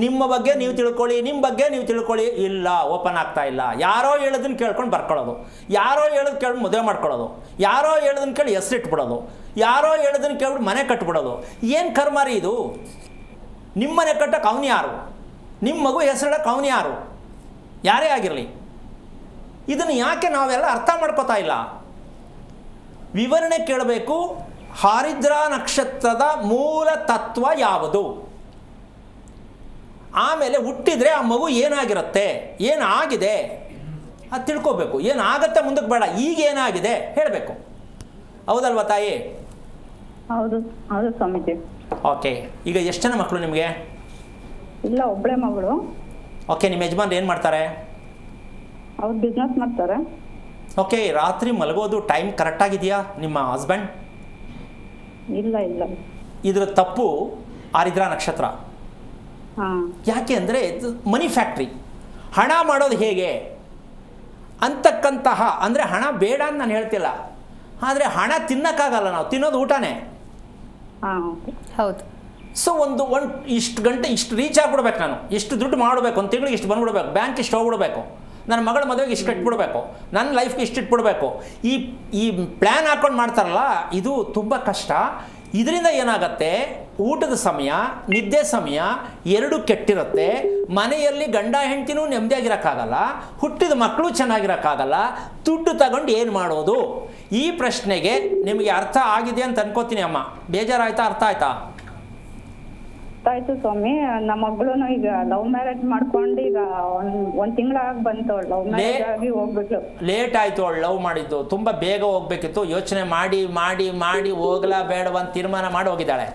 ನಿಮ್ಮ ಬಗ್ಗೆ ನೀವು ತಿಳ್ಕೊಳ್ಳಿ, ನಿಮ್ಮ ಬಗ್ಗೆ ನೀವು ತಿಳ್ಕೊಳ್ಳಿ. ಇಲ್ಲ, ಓಪನ್ ಆಗ್ತಾ ಇಲ್ಲ. ಯಾರೋ ಹೇಳೋದನ್ನ ಕೇಳ್ಕೊಂಡು ಬರ್ಕೊಳ್ಳೋದು, ಯಾರೋ ಹೇಳೋದು ಕೇಳ್ಬಿಟ್ಟು ಮದುವೆ ಮಾಡ್ಕೊಳ್ಳೋದು, ಯಾರೋ ಹೇಳೋದನ್ನ ಕೇಳಿ ಹೆಸರಿಟ್ಬಿಡೋದು, ಯಾರೋ ಹೇಳೋದನ್ನ ಕೇಳ್ಬಿಟ್ಟು ಮನೆ ಕಟ್ಬಿಡೋದು. ಏನು ಕರ್ಮಾರಿ ಇದು? ನಿಮ್ಮ ಮನೆ ಕಟ್ಟಕ್ಕೆ ಅವನು ಯಾರು? ನಿಮ್ಮ ಮಗು ಹೆಸರಿಡಕ್ಕೆ ಅವನು ಯಾರು? ಯಾರೇ ಆಗಿರಲಿ, ಇದನ್ನು ಯಾಕೆ ನಾವೆಲ್ಲ ಅರ್ಥ ಮಾಡ್ಕೋತಾ ಇಲ್ಲ? ವಿವರಣೆ ಕೇಳಬೇಕು. ಆರಿದ್ರ ನಕ್ಷತ್ರದ ಮೂಲ ತತ್ವ ಯಾವುದು? ಆಮೇಲೆ ಹುಟ್ಟಿದರೆ ಆ ಮಗು ಏನಾಗಿರುತ್ತೆ, ಏನಾಗಿದೆ ಅದು ತಿಳ್ಕೋಬೇಕು. ಏನಾಗತ್ತೆ ಮುಂದಕ್ಕೆ ಬೇಡ, ಈಗ ಏನಾಗಿದೆ ಹೇಳಬೇಕು. ಹೌದಲ್ವಾ ತಾಯಿ? ಹೌದು ಹೌದು ಸ್ವಾಮೀಜಿ. ಓಕೆ, ಈಗ ಎಷ್ಟು ಜನ ಮಕ್ಕಳು ನಿಮಗೆ? ಇಲ್ಲ, ಒಬ್ಬಳೇ ಮಗಳು. ಓಕೆ, ನಿಮ್ಮ ಯಜಮಾನ್ರು ಏನು ಮಾಡ್ತಾರೆ? ಅವ್ರು ಬಿಸ್ನೆಸ್ ಮಾಡ್ತಾರೆ. ಓಕೆ, ರಾತ್ರಿ ಮಲಗೋದು ಟೈಮ್ ಕರೆಕ್ಟಾಗಿದೆಯಾ ನಿಮ್ಮ ಹಸ್ಬೆಂಡ್? ಇಲ್ಲ ಇಲ್ಲ, ಇದರ ತಪ್ಪು ಆರಿದ್ರ ನಕ್ಷತ್ರ. ಯಾಕೆ ಅಂದರೆ ಮನಿ ಫ್ಯಾಕ್ಟ್ರಿ. ಹಣ ಮಾಡೋದು ಹೇಗೆ ಅಂತಕ್ಕಂತಹ, ಅಂದರೆ ಹಣ ಬೇಡ ಅಂತ ನಾನು ಹೇಳ್ತಿಲ್ಲ, ಆದರೆ ಹಣ ತಿನ್ನೋಕ್ಕಾಗಲ್ಲ. ನಾವು ತಿನ್ನೋದು ಊಟನೇ. ಹೌದು. ಸೊ ಒಂದು ಇಷ್ಟು ಗಂಟೆ ಇಷ್ಟು ರೀಚ್ ಆಗಿಬಿಡ್ಬೇಕು, ನಾನು ಇಷ್ಟು ದುಡ್ಡು ಮಾಡಬೇಕು, ಒಂದು ತಿಂಗಳಿಗೆ ಇಷ್ಟು ಬಂದ್ಬಿಡ್ಬೇಕು, ಬ್ಯಾಂಕ್ ಇಷ್ಟು ಹೋಗ್ಬಿಡ್ಬೇಕು, ನನ್ನ ಮಗಳ ಮದುವೆಗೆ ಇಷ್ಟು ಇಟ್ಬಿಡ್ಬೇಕು, ನನ್ನ ಲೈಫ್ಗೆ ಇಷ್ಟು ಇಟ್ಬಿಡ್ಬೇಕು. ಈ ಪ್ಲ್ಯಾನ್ ಹಾಕ್ಕೊಂಡು ಮಾಡ್ತಾರಲ್ಲ, ಇದು ತುಂಬ ಕಷ್ಟ. ಇದರಿಂದ ಏನಾಗತ್ತೆ, ಊಟದ ಸಮಯ, ನಿದ್ದೆ ಸಮಯ ಎರಡೂ ಕೆಟ್ಟಿರುತ್ತೆ. ಮನೆಯಲ್ಲಿ ಗಂಡ ಹೆಂಡ್ತಿನೂ ನೆಮ್ಮದಿಯಾಗಿರೋಕ್ಕಾಗಲ್ಲ, ಹುಟ್ಟಿದ ಮಕ್ಕಳು ಚೆನ್ನಾಗಿರೋಕ್ಕಾಗಲ್ಲ. ದುಡ್ಡು ತಗೊಂಡು ಏನು ಮಾಡೋದು? ಈ ಪ್ರಶ್ನೆಗೆ ನಿಮಗೆ ಅರ್ಥ ಆಗಿದೆ ಅಂತ ಅನ್ಕೋತೀನಿ ಅಮ್ಮ. ಬೇಜಾರಾಯ್ತಾ? ಅರ್ಥ ಆಯ್ತಾ? ಆಯ್ತು ಸ್ವಾಮಿ. ನಮ್ಮ ಮಗಳು ಈಗ ಲವ್ ಮ್ಯಾರೇಜ್ ಮಾಡ್ಕೊಂಡು ಈಗ ಒಂದ್ ತಿಂಗಳಾಗಿ ಬಂತು. ಲವ್ ಮ್ಯಾರೇಜ್ ಆಗಿ ಹೋಗ್ಬಿಟ್ಲು. ಲೇಟ್ ಆಯ್ತು ಅವಳು ಲವ್ ಮಾಡಿದ್ದು. ತುಂಬಾ ಬೇಗ ಹೋಗ್ಬೇಕಿತ್ತು. ಯೋಚನೆ ಮಾಡಿ ಮಾಡಿ ಮಾಡಿ ಹೋಗ್ಲಾ ಬೇಡವ ಅಂತ ತೀರ್ಮಾನ ಮಾಡಿ ಹೋಗಿದ್ದಾಳೆ.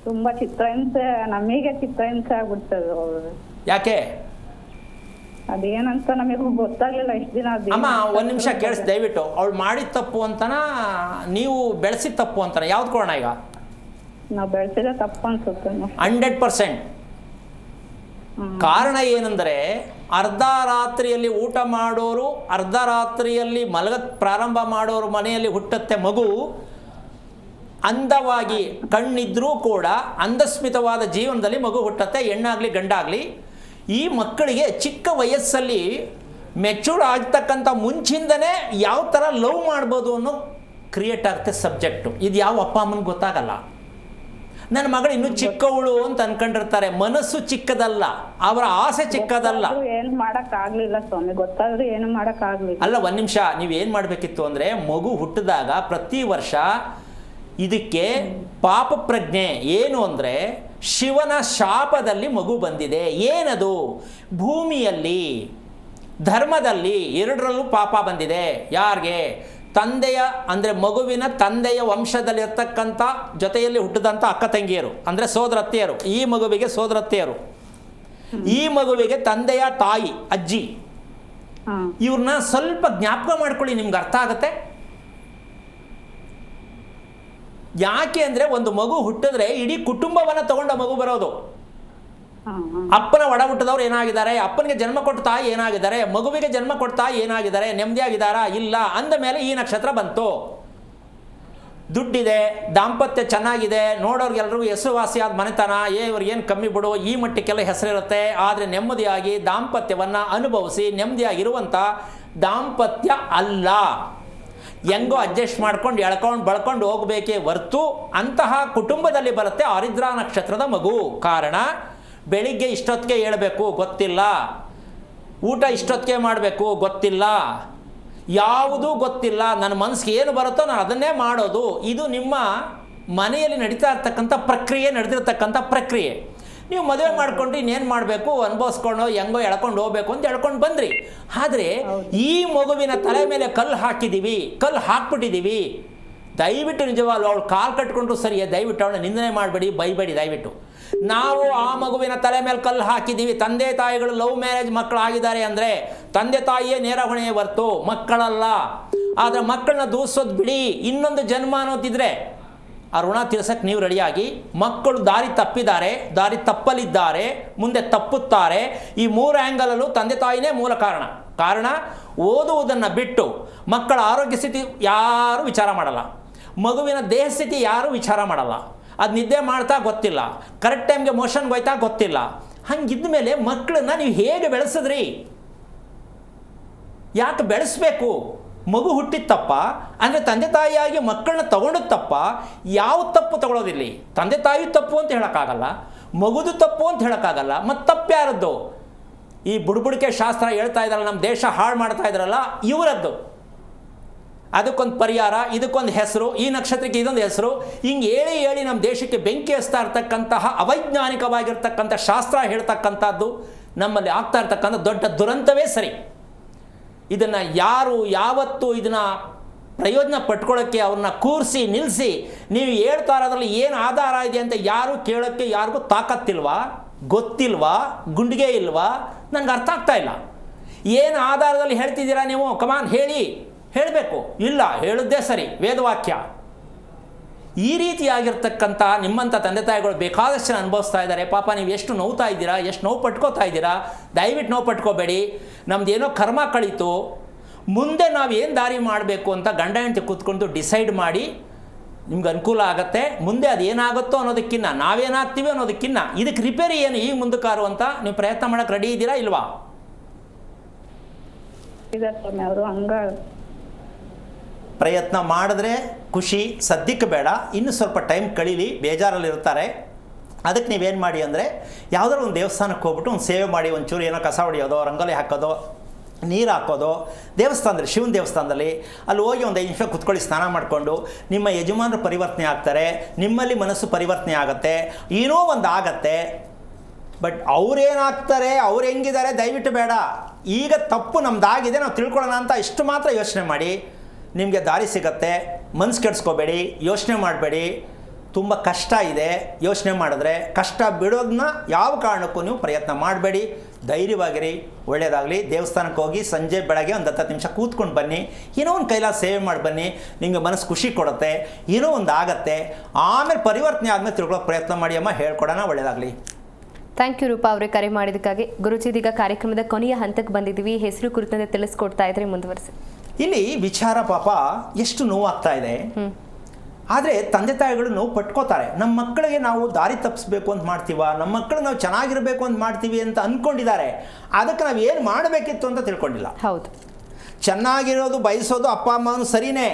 ತುಂಬಾ ಚಿತ್ರಹಿಂಸೆ, ನಮಗೆ ಚಿತ್ರಹಿಂಸೆ ಆಗ್ಬಿಡ್ತದೆ. ಯಾಕೆ? ಅದೇನಂತ ನಮಗೂ ಗೊತ್ತಾಗ್ಲಿಲ್ಲ ಇಷ್ಟು ದಿನ. ಅಮ್ಮ ಒಂದ್ ನಿಮಿಷ ಕೇಳಿಸ್ ದಯವಿಟ್ಟು. ಅವಳು ಮಾಡಿದ ತಪ್ಪು ಅಂತನ ನೀವು ಬೆಳೆಸಿದ ತಪ್ಪು ಅಂತನ ಯಾವ್ದು ಕೊಡೋಣ? ಈಗ ನಾವು ಬೆಳೆಸಿದ ತಪ್ಪು ಅನ್ಸುತ್ತೆ 100%. ಕಾರಣ ಏನಂದರೆ, ಅರ್ಧ ರಾತ್ರಿಯಲ್ಲಿ ಊಟ ಮಾಡೋರು, ಅರ್ಧ ರಾತ್ರಿಯಲ್ಲಿ ಮಲಗಕ್ಕೆ ಪ್ರಾರಂಭ ಮಾಡೋರು ಮನೆಯಲ್ಲಿ ಹುಟ್ಟತ್ತೆ ಮಗು. ಅಂದವಾಗಿ ಕಣ್ಣಿದ್ರೂ ಕೂಡ ಅಂಧಸ್ಮಿತವಾದ ಜೀವನದಲ್ಲಿ ಮಗು ಹುಟ್ಟತ್ತೆ, ಹೆಣ್ಣಾಗಲಿ ಗಂಡಾಗಲಿ. ಈ ಮಕ್ಕಳಿಗೆ ಚಿಕ್ಕ ವಯಸ್ಸಲ್ಲಿ ಮೆಚೂರ್ ಆಗ್ತಕ್ಕಂಥ ಮುಂಚಿಂದನೇ ಯಾವ ಥರ ಲವ್ ಮಾಡ್ಬೋದು ಅನ್ನೋ ಕ್ರಿಯೇಟ್ ಆಗುತ್ತೆ ಸಬ್ಜೆಕ್ಟು. ಇದು ಯಾವ ಅಪ್ಪ ಅಮ್ಮನಿಗೆ ಗೊತ್ತಾಗಲ್ಲ. ನನ್ನ ಮಗಳು ಇನ್ನೂ ಚಿಕ್ಕವಳು ಅಂತ ಅನ್ಕೊಂಡಿರ್ತಾರೆ. ಮನಸ್ಸು ಚಿಕ್ಕದಲ್ಲ, ಅವರ ಆಸೆ ಚಿಕ್ಕದಲ್ಲ. ಏನು ಮಾಡಕ್ ಆಗ್ಲಿಲ್ಲ ಸ್ವಾಮಿ, ಗೊತ್ತಾದ್ರೆ ಏನು ಮಾಡಕ್ ಆಗ್ಲಿಲ್ಲ. ಅಲ್ಲ, ಒಂದ್ ನಿಮಿಷ. ನೀವೇನು ಮಾಡಬೇಕಿತ್ತು ಅಂದರೆ, ಮಗು ಹುಟ್ಟಿದಾಗ ಪ್ರತಿ ವರ್ಷ ಇದಕ್ಕೆ ಪಾಪ ಪ್ರಜ್ಞೆ ಏನು ಅಂದರೆ, ಶಿವನ ಶಾಪದಲ್ಲಿ ಮಗು ಬಂದಿದೆ. ಏನದು? ಭೂಮಿಯಲ್ಲಿ ಧರ್ಮದಲ್ಲಿ ಎರಡರಲ್ಲೂ ಪಾಪ ಬಂದಿದೆ. ಯಾರಿಗೆ? ತಂದೆಯ ಅಂದರೆ ಮಗುವಿನ ತಂದೆಯ ವಂಶದಲ್ಲಿರ್ತಕ್ಕಂಥ ಜೊತೆಯಲ್ಲಿ ಹುಟ್ಟಿದಂಥ ಅಕ್ಕ ತಂಗಿಯರು ಅಂದರೆ ಸೋದರತ್ತೆಯರು, ಈ ಮಗುವಿಗೆ ಸೋದರತ್ತೆಯರು, ಈ ಮಗುವಿಗೆ ತಂದೆಯ ತಾಯಿ ಅಜ್ಜಿ, ಇವ್ರನ್ನ ಸ್ವಲ್ಪ ಜ್ಞಾಪಕ ಮಾಡ್ಕೊಳ್ಳಿ, ನಿಮ್ಗೆ ಅರ್ಥ ಆಗುತ್ತೆ. ಯಾಕೆ ಅಂದರೆ ಒಂದು ಮಗು ಹುಟ್ಟಿದ್ರೆ ಇಡೀ ಕುಟುಂಬವನ್ನು ತಗೊಂಡ ಮಗು ಬರೋದು. ಅಪ್ಪನ ಒಡ ಹುಟ್ಟಿದವ್ರು ಏನಾಗಿದ್ದಾರೆ, ಅಪ್ಪನಿಗೆ ಜನ್ಮ ಕೊಟ್ಟ ತಾಯಿ ಏನಾಗಿದ್ದಾರೆ, ಮಗುವಿಗೆ ಜನ್ಮ ಕೊಟ್ಟ ತಾಯಿ ಏನಾಗಿದ್ದಾರೆ, ನೆಮ್ಮದಿಯಾಗಿದ್ದಾರಾ ಇಲ್ಲ ಅಂದ ಮೇಲೆ ಈ ನಕ್ಷತ್ರ ಬಂತು. ದುಡ್ಡಿದೆ, ದಾಂಪತ್ಯ ಚೆನ್ನಾಗಿದೆ, ನೋಡೋರ್ಗೆಲ್ರಿಗೂ ಹೆಸರುವಾಸಿಯಾದ ಮನೆತನ, ಇವ್ರಿಗೇನು ಕಮ್ಮಿ ಬಿಡು, ಈ ಮಟ್ಟಕ್ಕೆಲ್ಲ ಹೆಸರಿರುತ್ತೆ, ಆದರೆ ನೆಮ್ಮದಿಯಾಗಿ ದಾಂಪತ್ಯವನ್ನು ಅನುಭವಿಸಿ ನೆಮ್ಮದಿಯಾಗಿರುವಂಥ ದಾಂಪತ್ಯ ಅಲ್ಲ. ಹೆಂಗೋ ಅಡ್ಜಸ್ಟ್ ಮಾಡ್ಕೊಂಡು ಎಳ್ಕೊಂಡು ಬಳ್ಕೊಂಡು ಹೋಗಬೇಕೇ ಹೊರ್ತು ಅಂತಹ ಕುಟುಂಬದಲ್ಲಿ ಬರುತ್ತೆ ಆರಿದ್ರ ನಕ್ಷತ್ರದ ಮಗು. ಕಾರಣ, ಬೆಳಿಗ್ಗೆ ಇಷ್ಟೊತ್ತಿಗೆ ಏಳಬೇಕು ಗೊತ್ತಿಲ್ಲ, ಊಟ ಇಷ್ಟೊತ್ತಿಗೆ ಮಾಡಬೇಕು ಗೊತ್ತಿಲ್ಲ, ಯಾವುದೂ ಗೊತ್ತಿಲ್ಲ, ನನ್ನ ಮನಸ್ಸಿಗೆ ಏನು ಬರುತ್ತೋ ನಾನು ಅದನ್ನೇ ಮಾಡೋದು. ಇದು ನಿಮ್ಮ ಮನೆಯಲ್ಲಿ ನಡೀತಾ ಇರ್ತಕ್ಕಂಥ ಪ್ರಕ್ರಿಯೆ, ನಡೆದಿರ್ತಕ್ಕಂಥ ಪ್ರಕ್ರಿಯೆ. ನೀವು ಮದುವೆ ಮಾಡ್ಕೊಂಡು ಇನ್ನೇನು ಮಾಡಬೇಕು, ಅನುಭವಿಸ್ಕೊಂಡು ಹೆಂಗೋ ಎಳ್ಕೊಂಡು ಹೋಗ್ಬೇಕು ಅಂತ ಎಳ್ಕೊಂಡು ಬಂದ್ರಿ. ಆದರೆ ಈ ಮಗುವಿನ ತಲೆ ಮೇಲೆ ಕಲ್ಲು ಹಾಕಿದ್ದೀವಿ, ಕಲ್ಲು ಹಾಕ್ಬಿಟ್ಟಿದ್ದೀವಿ. ದಯವಿಟ್ಟು ನಿಜವಾಗ್ಲೂ ಅವಳು ಕಾಲು ಕಟ್ಕೊಂಡ್ರು ಸರಿಯೇ, ದಯವಿಟ್ಟು ಅವಳನ್ನ ನಿಂದನೆ ಮಾಡಬೇಡಿ, ಬೈಬೇಡಿ ದಯವಿಟ್ಟು. ನಾವು ಆ ಮಗುವಿನ ತಲೆ ಮೇಲೆ ಕಲ್ಲು ಹಾಕಿದ್ದೀವಿ. ತಂದೆ ತಾಯಿಗಳು ಲವ್ ಮ್ಯಾರೇಜ್ ಮಕ್ಕಳಾಗಿದ್ದಾರೆ ಅಂದರೆ ತಂದೆ ತಾಯಿಯೇ ನೇರ ಹೊಣೆ ಹೊರ್ತು ಮಕ್ಕಳಲ್ಲ. ಆದರೆ ಮಕ್ಕಳನ್ನ ದೂರಿಸೋದು ಬಿಡಿ, ಇನ್ನೊಂದು ಜನ್ಮ ಅನ್ನೋದಿದ್ರೆ ಆ ಋಣ ತೀರ್ಸಕ್ಕೆ ನೀವು ರೆಡಿಯಾಗಿ. ಮಕ್ಕಳು ದಾರಿ ತಪ್ಪಿದ್ದಾರೆ, ದಾರಿ ತಪ್ಪಲಿದ್ದಾರೆ, ಮುಂದೆ ತಪ್ಪುತ್ತಾರೆ. ಈ 3 ಆ್ಯಂಗಲಲ್ಲೂ ತಂದೆ ತಾಯಿನೇ ಮೂಲ ಕಾರಣ. ಓದುವುದನ್ನು ಬಿಟ್ಟು ಮಕ್ಕಳ ಆರೋಗ್ಯ ಸ್ಥಿತಿ ಯಾರೂ ವಿಚಾರ ಮಾಡಲ್ಲ, ಮಗುವಿನ ದೇಹ ಸ್ಥಿತಿ ಯಾರೂ ವಿಚಾರ ಮಾಡಲ್ಲ. ಅದು ನಿದ್ದೆ ಮಾಡ್ತಾ ಗೊತ್ತಿಲ್ಲ, ಕರೆಕ್ಟ್ ಟೈಮ್ಗೆ ಮೋಷನ್ಗೆ ಹೋಯ್ತಾ ಗೊತ್ತಿಲ್ಲ. ಹಂಗಿದ್ದ ಮೇಲೆ ಮಕ್ಕಳನ್ನ ನೀವು ಹೇಗೆ ಬೆಳೆಸಿದ್ರಿ? ಯಾಕೆ ಬೆಳೆಸಬೇಕು? ಮಗು ಹುಟ್ಟಿದ ತಪ್ಪ ಅಂದರೆ ತಂದೆ ತಾಯಿಯಾಗಿ ಮಕ್ಕಳನ್ನ ತಗೊಂಡದ್ದು ತಪ್ಪ? ಯಾವ ತಪ್ಪು ತಗೊಳ್ಳೋದಿಲ್ಲ. ತಂದೆ ತಾಯಿ ತಪ್ಪು ಅಂತ ಹೇಳೋಕ್ಕಾಗಲ್ಲ, ಮಗುದು ತಪ್ಪು ಅಂತ ಹೇಳೋಕ್ಕಾಗಲ್ಲ. ಮತ್ತು ತಪ್ಪು ಯಾರದ್ದು? ಈ ಬುಡ್ಬುಡಿಕೆ ಶಾಸ್ತ್ರ ಹೇಳ್ತಾ ಇದ್ದಾರಲ್ಲ, ನಮ್ಮ ದೇಶ ಹಾಳು ಮಾಡ್ತಾ ಇದ್ದಾರಲ್ಲ, ಇವರದ್ದು. ಅದಕ್ಕೊಂದು ಪರಿಹಾರ, ಇದಕ್ಕೊಂದು ಹೆಸರು, ಈ ನಕ್ಷತ್ರಕ್ಕೆ ಇದೊಂದು ಹೆಸರು, ಹಿಂಗೆ ಹೇಳಿ ನಮ್ಮ ದೇಶಕ್ಕೆ ಬೆಂಕಿ ಹಚ್ತಾ ಇರ್ತಕ್ಕಂತಹ ಅವೈಜ್ಞಾನಿಕವಾಗಿರ್ತಕ್ಕಂಥ ಶಾಸ್ತ್ರ ಹೇಳ್ತಕ್ಕಂಥದ್ದು ನಮ್ಮಲ್ಲಿ ಆಗ್ತಾ ಇರ್ತಕ್ಕಂಥ ದೊಡ್ಡ ದುರಂತವೇ ಸರಿ. ಇದನ್ನು ಯಾರು ಯಾವತ್ತೂ ಇದನ್ನು ಪ್ರಯೋಜನ ಪಟ್ಕೊಳ್ಳೋಕ್ಕೆ ಅವ್ರನ್ನ ಕೂರಿಸಿ ನಿಲ್ಲಿಸಿ ನೀವು ಹೇಳ್ತಾ ಇರೋದ್ರಲ್ಲಿ ಏನು ಆಧಾರ ಇದೆ ಅಂತ ಯಾರು ಕೇಳೋಕ್ಕೆ ಯಾರಿಗೂ ತಾಕತ್ತಿಲ್ವಾ, ಗೊತ್ತಿಲ್ವಾ, ಗುಂಡಿಗೆ ಇಲ್ವಾ? ನನಗೆ ಅರ್ಥ ಆಗ್ತಾ ಇಲ್ಲ. ಏನು ಆಧಾರದಲ್ಲಿ ಹೇಳ್ತಿದ್ದೀರಾ ನೀವು? ಕಮಾನ್ ಹೇಳಬೇಕು. ಇಲ್ಲ, ಹೇಳಿದ್ದೇ ಸರಿ, ವೇದವಾಕ್ಯ. ಈ ರೀತಿಯಾಗಿರ್ತಕ್ಕಂಥ ನಿಮ್ಮಂಥ ತಂದೆ ತಾಯಿಗಳು ಬೇಕಾದಷ್ಟು ಜನ ಅನುಭವಿಸ್ತಾ ಇದ್ದಾರೆ. ಪಾಪ ನೀವು ಎಷ್ಟು ನೋವ್ತಾ ಇದ್ದೀರಾ, ಎಷ್ಟು ನೋವು ಪಟ್ಕೋತಾ ಇದ್ದೀರಾ. ದಯವಿಟ್ಟು ನೋವು ಪಟ್ಕೋಬೇಡಿ. ನಮ್ಮದೇನೋ ಕರ್ಮ ಕಳೀತು, ಮುಂದೆ ನಾವು ಏನು ದಾರಿ ಮಾಡಬೇಕು ಅಂತ ಗಂಡ ಹೆಂಡತಿ ಕೂತ್ಕೊಂಡು ಡಿಸೈಡ್ ಮಾಡಿ ನಿಮ್ಗೆ ಅನುಕೂಲ ಆಗುತ್ತೆ. ಮುಂದೆ ಅದು ಏನಾಗುತ್ತೋ ಅನ್ನೋದಕ್ಕಿಂತ ನಾವೇನಾಗ್ತೀವಿ ಅನ್ನೋದಕ್ಕಿಂತ ಇದಕ್ಕೆ ರಿಪೇರಿ ಏನು ಈಗ ಮುಂದಕ್ಕಾರು ಅಂತ ನೀವು ಪ್ರಯತ್ನ ಮಾಡೋಕ್ಕೆ ರೆಡಿ ಇದ್ದೀರಾ ಇಲ್ವಾ? ಅವರು ಹಂಗ ಪ್ರಯತ್ನ ಮಾಡಿದ್ರೆ ಖುಷಿ, ಸದ್ಯಕ್ಕೆ ಬೇಡ, ಇನ್ನು ಸ್ವಲ್ಪ ಟೈಮ್ ಕಳೀಲಿ, ಬೇಜಾರಲ್ಲಿರ್ತಾರೆ. ಅದಕ್ಕೆ ನೀವೇನು ಮಾಡಿ ಅಂದರೆ ಯಾವುದಾದ್ರು ಒಂದು ದೇವಸ್ಥಾನಕ್ಕೆ ಹೋಗ್ಬಿಟ್ಟು ಒಂದು ಸೇವೆ ಮಾಡಿ, ಒಂಚೂರು ಏನೋ ಕಸ ಹೊಡೆಯೋದು, ರಂಗೋಲಿ ಹಾಕೋದು, ನೀರು ಹಾಕೋದು, ದೇವಸ್ಥಾನದಲ್ಲಿ ಶಿವನ ದೇವಸ್ಥಾನದಲ್ಲಿ ಅಲ್ಲಿ ಹೋಗಿ ಒಂದು 5 ನಿಮಿಷ ಕುತ್ಕೊಳ್ಳಿ, ಸ್ನಾನ ಮಾಡಿಕೊಂಡು ನಿಮ್ಮ ಯಜಮಾನರು ಪರಿವರ್ತನೆ ಆಗ್ತಾರೆ, ನಿಮ್ಮಲ್ಲಿ ಮನಸ್ಸು ಪರಿವರ್ತನೆ ಆಗುತ್ತೆ, ಏನೋ ಒಂದು ಆಗತ್ತೆ. ಬಟ್ ಅವ್ರೇನಾಗ್ತಾರೆ, ಅವ್ರು ಹೆಂಗಿದ್ದಾರೆ ದಯವಿಟ್ಟು ಬೇಡ. ಈಗ ತಪ್ಪು ನಮ್ಮದಾಗಿದೆ, ನಾವು ತಿಳ್ಕೊಳ್ಳೋಣ ಅಂತ ಇಷ್ಟು ಮಾತ್ರ ಯೋಚನೆ ಮಾಡಿ. ನಿಮಗೆ ದಾರಿ ಸಿಗತ್ತೆ. ಮನಸ್ಸು ಕೆಡಿಸ್ಕೋಬೇಡಿ, ಯೋಚನೆ ಮಾಡಬೇಡಿ. ತುಂಬ ಕಷ್ಟ ಇದೆ, ಯೋಚನೆ ಮಾಡಿದ್ರೆ ಕಷ್ಟ ಬಿಡೋದನ್ನ ಯಾವ ಕಾರಣಕ್ಕೂ ನೀವು ಪ್ರಯತ್ನ ಮಾಡಬೇಡಿ. ಧೈರ್ಯವಾಗಿರಿ, ಒಳ್ಳೆಯದಾಗಲಿ. ದೇವಸ್ಥಾನಕ್ಕೆ ಹೋಗಿ ಸಂಜೆ ಬೆಳಗ್ಗೆ ಒಂದು 10 ನಿಮಿಷ ಕೂತ್ಕೊಂಡು ಬನ್ನಿ, ಏನೋ ಒಂದು ಕೈಲಾಸ ಸೇವೆ ಮಾಡಿ ಬನ್ನಿ. ನಿಮಗೆ ಮನಸ್ಸು ಖುಷಿ ಕೊಡುತ್ತೆ, ಏನೋ ಒಂದು ಆಗತ್ತೆ. ಆಮೇಲೆ ಪರಿವರ್ತನೆ ಆದಮೇಲೆ ತಿಳ್ಕೊಳ್ಳೋ ಪ್ರಯತ್ನ ಮಾಡಿ ಅಮ್ಮ, ಹೇಳ್ಕೊಡೋಣ. ಒಳ್ಳೆಯದಾಗಲಿ. ಥ್ಯಾಂಕ್ ಯು ರೂಪಾ ಅವರೇ, ಕರೆ ಮಾಡಿದ್ದಕ್ಕಾಗಿ. ಗುರುಜಿದೀಗ ಕಾರ್ಯಕ್ರಮದ ಕೊನೆಯ ಹಂತಕ್ಕೆ ಬಂದಿದ್ದೀವಿ. ಹೆಸರು ಕುರಿತಂತೆ ತಿಳಿಸ್ಕೊಡ್ತಾ ಇದ್ರೆ ಮುಂದುವರಿಸಿ. ಇಲ್ಲಿ ವಿಚಾರ ಪಾಪ ಎಷ್ಟು ನೋವಾಗ್ತಾ ಇದೆ. ಆದರೆ ತಂದೆ ತಾಯಿಗಳು ನೋವು ಪಟ್ಕೋತಾರೆ. ನಮ್ಮ ಮಕ್ಕಳಿಗೆ ನಾವು ದಾರಿ ತಪ್ಪಿಸ್ಬೇಕು ಅಂತ ಮಾಡ್ತೀವ, ನಮ್ಮ ಮಕ್ಕಳು ನಾವು ಚೆನ್ನಾಗಿರಬೇಕು ಅಂತ ಮಾಡ್ತೀವಿ ಅಂತ ಅಂದ್ಕೊಂಡಿದ್ದಾರೆ. ಅದಕ್ಕೆ ನಾವು ಏನು ಮಾಡಬೇಕಿತ್ತು ಅಂತ ತಿಳ್ಕೊಂಡಿಲ್ಲ. ಹೌದು, ಚೆನ್ನಾಗಿರೋದು ಬಯಸೋದು ಅಪ್ಪ ಅಮ್ಮನೂ ಸರಿನೇ.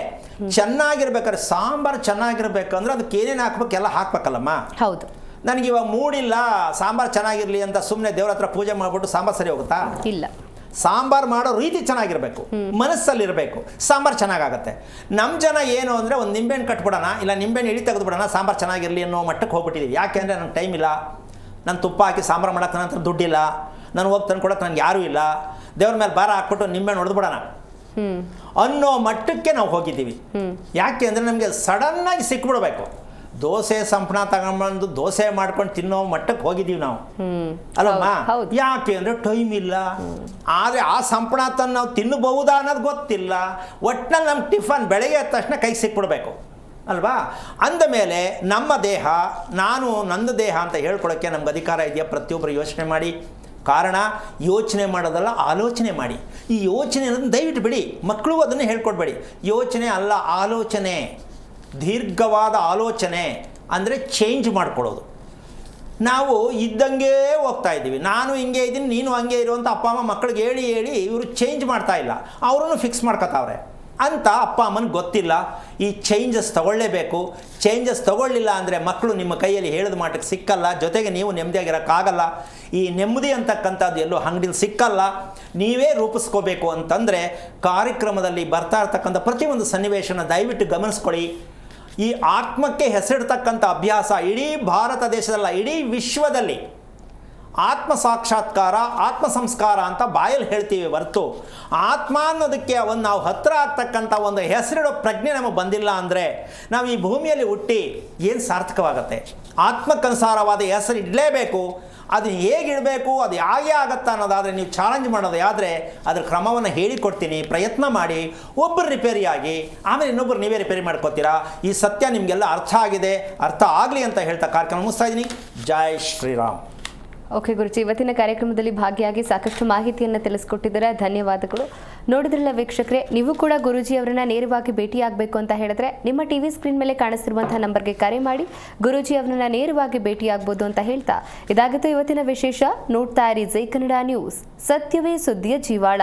ಚೆನ್ನಾಗಿರ್ಬೇಕಾದ್ರೆ ಸಾಂಬಾರು ಚೆನ್ನಾಗಿರ್ಬೇಕಂದ್ರೆ ಅದಕ್ಕೆ ಏನೇನು ಹಾಕ್ಬೇಕು ಎಲ್ಲ ಹಾಕ್ಬೇಕಲ್ಲಮ್ಮ. ಹೌದು. ನನಗಿವಾಗ ಮೂಡಿಲ್ಲ ಸಾಂಬಾರು ಚೆನ್ನಾಗಿರಲಿ ಅಂತ ಸುಮ್ಮನೆ ದೇವ್ರ ಹತ್ರ ಪೂಜೆ ಮಾಡಿಬಿಟ್ಟು ಸಾಂಬಾರು ಸರಿ ಹೋಗುತ್ತಾ? ಇಲ್ಲ. ಸಾಂಬಾರು ಮಾಡೋ ರೀತಿ ಚೆನ್ನಾಗಿರಬೇಕು, ಮನಸ್ಸಲ್ಲಿರಬೇಕು, ಸಾಂಬಾರು ಚೆನ್ನಾಗಾಗತ್ತೆ. ನಮ್ಮ ಜನ ಏನು ಅಂದರೆ ಒಂದು ನಿಂಬೆಹಣ್ಣು ಕಟ್ಬಿಡೋಣ, ಇಲ್ಲ ನಿಂಬೆಹಣ್ಣು ಇಳಿ ತೆಗೆದುಬಿಡೋಣ, ಸಾಂಬಾರು ಚೆನ್ನಾಗಿರಲಿ ಅನ್ನೋ ಮಟ್ಟಕ್ಕೆ ಹೋಗ್ಬಿಟ್ಟಿದ್ದೀವಿ. ಯಾಕೆಂದರೆ ನನಗೆ ಟೈಮ್ ಇಲ್ಲ, ನಾನು ತುಪ್ಪ ಹಾಕಿ ಸಾಂಬಾರು ಮಾಡೋಕ್ಕೆ ನನ್ನ ಹತ್ರ ದುಡ್ಡಿಲ್ಲ, ನಾನು ಹೋಗಿ ತಂದು ಕೊಡೋಕ್ಕೆ ನನಗೆ ಯಾರೂ ಇಲ್ಲ. ದೇವ್ರ ಮೇಲೆ ಭಾರ ಹಾಕ್ಬಿಟ್ಟು ನಿಂಬೆಹಣ್ಣು ಹೊಡೆದ್ಬಿಡೋಣ. ಅನ್ನೋ ಮಟ್ಟಕ್ಕೆ ನಾವು ಹೋಗಿದ್ದೀವಿ. ಯಾಕೆ ಅಂದರೆ ನಮಗೆ ಸಡನ್ನಾಗಿ ಸಿಕ್ಬಿಡ್ಬೇಕು. ದೋಸೆ ಸಂಪಣ ತಗೊಂಡ್ಬಂದು ದೋಸೆ ಮಾಡ್ಕೊಂಡು ತಿನ್ನೋ ಮಟ್ಟಕ್ಕೆ ಹೋಗಿದ್ದೀವಿ ನಾವು, ಅಲ್ಲಮ್ಮ? ಯಾಕೆ ಅಂದರೆ ಟೈಮ್ ಇಲ್ಲ. ಆದರೆ ಆ ಸಂಪಣ ತಂದು ನಾವು ತಿನ್ನಬಹುದಾ ಅನ್ನೋದು ಗೊತ್ತಿಲ್ಲ. ಒಟ್ಟಿನಲ್ಲಿ ನಮ್ಮ ಟಿಫನ್ ಬೆಳಗ್ಗೆ ಎದ್ದ ತಕ್ಷಣ ಕೈಗೆ ಸಿಕ್ಬಿಡ್ಬೇಕು, ಅಲ್ವಾ? ಅಂದಮೇಲೆ ನಮ್ಮ ದೇಹ, ನಾನು ನಂದು ದೇಹ ಅಂತ ಹೇಳ್ಕೊಳ್ಳೋಕ್ಕೆ ನಮ್ಗೆ ಅಧಿಕಾರ ಇದೆಯಾ? ಪ್ರತಿಯೊಬ್ಬರು ಯೋಚನೆ ಮಾಡಿ. ಕಾರಣ ಯೋಚನೆ ಮಾಡೋದಲ್ಲ, ಆಲೋಚನೆ ಮಾಡಿ. ಈ ಯೋಚನೆ ಅನ್ನೋದನ್ನು ದಯವಿಟ್ಟು ಬಿಡಿ, ಮಕ್ಕಳು ಅದನ್ನು ಹೇಳ್ಕೊಡ್ಬೇಡಿ. ಯೋಚನೆ ಅಲ್ಲ, ಆಲೋಚನೆ, ದೀರ್ಘವಾದ ಆಲೋಚನೆ ಅಂದರೆ ಚೇಂಜ್ ಮಾಡ್ಕೊಳ್ಳೋದು. ನಾವು ಇದ್ದಂಗೆ ಹೋಗ್ತಾ ಇದ್ದೀವಿ. ನಾನು ಹಿಂಗೆ ಇದ್ದೀನಿ, ನೀನು ಹಂಗೆ ಇರುವಂಥ ಅಪ್ಪ ಅಮ್ಮ ಮಕ್ಕಳಿಗೆ ಹೇಳಿ ಹೇಳಿ ಇವರು ಚೇಂಜ್ ಮಾಡ್ತಾ ಇಲ್ಲ, ಅವರನ್ನು ಫಿಕ್ಸ್ ಮಾಡ್ಕೊತಾವ್ರೆ ಅಂತ ಅಪ್ಪ ಅಮ್ಮನಿಗೆ ಗೊತ್ತಿಲ್ಲ. ಈ ಚೇಂಜಸ್ ತಗೊಳ್ಳೇಬೇಕು. ಚೇಂಜಸ್ ತಗೊಳ್ಳಿಲ್ಲ ಅಂದರೆ ಮಕ್ಕಳು ನಿಮ್ಮ ಕೈಯಲ್ಲಿ ಹೇಳಿದ ಮಾಟಕ್ಕೆ ಸಿಕ್ಕಲ್ಲ, ಜೊತೆಗೆ ನೀವು ನೆಮ್ಮದಿಯಾಗಿರೋಕ್ಕಾಗಲ್ಲ. ಈ ನೆಮ್ಮದಿ ಅಂತಕ್ಕಂಥದ್ದು ಎಲ್ಲೂ ಅಂಗಡಿಲಿ ಸಿಕ್ಕಲ್ಲ. ನೀವೇ ರೂಪಿಸ್ಕೋಬೇಕು ಅಂತಂದರೆ ಕಾರ್ಯಕ್ರಮದಲ್ಲಿ ಬರ್ತಾ ಇರ್ತಕ್ಕಂಥ ಪ್ರತಿಯೊಂದು ಸನ್ನಿವೇಶನ ದಯವಿಟ್ಟು ಗಮನಿಸ್ಕೊಳ್ಳಿ. ಈ ಆತ್ಮಕ್ಕೆ ಹೆಸರಿಡ್ತಕ್ಕಂಥ ಅಭ್ಯಾಸ ಇಡೀ ಭಾರತ ದೇಶದಲ್ಲ, ಇಡೀ ವಿಶ್ವದಲ್ಲಿ ಆತ್ಮ ಸಾಕ್ಷಾತ್ಕಾರ, ಆತ್ಮ ಸಂಸ್ಕಾರ ಅಂತ ಬಾಯಲ್ಲಿ ಹೇಳ್ತೀವಿ ಹೊರತು ಆತ್ಮ ಅನ್ನೋದಕ್ಕೆ ಒಂದು ನಾವು ಹತ್ತಿರ ಆಗ್ತಕ್ಕಂಥ ಒಂದು ಹೆಸರಿಡೋ ಪ್ರಜ್ಞೆ ನಮಗೆ ಬಂದಿಲ್ಲ ಅಂದರೆ ನಾವು ಈ ಭೂಮಿಯಲ್ಲಿ ಹುಟ್ಟಿ ಏನು ಸಾರ್ಥಕವಾಗುತ್ತೆ? ಆತ್ಮಕ್ಕನುಸಾರವಾದ ಹೆಸರು ಇಡಲೇಬೇಕು. ಅದು ಹೇಗಿಡಬೇಕು, ಅದು ಹೇಗೆ ಆಗುತ್ತಾ ಅನ್ನೋದಾದರೆ ನೀವು ಚಾಲೆಂಜ್ ಮಾಡೋದು ಆದರೆ ಅದ್ರ ಕ್ರಮವನ್ನು ಹೇಳಿಕೊಡ್ತೀನಿ. ಪ್ರಯತ್ನ ಮಾಡಿ. ಒಬ್ಬರು ರಿಪೇರಿಯಾಗಿ ಆಮೇಲೆ ಇನ್ನೊಬ್ಬರು ನೀವೇ ರಿಪೇರಿ ಮಾಡ್ಕೋತೀರಾ. ಈ ಸತ್ಯ ನಿಮಗೆಲ್ಲ ಅರ್ಥ ಆಗಿದೆ, ಅರ್ಥ ಆಗಲಿ ಅಂತ ಹೇಳ್ತಾ ಕಾರ್ಯಕ್ರಮ ಮುಗಿಸ್ತಾ ಇದ್ದೀನಿ. ಜೈ ಶ್ರೀರಾಮ್. ಓಕೆ ಗುರುಜಿ, ಇವತ್ತಿನ ಕಾರ್ಯಕ್ರಮದಲ್ಲಿ ಭಾಗಿಯಾಗಿ ಸಾಕಷ್ಟು ಮಾಹಿತಿಯನ್ನು ತಿಳಿಸ್ಕೊಟ್ಟಿದ್ದೀರಾ, ಧನ್ಯವಾದಗಳು. ನೋಡಿದ್ರಲ್ಲ ವೀಕ್ಷಕರೇ, ನೀವು ಕೂಡ ಗುರೂಜಿ ಅವರನ್ನ ನೇರವಾಗಿ ಭೇಟಿಯಾಗಬೇಕು ಅಂತ ಹೇಳಿದ್ರೆ ನಿಮ್ಮ ಟಿವಿ ಸ್ಕ್ರೀನ್ ಮೇಲೆ ಕಾಣಿಸ್ತಿರುವಂತಹ ನಂಬರ್ಗೆ ಕರೆ ಮಾಡಿ ಗುರೂಜಿ ಅವರನ್ನ ನೇರವಾಗಿ ಭೇಟಿಯಾಗಬಹುದು ಅಂತ ಹೇಳ್ತಾ ಇದಾಗಿತ್ತು ಇವತ್ತಿನ ವಿಶೇಷ. ನೋಡ್ತಾ ಇರಿ ಜೈ ಕನ್ನಡ ನ್ಯೂಸ್, ಸತ್ಯವೇ ಸುದ್ದಿಯ ಜೀವಾಳ.